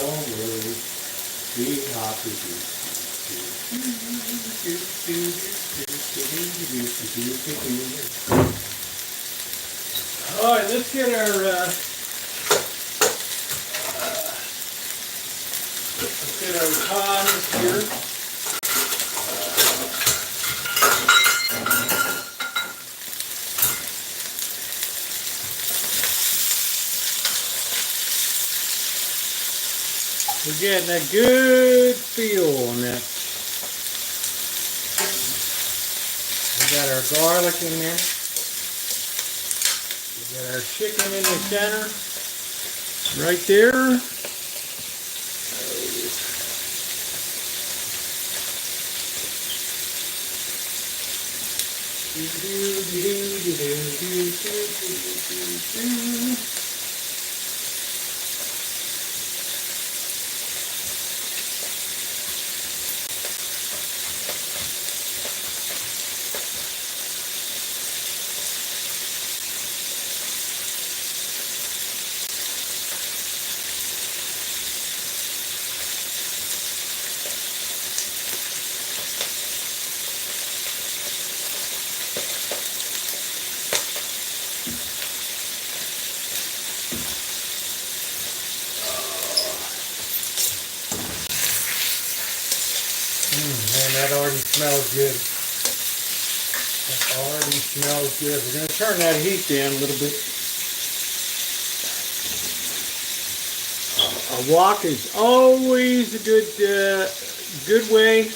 worry, be happy. All right, let's get our tongs here. We're getting a good feel on that. We got our garlic in there. We got our chicken in the center. Right there. Man, that already smells good. That already smells good. We're going to turn that heat down a little bit. A wok is always a good way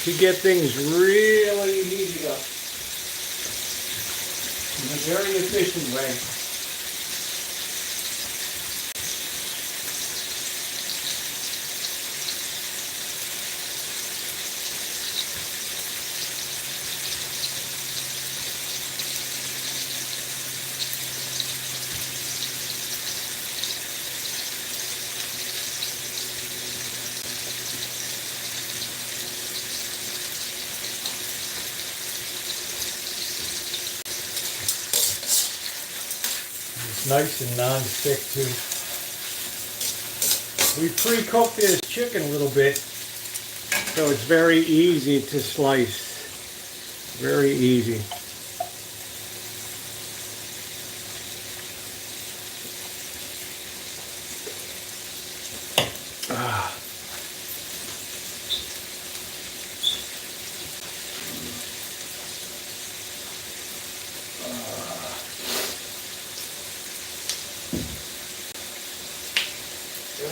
to get things really heated up. In a very efficient way. Nice and non-stick too. We pre-cooked this chicken a little bit, so it's very easy to slice. Very easy.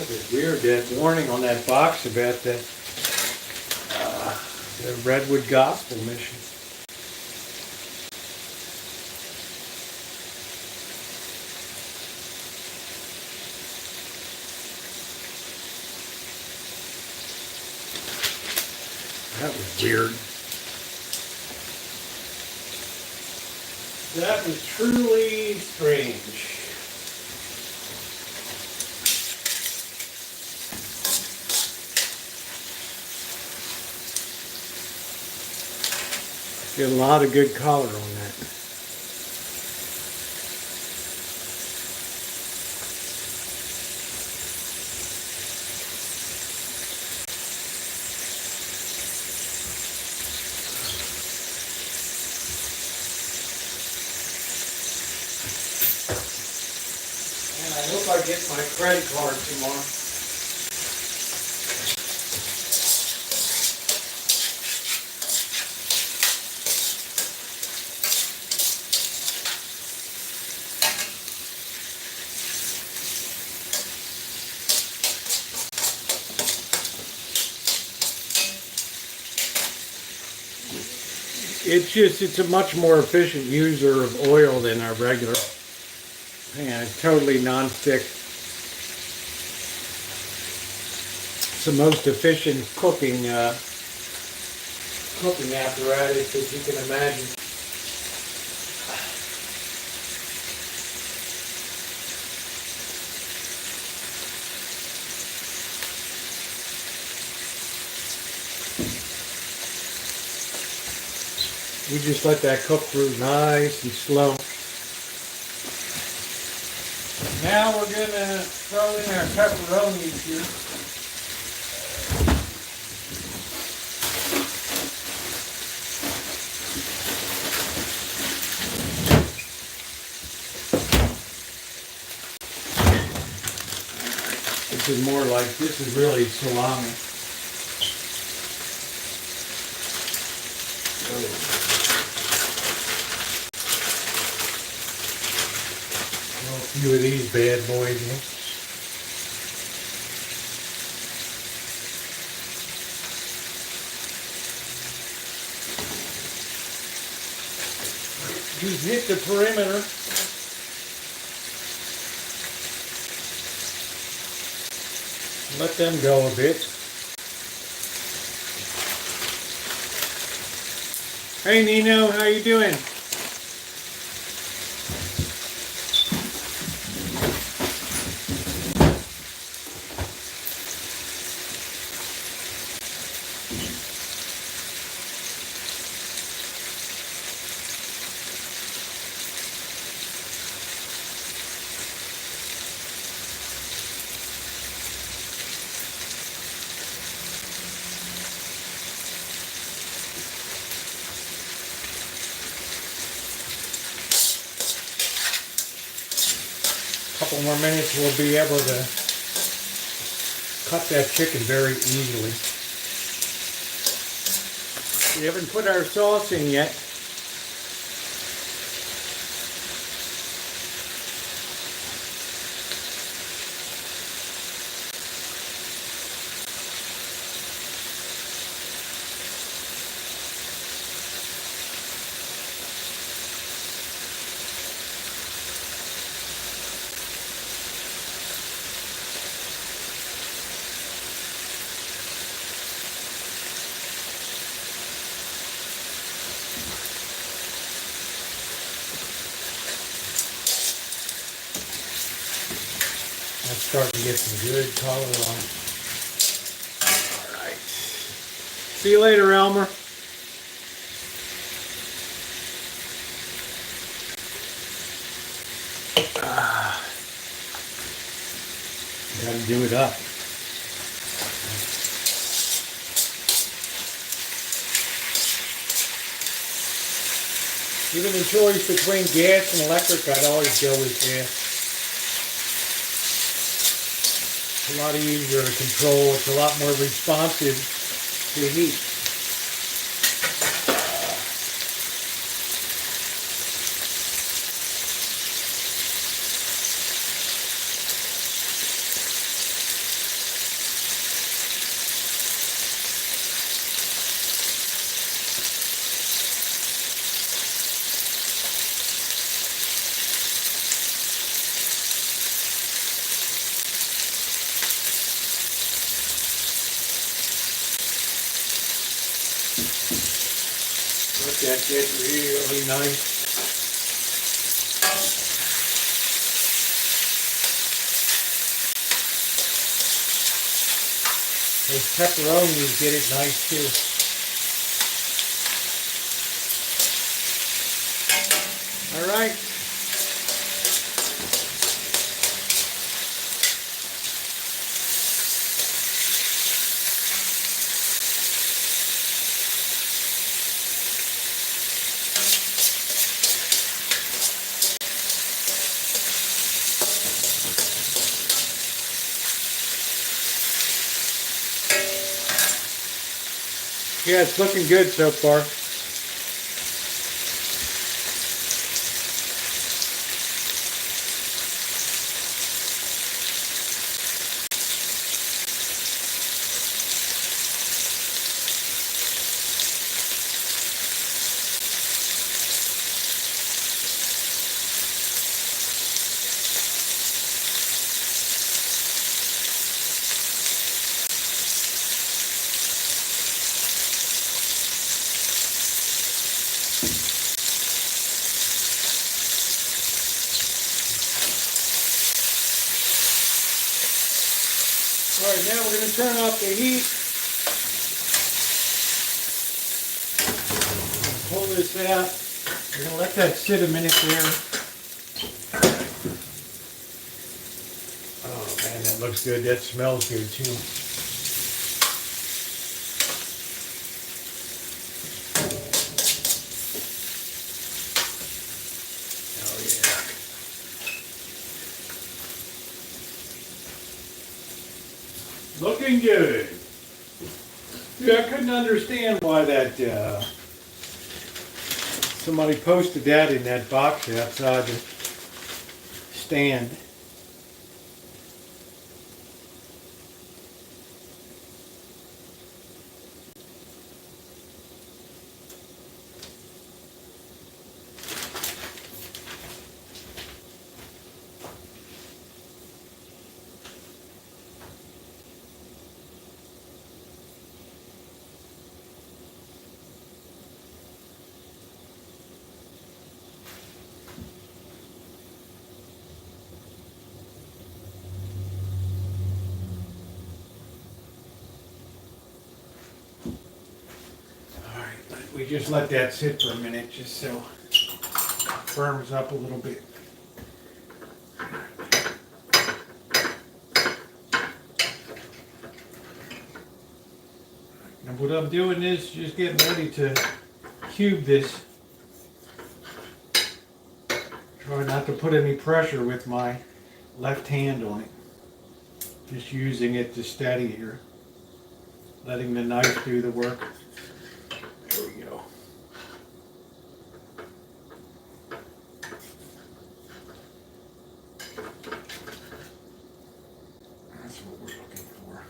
It's weird, that warning on that box about the Redwood Gospel Mission. That was weird. That was truly strange. Get a lot of good color on that. And I hope I get my credit card tomorrow. It's a much more efficient user of oil than our regular. pan. It's totally non-stick. It's the most efficient cooking apparatus that you can imagine. We just let that cook through nice and slow. Now we're gonna throw in our pepperonis here. This is more like, this is really salami. A few of these bad boys here. Just hit the perimeter. Let them go a bit. Hey Nino, how you doing? Couple more minutes, we'll be able to cut that chicken very easily. We haven't put our sauce in yet. That's starting to get some good color on it. All right. See you later, Elmer. Gotta do it up. Given the choice between gas and electric, I'd always go with gas. It's a lot easier to control. It's a lot more responsive to heat. Let that get really nice. Those pepperonis get it nice too. All right. Yeah, it's looking good so far. Alright, now we're going to turn off the heat. Pull this out. We're going to let that sit a minute there. Oh man, that looks good. That smells good too. Oh yeah. Looking good. Yeah, I couldn't understand why that somebody posted that in that box outside the stand. We just let that sit for a minute just so it firms up a little bit. And what I'm doing is just getting ready to cube this. Try not to put any pressure with my left hand on it. Just using it to steady here. Letting the knife do the work. There we go. That's what we're looking for.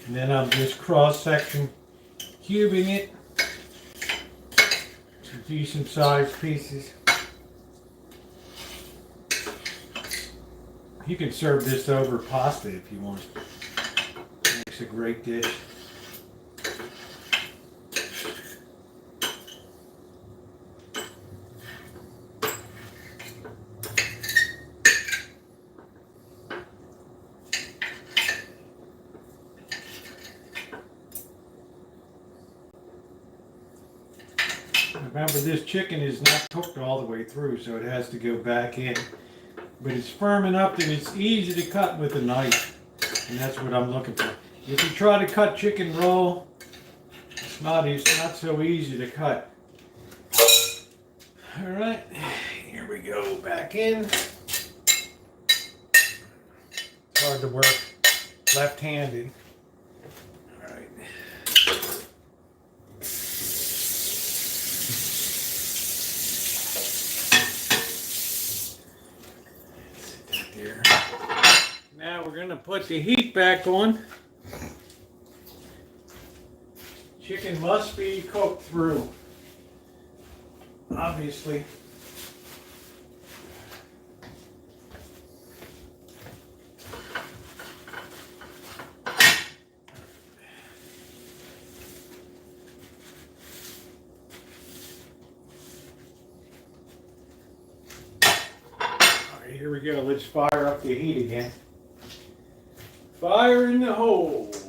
And then I'm just cross-section cubing it to decent sized pieces. You can serve this over pasta if you want. It makes a great dish. Remember, this chicken is not cooked all the way through, so it has to go back in. But it's firm enough that it's easy to cut with a knife. And that's what I'm looking for. If you try to cut chicken raw, it's not so easy to cut. Alright, here we go, back in. It's hard to work left-handed. Alright. There. Now we're going to put the heat back on. Chicken must be cooked through, obviously. Here we go. Let's fire up the heat again. Fire in the hole. There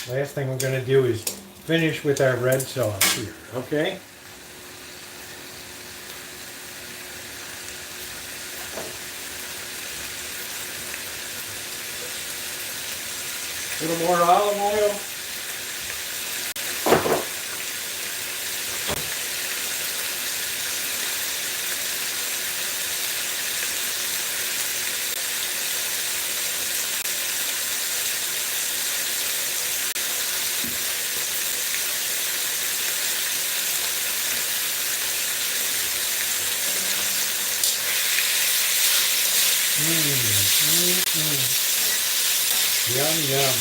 we go. Last thing we're going to do is finish with our red sauce here, okay? A little more olive oil. Yum, yum.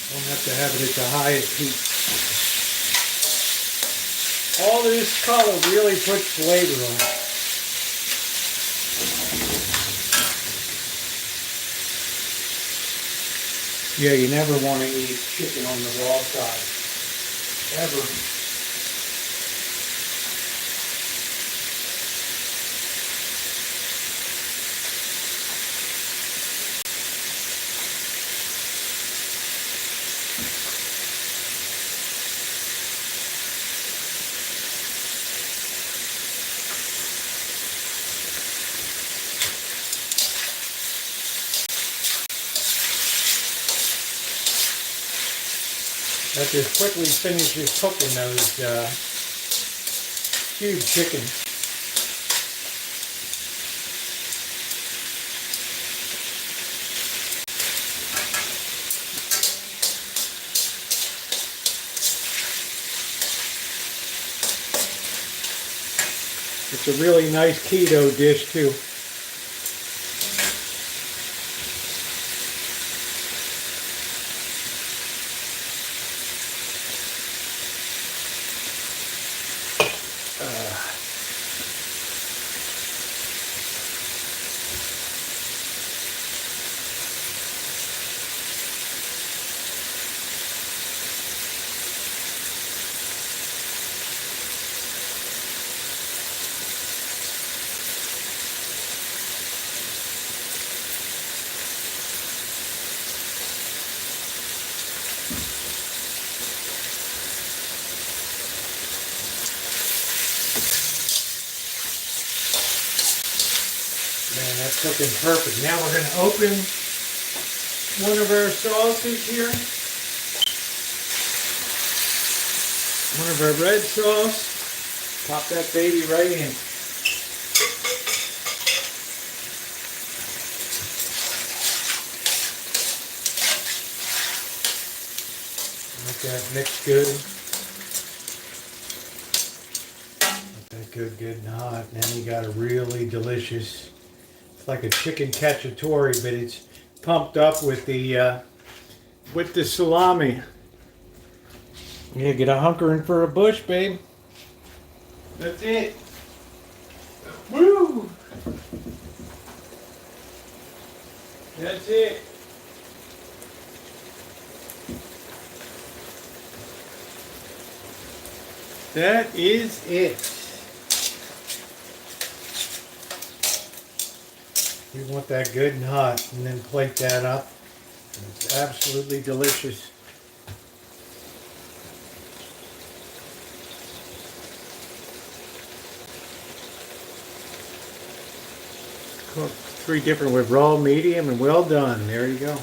Don't have to have it at the highest heat. All this color really puts flavor on it. Yeah, you never want to eat chicken on the raw side. Ever. That just quickly finishes cooking those cube chicken. It's a really nice keto dish too. Man, that's looking perfect. Now we're going to open one of our sauces here. One of our red sauce. Pop that baby right in. Let that mix good. Let that good and hot. Now you got a really delicious, it's like a chicken cacciatore, but it's pumped up with the salami. Yeah, get a hunkering for a bush, babe. That's it. Woo! That's it. That is it. You want that good and hot, and then plate that up. It's absolutely delicious. Cook 3 different with raw, medium, and well done. There you go. All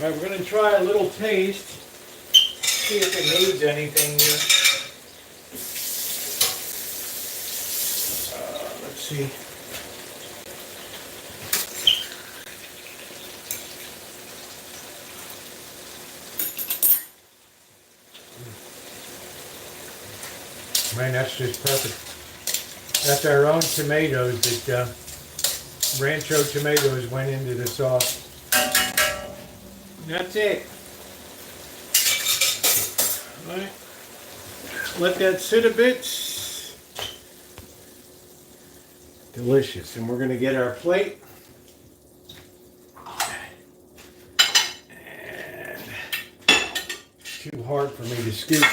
right, we're going to try a little taste. See if it needs anything here. Let's see. Man, that's just perfect. That's our own tomatoes that Rancho tomatoes went into the sauce. That's it. All right. Let that sit a bit. Delicious. And we're going to get our plate. And it's too hard for me to scoop.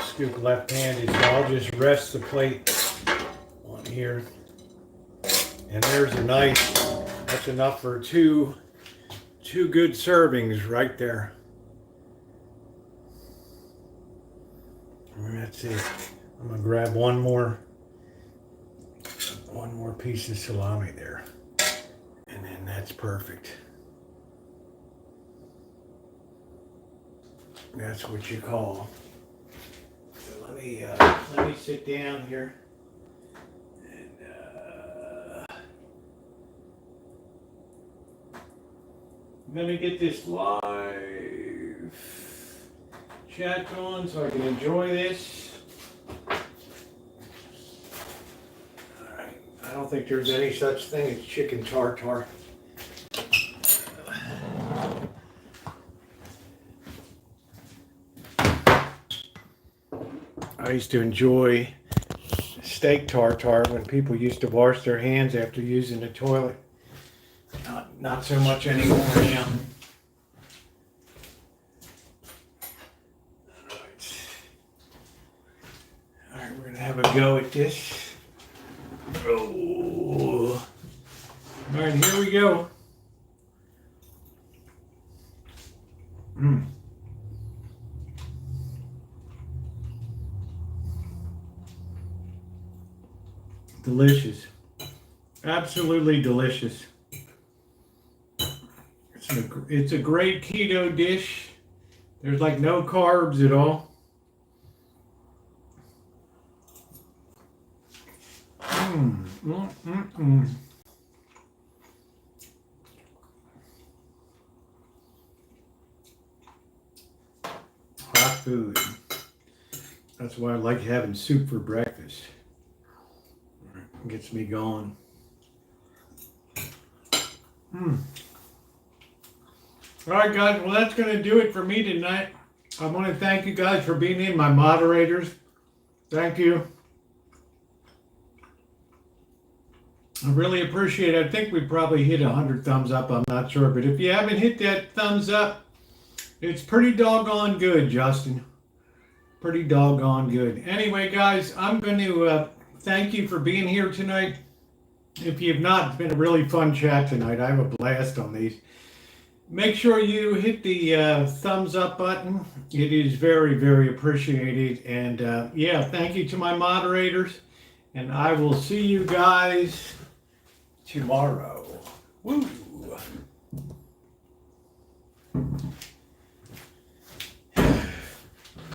Scoop left-handed, so I'll just rest the plate on here. And there's a nice, that's enough for two good servings right there. And that's it. I'm gonna grab one more piece of salami there. And then that's perfect. That's what you call. Let me sit down here and I'm gonna get this live chat going so I can enjoy this. Alright, I don't think there's any such thing as chicken tartare. I used to enjoy steak tartare when people used to wash their hands after using the toilet. not so much anymore now. All right, we're gonna have a go at this. Oh, all right, here we go. Delicious. Absolutely delicious. It's a great keto dish. There's like no carbs at all. Hot food. That's why I like having soup for breakfast. Gets me going. All right, guys. Well, that's going to do it for me tonight. I want to thank you guys for being in, my moderators. Thank you. I really appreciate it. I think we probably hit 100 thumbs up. I'm not sure. But if you haven't hit that thumbs up, it's pretty doggone good, Justin. Pretty doggone good. Anyway, guys, I'm going to thank you for being here tonight. If you've not, it's been a really fun chat tonight. I have a blast on these. Make sure you hit the thumbs up button. It is very, very appreciated. And yeah, thank you to my moderators. And I will see you guys tomorrow. Woo!